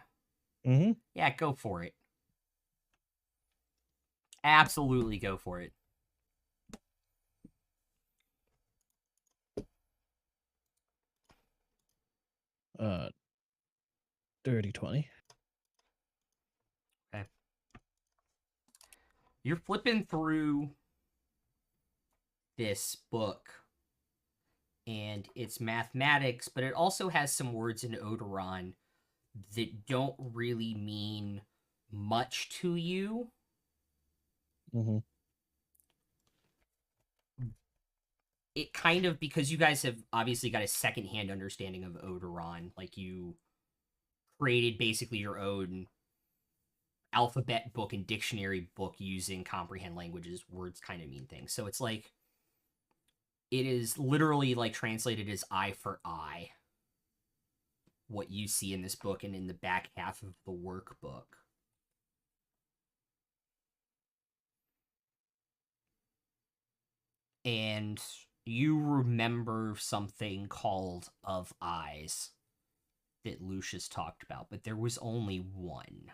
Mm-hmm. Yeah, go for it. Absolutely go for it. Dirty 20. Okay. You're flipping through this book, and it's mathematics, but it also has some words in Odoron that don't really mean much to you. Mm-hmm. It kind of, because you guys have obviously got a secondhand understanding of Odoron, like you created basically your own alphabet book and dictionary book using comprehend languages, words kind of mean things. So it's like, it is literally like translated as eye for eye, what you see in this book and in the back half of the workbook. And you remember something called Of Eyes that Lucius talked about, but there was only one.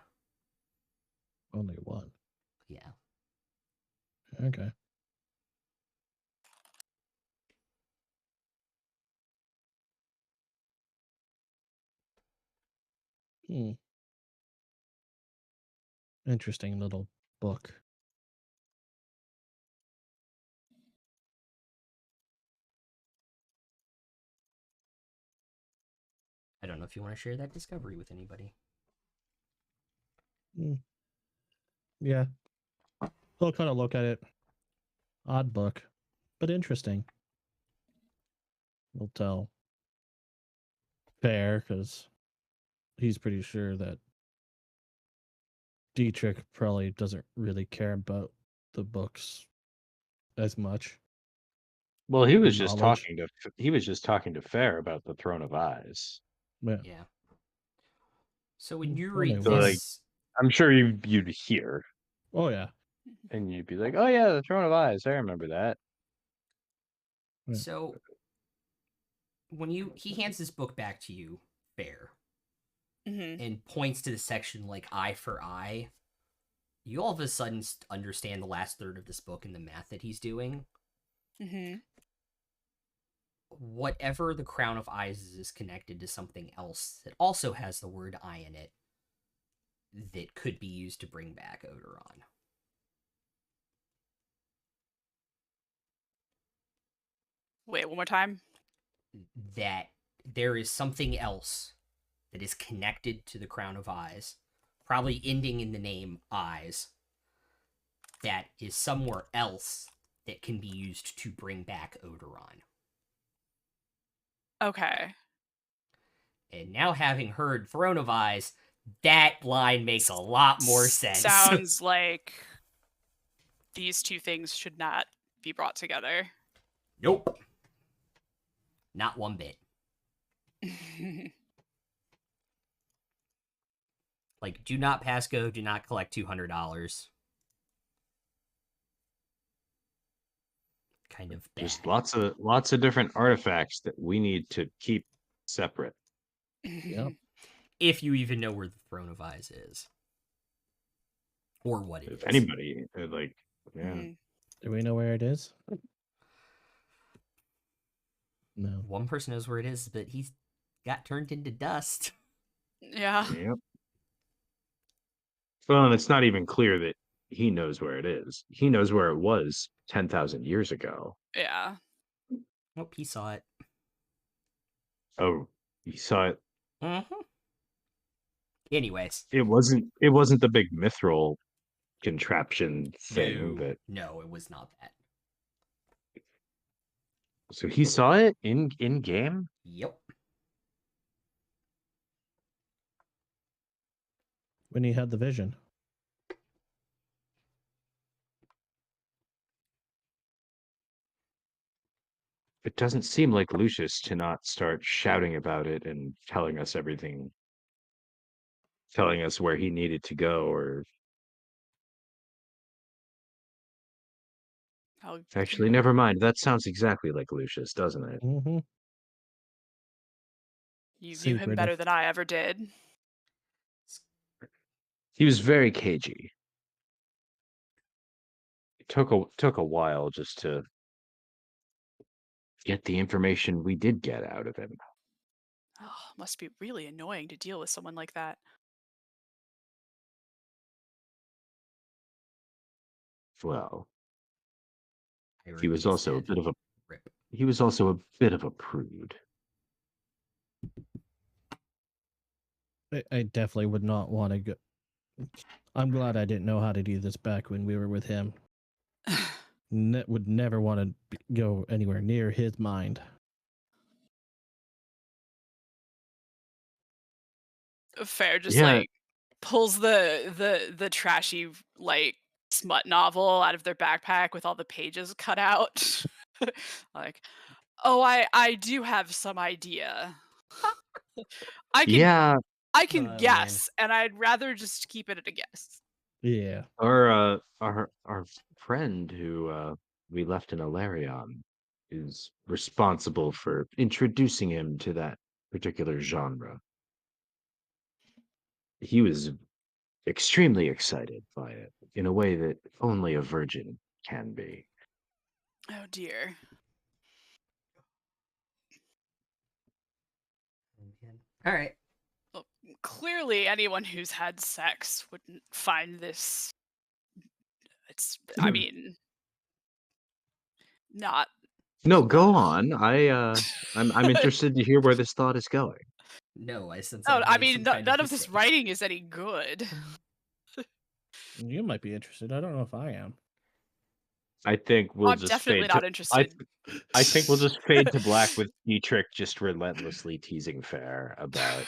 Only one. Yeah. Okay. Interesting little book. I don't know if you want to share that discovery with anybody. Yeah. I'll kind of look at it. Odd book, but interesting. We'll tell Fair, because he's pretty sure that Dietrich probably doesn't really care about the books as much. Well, he was just Knowledge. talking to Fair about the Throne of Eyes. Yeah. Yeah. So when you Only read So, like, this, I'm sure you'd hear, Oh yeah. and you'd be like, "Oh yeah, the Throne of Eyes. I remember that." Yeah. so when he hands this book back to you, Fair, Mm-hmm. and points to the section like eye for eye, you all of a sudden understand the last third of this book and the math that he's doing. Mm-hmm. Whatever the crown of eyes is connected to something else that also has the word eye in it that could be used to bring back Odoron. Wait, one more time. That there is something else that is connected to the crown of eyes, probably ending in the name eyes, that is somewhere else that can be used to bring back Odoron. Okay. And now, having heard Throne of Eyes, that line makes a lot more sense. Sounds like these two things should not be brought together. Nope. Not one bit. Like, do not pass go, do not collect $200. Kind of bad. There's lots of different artifacts that we need to keep separate. Yep. If you even know where the Throne of Eyes is. Or what it is. If anybody, like, yeah. Mhm. Do we know where it is? No. One person knows where it is, but he's got turned into dust. Yeah. Yep. Well, and it's not even clear that he knows where it is. He knows where it was 10,000 years ago. Yeah. Nope, he saw it. Oh, he saw it. Mm-hmm. Anyways. It wasn't the big mithril contraption thing, but No, it was not that. So he saw it in game. Yep. When he had the vision. it doesn't seem like Lucius to not start shouting about it and telling us everything, telling us where he needed to go, or I'll actually, never mind. That sounds exactly like Lucius, doesn't it? Mm-hmm. You knew him Secret better of- than I ever did. He was very cagey. It took a while just to get the information we did get out of him. Oh, must be really annoying to deal with someone like that. Well, I he was repeat also a instead. bit of a Rip. he was also a bit of a prude. I definitely would not want to go. I'm glad I didn't know how to do this back when we were with him. Would never want to go anywhere near his mind. Fair, just Yeah. like pulls the trashy like smut novel out of their backpack with all the pages cut out. Like, oh, I do have some idea. I can Yeah, I can Oh, man. guess, and I'd rather just keep it at a guess. Yeah. our friend who we left in Alarion is responsible for introducing him to that particular genre. He was extremely excited by it in a way that only a virgin can be. Oh dear. All right. Well, clearly, anyone who's had sex wouldn't find this. It's. I mean, not. No, go on. I'm interested to hear where this thought is going. No, I sense. No, I've I made mean, some kind none of this mistake. writing is any good. You might be interested. I don't know if I am. I think we'll I'm just definitely fade not to, interested. I think we'll just fade to black with Dietrich just relentlessly teasing Fair about.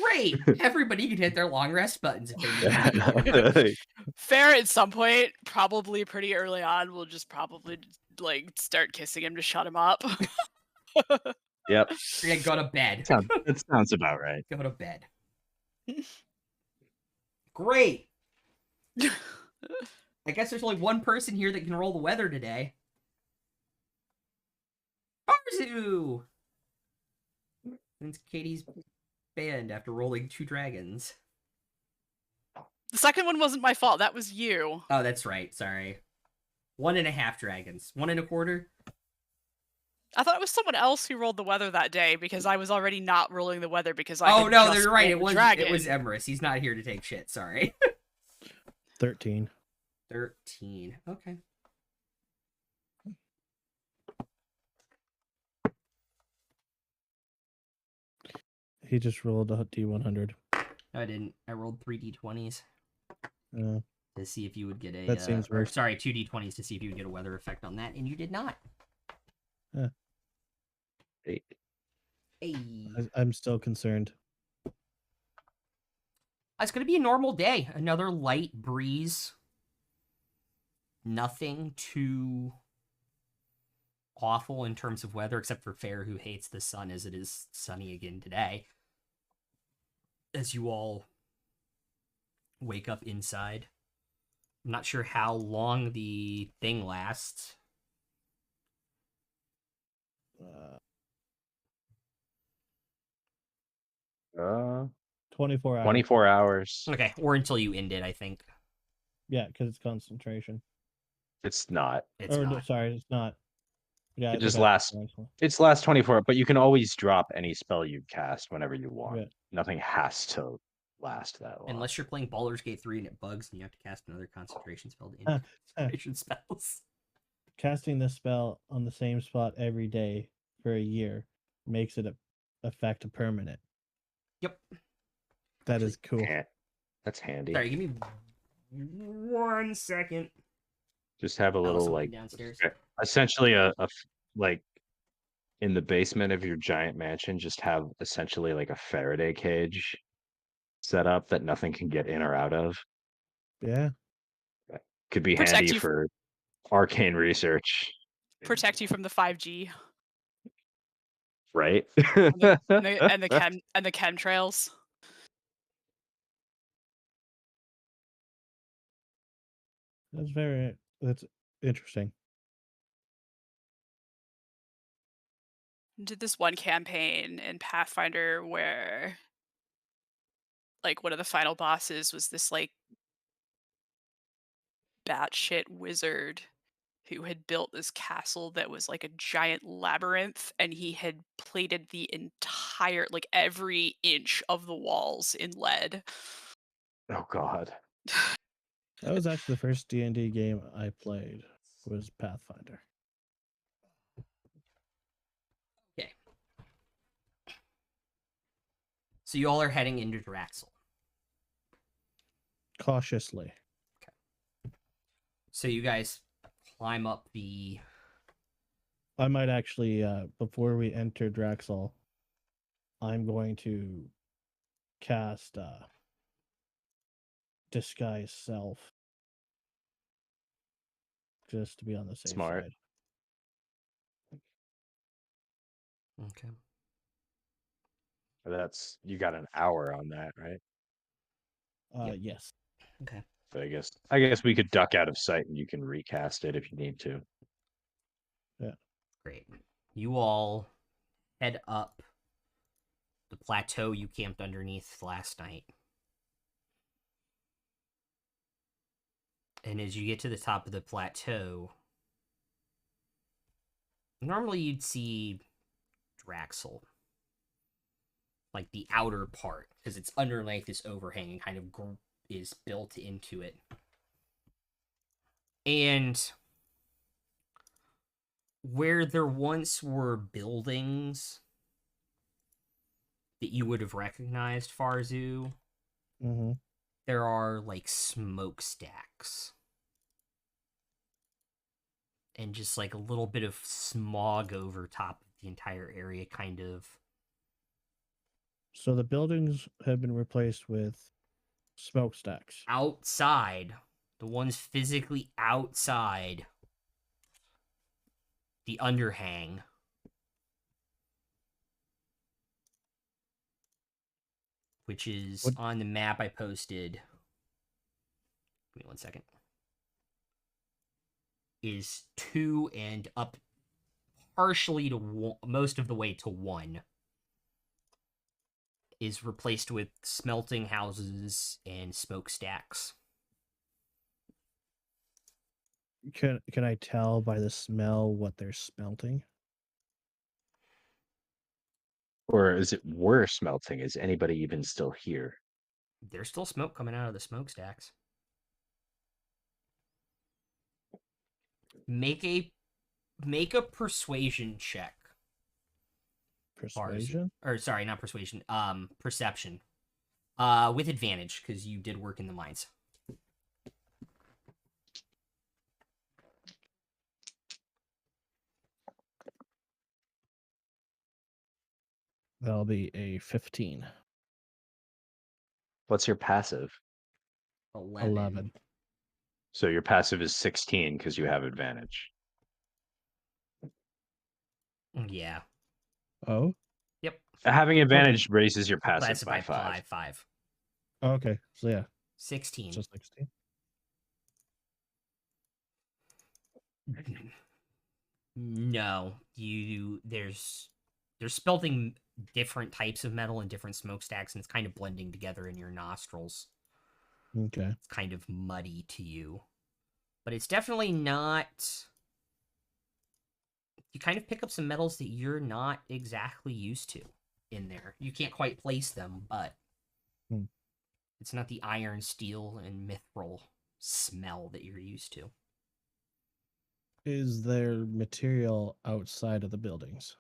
Great. Everybody can hit their long rest buttons if they need. Fair at some point, probably pretty early on, will just probably like start kissing him to shut him up. Yep, Yeah, go to bed. that sounds about right. Go to bed. Great. I guess there's only one person here that can roll the weather today. Arzu! It's Katie's band after rolling 2 dragons. The second one wasn't my fault. That was you. Oh, that's right. Sorry. 1.5 dragons. 1.25. I thought it was someone else who rolled the weather that day because I was already not rolling the weather because I. Oh had no, just they're right. rolled It the dragon. was Emerus. He's not here to take shit. Sorry. 13. 13. Okay. He just rolled a D100. No, I didn't. I rolled 3 d20s Uh, to see if you would get a. That seems or, worse. sorry, 2 d20s to see if you would get a weather effect on that, and you did not. Hey, Hey. I'm still concerned. It's going to be a normal day. Another light breeze. Nothing too awful in terms of weather, except for Fair, who hates the sun as it is sunny again today. As you all wake up inside. I'm not sure how long the thing lasts. 24 hours. 24 hours. Okay, or until you end it, I think. Yeah, because it's concentration. It's not. It's No, not. sorry, it's not. Yeah, It I just think I- lasts. It's last 24, but you can always drop any spell you cast whenever you want. Yeah. Nothing has to last that long. Unless you're playing Baldur's Gate 3 and it bugs and you have to cast another concentration spell to end concentration spells. Casting this spell on the same spot every day for a year makes it affect a permanent. Yep. That is cool. That's handy. Sorry, give me 1 second. Just have a Oh, little someone like downstairs. essentially like in the basement of your giant mansion, just have essentially like a Faraday cage set up that nothing can get in or out of. Yeah. Could be Protect handy you- for arcane research, Protect you from the 5G right? and the chemtrails. That's interesting. Did this one campaign in Pathfinder where like one of the final bosses was this like batshit wizard who had built this castle that was like a giant labyrinth, and he had plated the entire like every inch of the walls in lead. Oh God. That was actually the first D&D game I played was Pathfinder. Okay. So you all are heading into Draxel. Cautiously. So you guys climb up the... I might actually, before we enter Draxel, I'm going to cast Disguise Self. Just to be on the safe Smart. side. Okay. That's you got an hour on that, right? Yep. Yes. Okay. So I guess we could duck out of sight and you can recast it if you need to. Great. You all head up the plateau you camped underneath last night. And as you get to the top of the plateau, normally you'd see Draxel. Like the outer part, because it's underneath this overhang and kind of is built into it. And where there once were buildings that you would have recognized, Farzu, Mm-hmm. there are like smokestacks. And just like a little bit of smog over top of the entire area, kind of. So the buildings have been replaced with smokestacks. Outside, the ones physically outside the underhang, which is What- on the map I posted. Give me 1 second. Is 2 and up partially to most of the way to 1. is replaced with smelting houses and smokestacks. Can I tell by the smell what they're smelting? Or is it worse melting? Is anybody even still here? There's still smoke coming out of the smokestacks. Make a persuasion check. Persuasion? Or sorry, not persuasion. Perception. With advantage because you did work in the mines. That'll be a 15. What's your passive? 11. So your passive is 16 because you have advantage. Yeah. Oh? Yep. Having advantage raises your passive Passive by 5. 5. Oh, okay. So yeah, 16. just 16. No, there's smelting different types of metal and different smokestacks, and it's kind of blending together in your nostrils. Okay. It's kind of muddy to you, but it's definitely not. You kind of pick up some metals that you're not exactly used to in there. You can't quite place them, but it's not the iron, steel, and mithril smell that you're used to. Is there material outside of the buildings?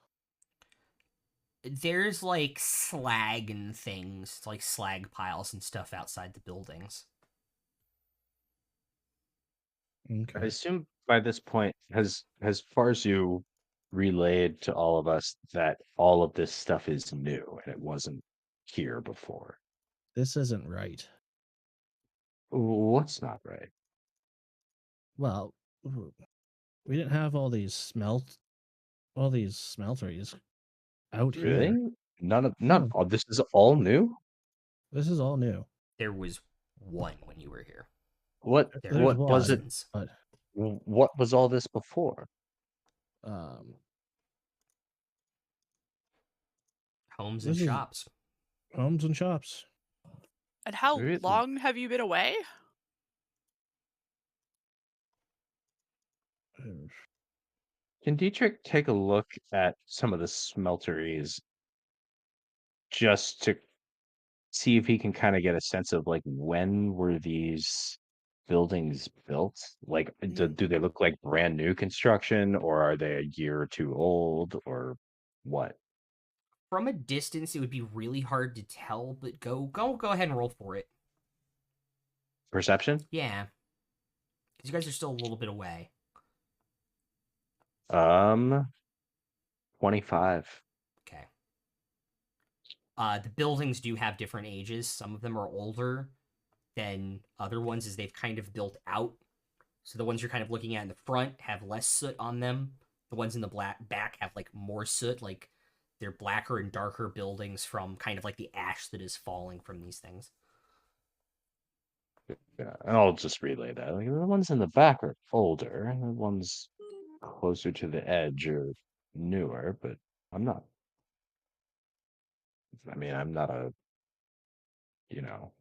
There's like slag and things, like slag piles and stuff outside the buildings. I Okay. assume by this point, has Farzu relayed to all of us that all of this stuff is new and it wasn't here before? This isn't right. What's not right? Well, we didn't have all these smelteries out here. Really? None No. of this is all new? This is all new. There was one when you were here. What There There's what was it? dozens. But What was all this before? Homes This and is- shops. homes and shops. And how Really? long have you been away? Can Dietrich take a look at some of the smelteries just to see if he can kind of get a sense of like when were these buildings built? Like, do they look like brand new construction, or are they a year or two old, or what? From a distance, it would be really hard to tell, but go ahead and roll for it. Perception? Yeah. Because you guys are still a little bit away. 25. Okay. The buildings do have different ages. Some of them are older than other ones as they've kind of built out. So the ones you're kind of looking at in the front have less soot on them. The ones in the back have like more soot, like they're blacker and darker buildings from kind of like the ash that is falling from these things. Yeah, and I'll just relay that. Like, the ones in the back are older, and the ones closer to the edge are newer, but I'm not. I mean, I'm not a, you know,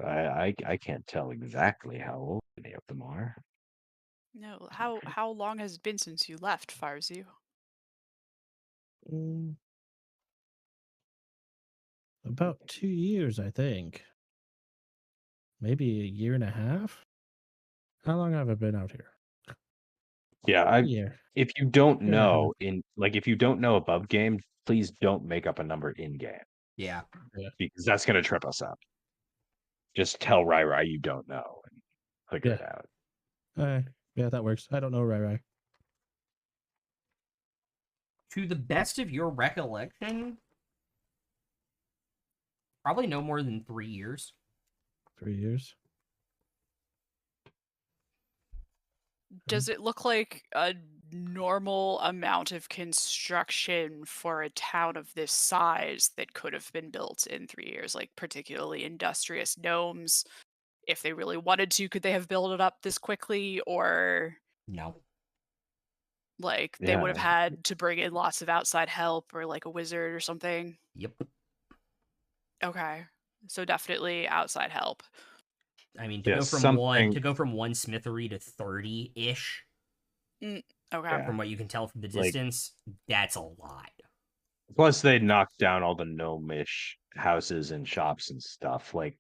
I can't tell exactly how old any of them are. No. How long has it been since you left, Farzu? About 2 years, I think. Maybe a year and a half. How long have I been out here? Yeah, Yeah. if you don't Yeah. know if you don't know above game, please don't make up a number in game Yeah. because that's gonna trip us up. Just tell Rai you don't know and figure it out. Yeah, that works. I don't know, Rai. To the best of your recollection, probably no more than 3 years. 3 years. Does it look like a normal amount of construction for a town of this size that could have been built in 3 years? Like particularly industrious gnomes, if they really wanted to, could they have built it up this quickly? Or No. Like, they would have Yeah. had to bring in lots of outside help or, like, a wizard or something? Yep. Okay. So definitely outside help. I mean, Yeah, something. to go from one smithery to 30-ish, Okay. Yeah. from what you can tell from the Like- distance, that's a lot. Plus, they knocked down all the gnomish houses and shops and stuff. Like,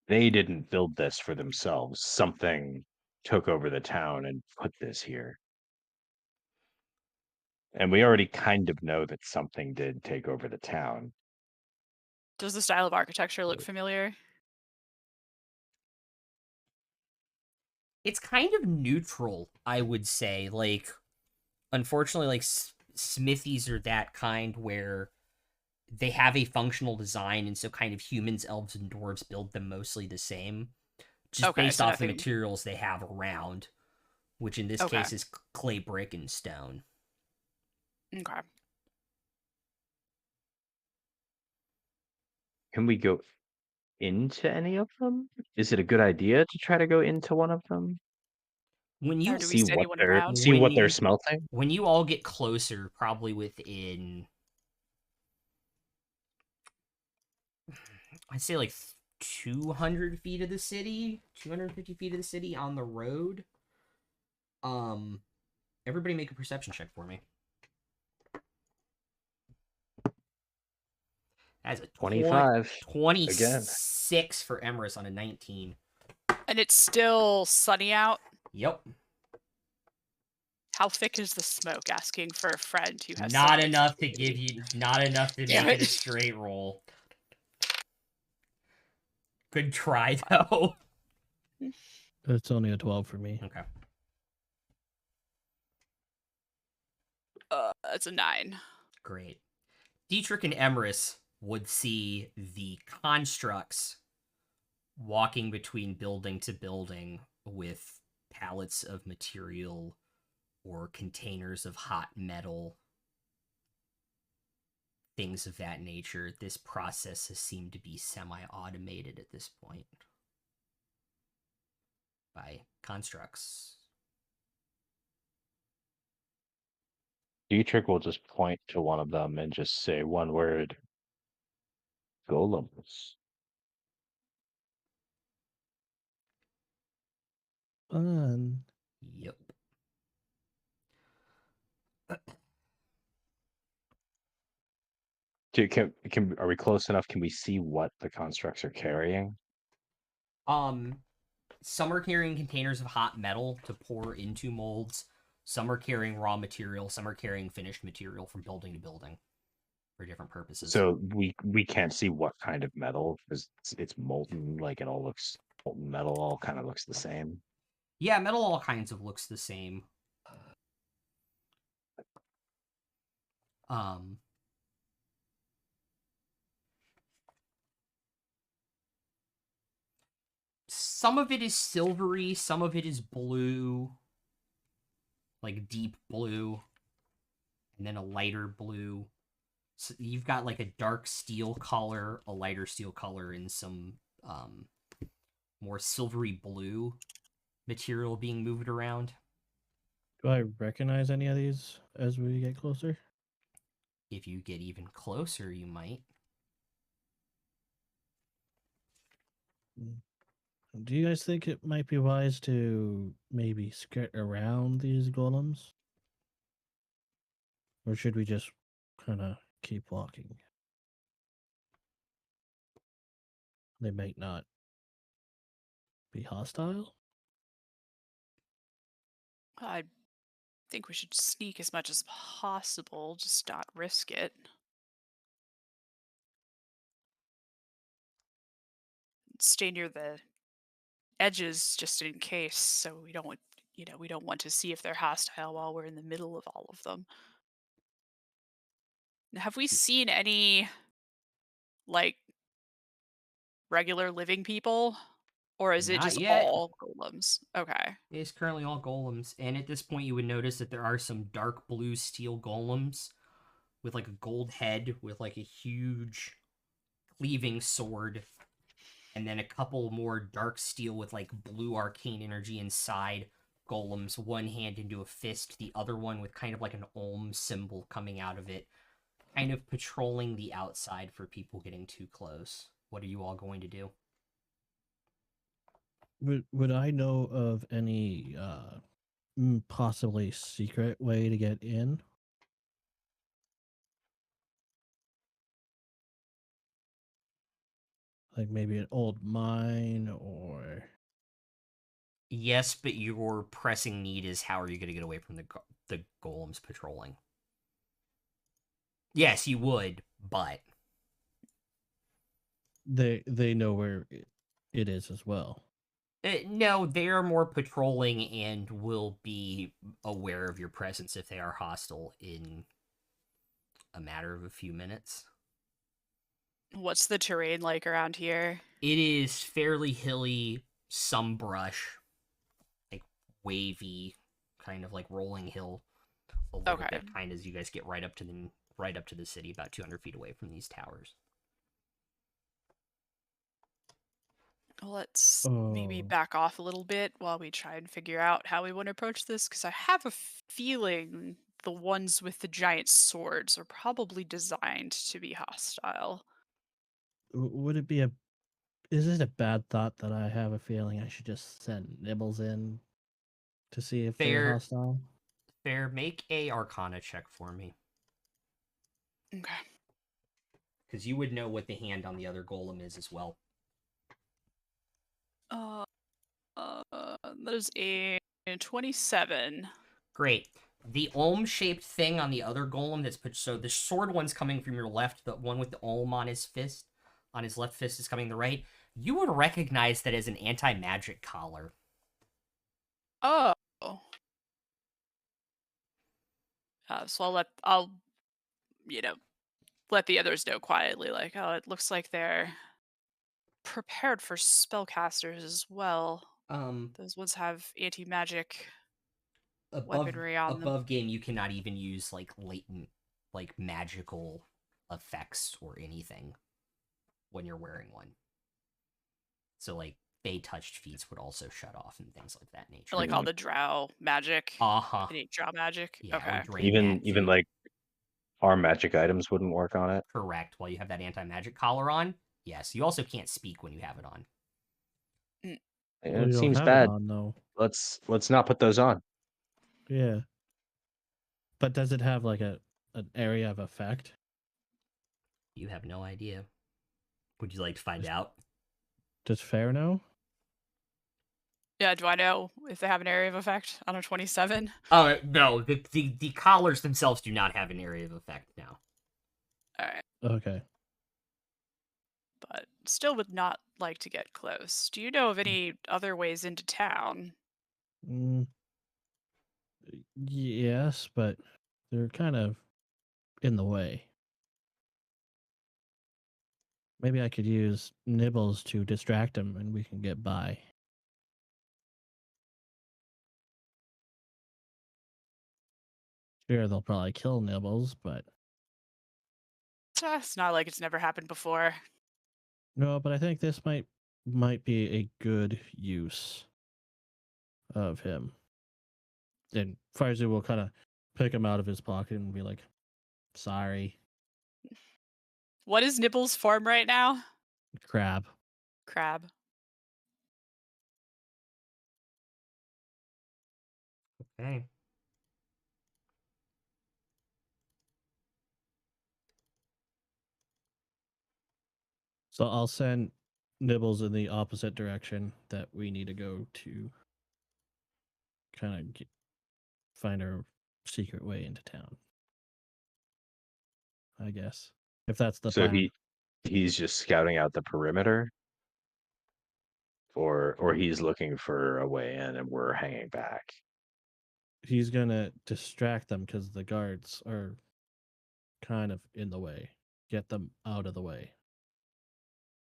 they didn't build this for themselves. Something took over the town and put this here. And we already kind of know that something did take over the town. Does the style of architecture look familiar? It's kind of neutral, I would say. Like, unfortunately, like smithies are that kind where they have a functional design, and so kind of humans, elves, and dwarves build them mostly the same, just Okay, based so off the nothing- materials they have around, which in this Okay. case is clay, brick, and stone. Okay. Can we go into any of them? Is it a good idea to try to go into one of them? When you Or do we see anyone around? see When what they're you- smelting? when you all get closer, probably within, I'd say like 200 feet of the city, 250 feet of the city on the road. Everybody make a perception check for me. That's a 25. 26 for Emerus on a 19. And it's still sunny out? Yep. How thick is the smoke? Asking for a friend who has Not some enough to expertise. give you, not enough to Damn make it a it. straight roll. Good try, though. It's only a 12 for me. Okay. It's a 9. Great. Dietrich and Emerus would see the constructs walking between building to building with pallets of material or containers of hot metal, things of that nature. This process has seemed to be semi-automated at this point by constructs. Dietrich will just point to one of them and just say one word. Golems. Fun. Yep. Are we close enough? Can we see what the constructs are carrying? Some are carrying containers of hot metal to pour into molds. Some are carrying raw material. Some are carrying finished material from building to building for different purposes. So we can't see what kind of metal because it's molten. Like it all looks molten metal. All kind of looks the same. Yeah, metal all kinds of looks the same. Some of it is silvery, some of it is blue, like deep blue, and then a lighter blue. So you've got like a dark steel color, a lighter steel color, and some more silvery blue material being moved around. Do I recognize any of these as we get closer? If you get even closer, you might. Do you guys think it might be wise to maybe skirt around these golems? Or should we just kind of keep walking? They might not be hostile. I think we should sneak as much as possible, just not risk it. Stay near the edges just in case, so we don't want, we don't want to see if they're hostile while we're in the middle of all of them. Have we seen any, like, regular living people? Or is it Not just yet. all golems? Okay. It's currently all golems, and at this point you would notice that there are some dark blue steel golems with like a gold head with like a huge cleaving sword, and then a couple more dark steel with like blue arcane energy inside, golems, one hand into a fist, the other one with kind of like an Olm symbol coming out of it, kind of patrolling the outside for people getting too close. What are you all going to do? Would I know of any possibly secret way to get in? Like maybe an old mine or Yes, but your pressing need is how are you going to get away from the golems patrolling? Yes, you would, but they know where it is as well. no, they are more patrolling and will be aware of your presence if they are hostile in a matter of a few minutes. What's the terrain like around here? It is fairly hilly, some brush, like wavy, kind of like rolling hill a little Okay. bit, kind of as you guys get right up to the city, about 200 feet away from these towers. Let's maybe Oh. back off a little bit while we try and figure out how we want to approach this, because I have a feeling the ones with the giant swords are probably designed to be hostile. Would it be a is it a bad thought that I have a feeling I should just send Nibbles in to see if they're Fair. hostile? Fair, make a Arcana check for me, Okay. because you would know what the hand on the other golem is as well. That is a 27. Great. The Olm-shaped thing on the other golem that's put, so the sword one's coming from your left, the one with the Olm on his fist, on his left fist is coming the right. You would recognize that as an anti-magic collar. Oh. So I'll let the others know quietly, like, oh, it looks like they're prepared for spellcasters as well. Those ones have anti-magic weaponry on them. above game, you cannot even use like latent, like magical effects or anything when you're wearing one. So like Fey touched feats would also shut off and things like that nature. Or like all the drow magic. Uh-huh. Innate drow magic. Yeah, or Okay. drain Even that, like our magic items wouldn't work on it. correct. While you have that anti-magic collar on, yes. You also can't speak when you have it on. It Well, you don't seems have bad. it on though. Let's not put those on. Yeah. But does it have like an area of effect? You have no idea. Would you like to find out? Does Fair know? Yeah, do I know if they have an area of effect on a 27? Oh no, the collars themselves do not have an area of effect now. Alright. Okay. But still would not like to get close. Do you know of any other ways into town? Mm, yes, but they're kind of in the way. Maybe I could use Nibbles to distract them and we can get by. Sure, they'll probably kill Nibbles, but It's not like it's never happened before. no, but I think this might be a good use of him. And Farzu will kind of pick him out of his pocket and be like, "Sorry, What is Nibbles' form right now? crab." Crab. Okay. So I'll send Nibbles in the opposite direction that we need to go to kind of find our secret way into town. I guess. If that's the So plan. he's just scouting out the perimeter, or he's looking for a way in, and we're hanging back. He's going to distract them because the guards are kind of in the way. Get them out of the way.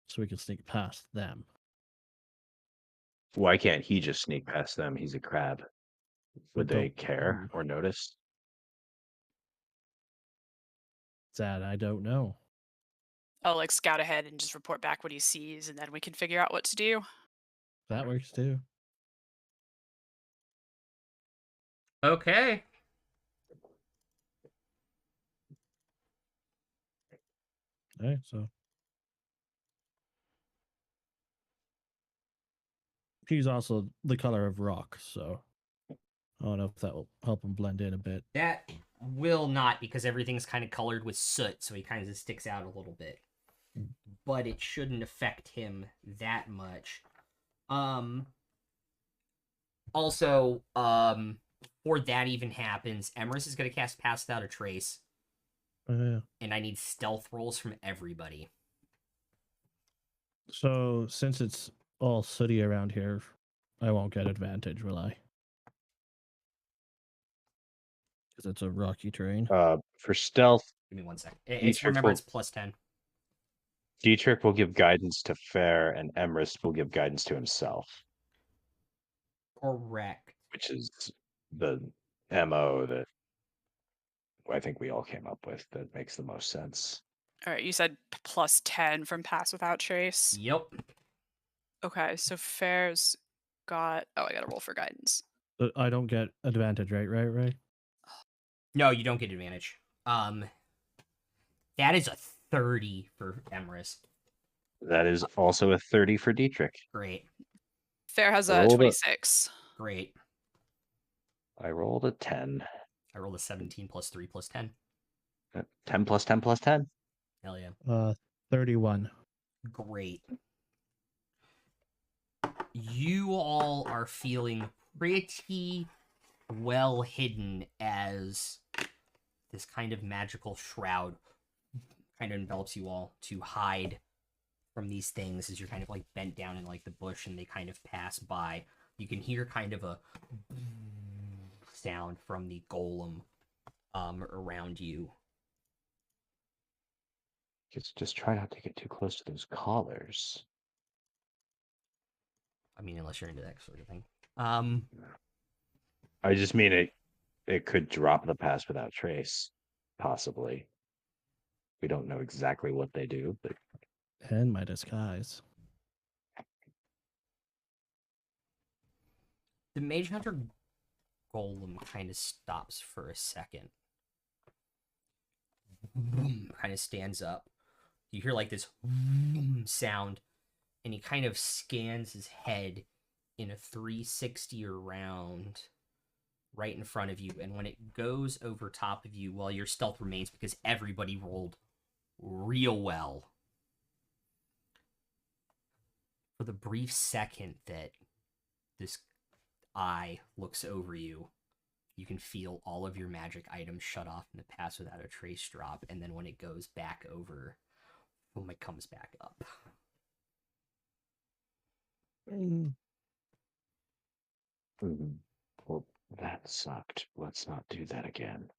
So we can sneak past them. Why can't he just sneak past them? He's a crab. Would they care or notice? That I don't know. Oh, like scout ahead and just report back what he sees, and then we can figure out what to do. That works too. Okay. Okay, so he's also the color of rock, so I don't know if that will help him blend in a bit. That will not, because everything's kind of colored with soot, so he kind of sticks out a little bit. But it shouldn't affect him that much. Also, before that even happens, Emrys is going to cast Pass Without a Trace, Yeah. and I need stealth rolls from everybody. So since it's all sooty around here, I won't get advantage, will I? Because it's a rocky terrain. For stealth, Give me 1 second. Dietrich Remember, will- it's plus 10. Dietrich will give guidance to Fair, and Emrys will give guidance to himself, Correct. which is the MO that I think we all came up with that makes the most sense. All right, you said plus 10 from Pass Without Trace. Yep. Okay, so Fair's got. Oh, I got to roll for guidance. But I don't get advantage, right? No, you don't get advantage. That is a 30 for Emrys. That is also a 30 for Dietrich. Great. Fair has a Roll the- 26. Great. I rolled a 10. I rolled a 17 plus 3 plus 10. 10 plus 10 plus 10. Hell yeah. 31. Great. You all are feeling pretty well hidden as this kind of magical shroud kind of envelops you all to hide from these things as you're kind of like bent down in like the bush and they kind of pass by. You can hear kind of a sound from the golem around you. Just try not to get too close to those collars. I mean, unless you're into that sort of thing. I just mean it could drop the Pass Without Trace, possibly. We don't know exactly what they do, but And my disguise. The Mage Hunter golem kind of stops for a second. Kind of stands up. You hear like this sound, and he kind of scans his head in a 360 around right in front of you. And when it goes over top of you, well, your stealth remains because everybody rolled real well. For the brief second that this eye looks over you, you can feel all of your magic items shut off in the Pass Without a Trace drop, and then when it goes back over, boom, it comes back up. Well, that sucked. Let's not do that again.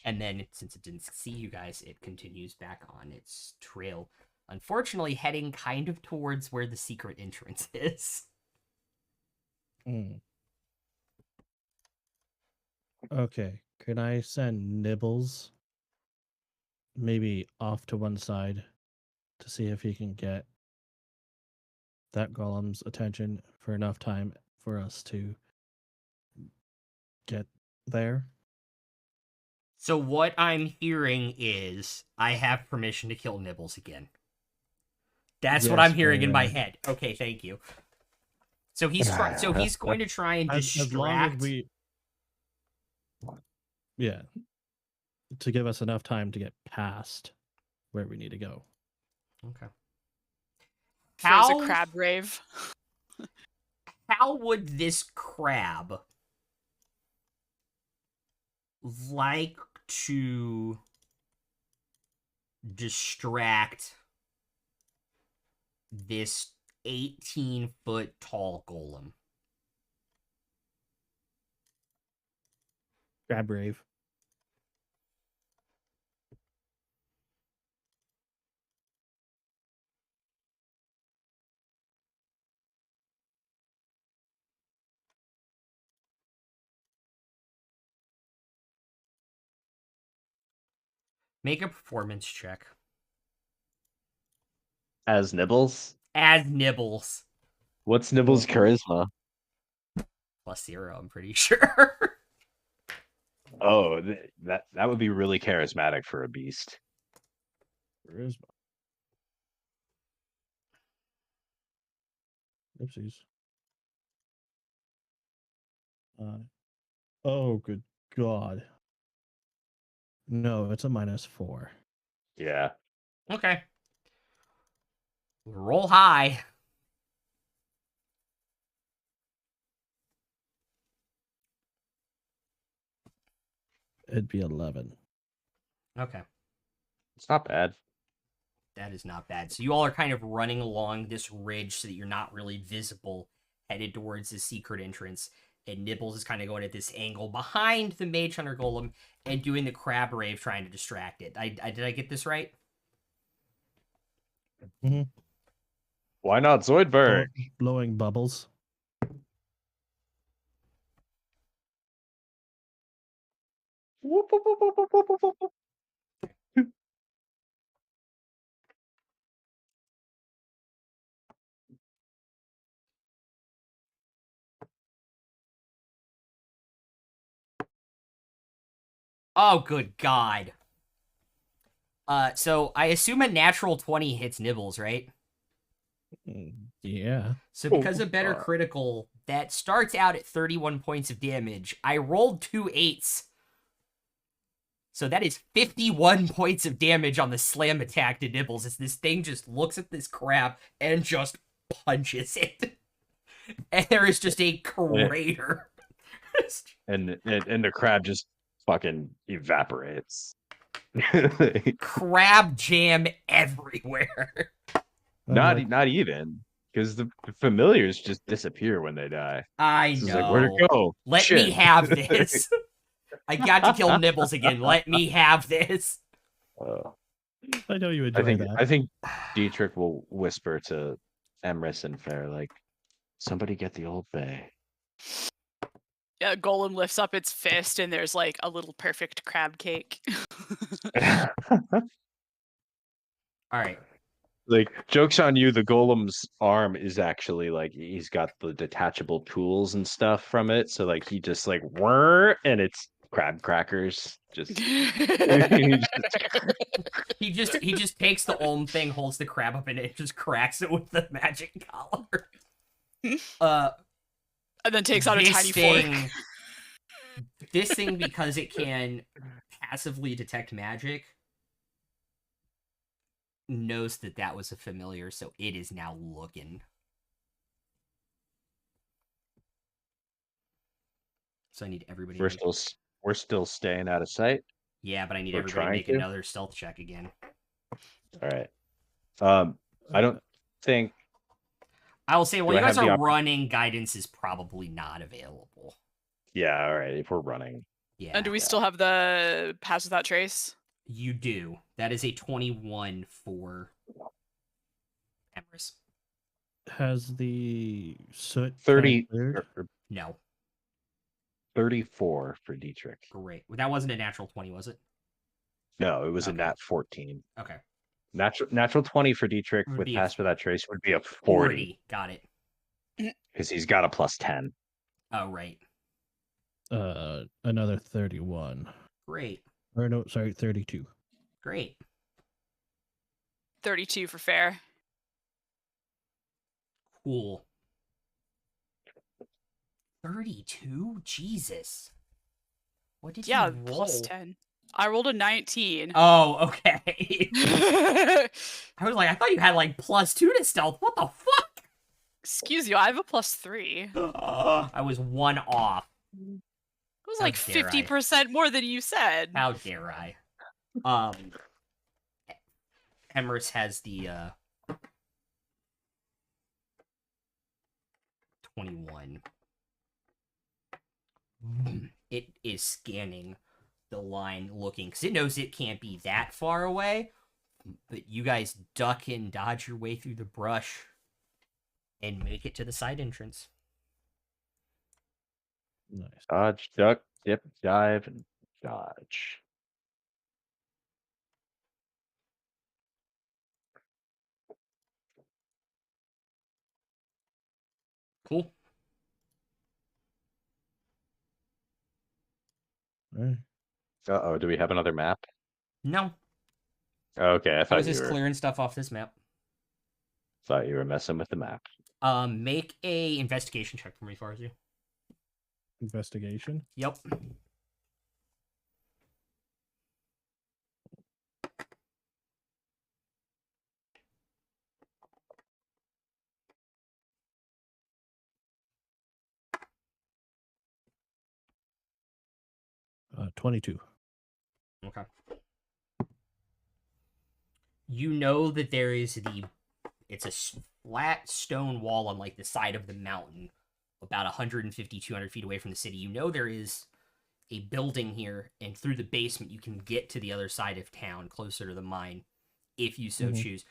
And then, since it didn't see you guys, it continues back on its trail. Unfortunately, heading kind of towards where the secret entrance is. Okay, can I send Nibbles maybe off to one side to see if he can get that golem's attention for enough time for us to get there? So what I'm hearing is I have permission to kill Nibbles again. That's what Yes, I'm hearing in my but- head. Okay, thank you. So he's going to try and As long as distract. we, yeah, to give us enough time to get past where we need to go. Okay. Fair's How- a crab rave. How would this crab like to distract this 18-foot tall golem? Grab Rave. Make a performance check. As Nibbles? As Nibbles. What's Nibbles' charisma? +0, I'm pretty sure. Oh, that would be really charismatic for a beast. Charisma. Oopsies. Oh, good God. No, it's a -4. Yeah. Okay. Roll high. It'd be 11. Okay. It's not bad. That is not bad. So you all are kind of running along this ridge so that you're not really visible, headed towards the secret entrance. And Nibbles is kind of going at this angle behind the Mage Hunter Golem and doing the crab rave, trying to distract it. Did I get this right? Why not Zoidberg? Blowing bubbles. Whoop, whoop, whoop, whoop, whoop, whoop, whoop, whoop. Oh, good God. So I assume a natural 20 hits Nibbles, right? Yeah. So because Oh, of better God. critical, that starts out at 31 points of damage. I rolled 2 8s. So that is 51 points of damage on the slam attack to Nibbles as this thing just looks at this crab and just punches it. And there is just a crater. And the crab just fucking evaporates. Crab jam everywhere. not like, not even because the familiars just disappear when they die. I It's know. just like, where'd it go? Let Shit. me have this. I got to kill Nibbles again. Let me have this. I know you enjoy that. I think Dietrich will whisper to Emrys and Fair, like, somebody get the old bay. Yeah, Golem lifts up its fist and there's like a little perfect crab cake. All right. Like, joke's on you, the golem's arm is actually like he's got the detachable tools and stuff from it. So like he just like whir and it's crab crackers. Just He just takes the Olm thing, holds the crab up in it, and just cracks it with the magic collar. And then takes out a This tiny thing, fork. this thing, because it can passively detect magic, knows that that was a familiar, so it is now looking. So I need everybody. We're still staying out of sight. Yeah, but I need we're everybody to trying make to. another stealth check again. All right. I don't think I will say, while Do you I guys have the are running, guidance is probably not available. Yeah, all right, if we're running. Yeah. And do we still have the pass without trace? You do. That is a 21 for Emrys. Has the soot 30 cleared? or No. 34 for Dietrich. Great. That wasn't a natural 20, was it? No, it was Okay. a nat 14. Okay. Natural 20 for Dietrich Would with be a pass without trace would be a 40 Got it. because he's got a plus 10. Oh, right. Another 31. Great. Or no, sorry, 32. Great. 32 for fair. Cool. 32? Jesus. What did you roll? Plus 10. I rolled a 19. Oh, okay. I was like, I thought you had like +2 to stealth. What the fuck? Excuse you, I have a +3. I was 1 off. It was How like dare I. 50% more than you said. How dare I? Emrys has the 21. It is scanning the line, looking, because it knows it can't be that far away. But you guys duck and dodge your way through the brush and make it to the side entrance. Nice. Dodge, duck, dip, dive, and dodge. Cool. Alright. Uh-oh, do we have another map? No, Okay, I I thought was you just were clearing stuff off this map. messing with the map. Make a investigation check for me, Farzu. Investigation. Yep. 22. Okay. You know that there is it's a flat stone wall on like the side of the mountain, about 150, 200 feet away from the city. You know there is a building here, and through the basement you can get to the other side of town, closer to the mine, if you so Mhm. choose.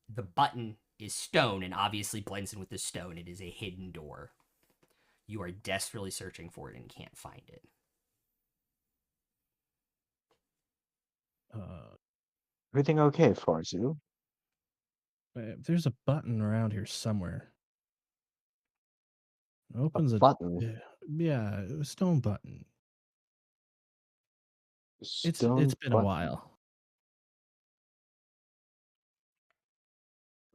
The button is stone and obviously blends in with the stone. It is a hidden door. You are desperately searching for it and can't find it. Everything okay, Farzu? There's a button around here somewhere. It opens a Button. yeah, a stone button. It's Stone been a button. while.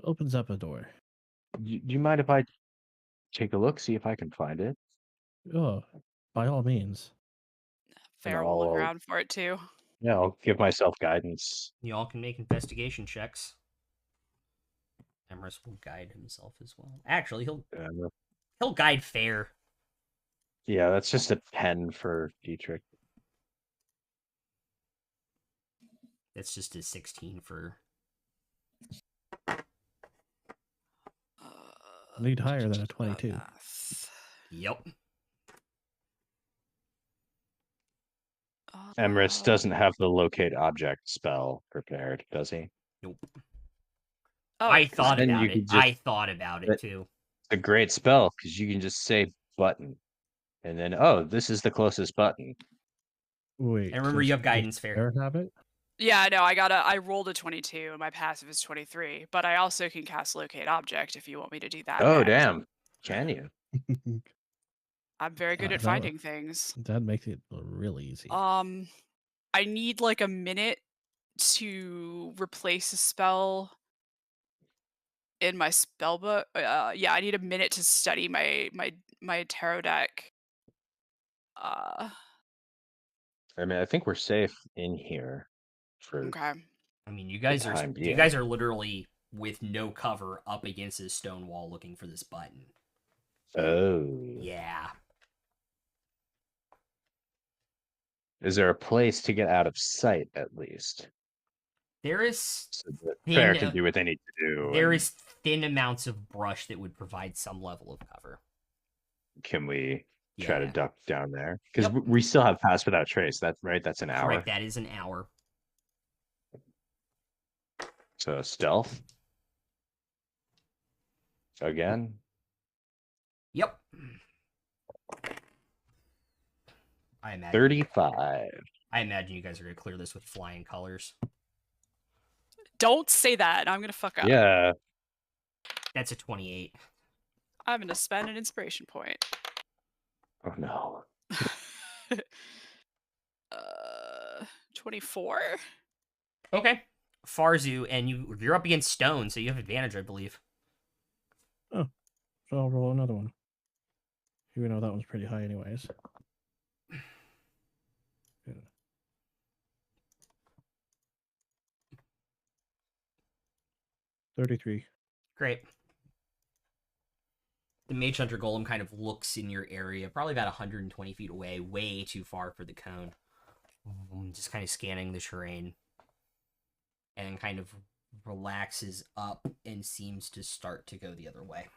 Opens up a door. Do you mind if I take a look, see if I can find it? Oh, by all means. Fair will look I'll- around for it too. Yeah, I'll give myself guidance. Y'all can make investigation checks. Emrys will guide himself as well. Actually, he'll guide Fair. Yeah, that's just a 10 for Dietrich. That's just a 16 for. Need higher than a 22. Math. Yep. Emrys doesn't have the locate object spell prepared, does he? Nope. Oh, I thought then about you it. could just- I thought about it but- too. It's a great spell because you can just say button, and then this is the closest button. Wait. And remember, you have guidance, Fair. Fair have it? yeah, no, I rolled a 22 and my passive is 23, but I also can cast locate object if you want me to do that. Oh, next. damn! Can you? I'm very good at that- finding things. That makes it really easy. I need like a minute to replace a spell in my spell book. Yeah, I need a minute to study my tarot deck. I mean, I think we're safe in here. For Okay. I mean, you guys are time you guys are literally with no cover up against this stone wall looking for this button. oh, Yeah. is there a place to get out of sight at least? There is So that Fair can Thin- do what they need to do. there and is thin amounts of brush that would provide some level of cover. Can we try to Yeah. duck down there? Because Yep. we still have pass without trace. That's right. That's an hour. Correct, that is an hour. So stealth again. Yep. I imagine 35. I imagine you guys are gonna clear this with flying colors. Don't say that. I'm gonna fuck up. Yeah. That's a 28. I'm gonna spend an inspiration point. Oh no. 24. Okay. Farzu, and you're up against stone, so you have advantage, I believe. So I'll roll another one. Even though that one's pretty high anyways. Yeah. 33. Great. The Mage Hunter Golem kind of looks in your area, probably about 120 feet away, way too far for the cone. Just kind of scanning the terrain. And kind of relaxes up and seems to start to go the other way.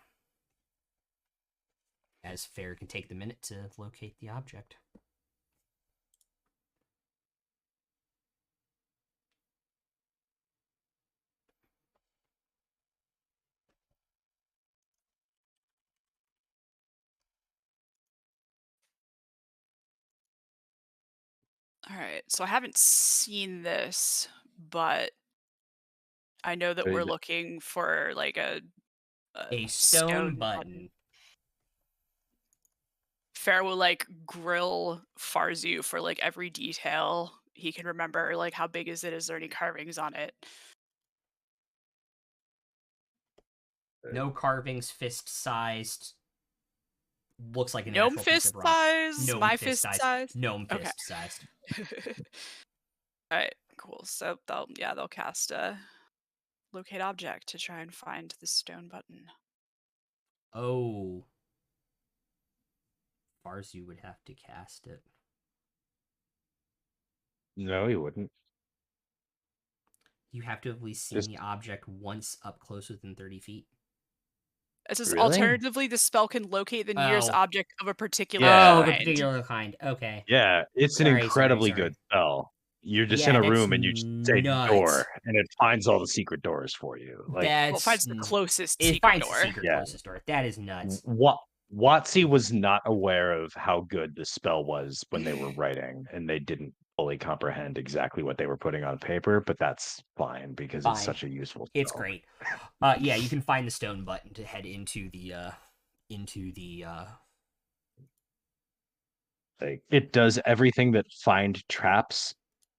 As Fair can take the minute to locate the object. All right. So I haven't seen this, but I know that Hey, we're th- looking for like a A stone button. Fair will like grill Farzu for like every detail he can remember. Like, how big is it? Is there any carvings on it? No carvings, fist-sized. Looks like an Gnome actual piece fist of rock. size? Gnome My fist fist size. size? Gnome Okay. fist sized. All right, cool. So they'll cast a locate object to try and find the stone button. Oh. Farzu would have to cast it. No, he wouldn't. You have to have at least seen Just- the object once up close within 30 feet. It says Really? alternatively, the spell can locate the nearest Oh. object of a particular Yeah. Oh, the kind. particular kind. Okay. Yeah, it's an Sorry, incredibly sorry. good spell. You're just Yeah, in a that's room and you just say nuts. door, and it finds all the secret doors for you. Like Well, it finds the closest It secret finds door. the secret Yeah. closest door. That is nuts. Watsy was not aware of how good the spell was when they were writing, and they didn't fully comprehend exactly what they were putting on paper. But that's fine because Fine. it's such a useful. It's spell. great. Yeah, you can find the stone button to head into the Like it does everything that find traps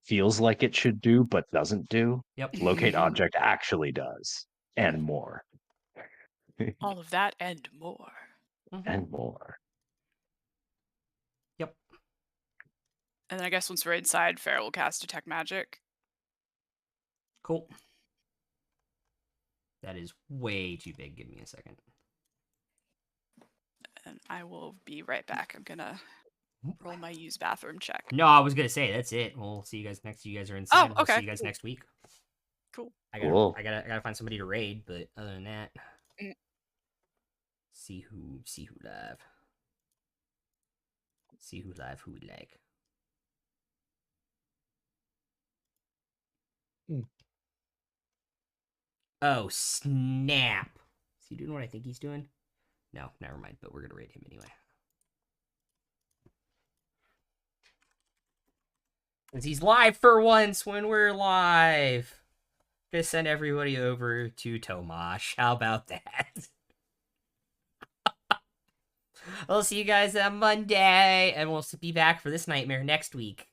feels like it should do, but doesn't do. Yep. Locate object actually does, and more, All of that and more. and more. Yep. And then I guess once we're inside, Fair will cast Detect Magic. Cool. That is way too big. Give me a second. And I will be right back. I'm gonna roll my use bathroom check. No, I was gonna say that's it. We'll see you guys next. You guys are inside. We'll okay, see you guys cool. next week. Cool. I Cool. gotta find somebody to raid, but other than that, Mm. see who live. See who live, who would like. Oh snap! Is he doing what I think he's doing? No, never mind. But we're gonna raid him anyway. Because he's live for once when we're live. Gonna send everybody over to Tomash. How about that? I'll see you guys on Monday, and we'll be back for this nightmare next week.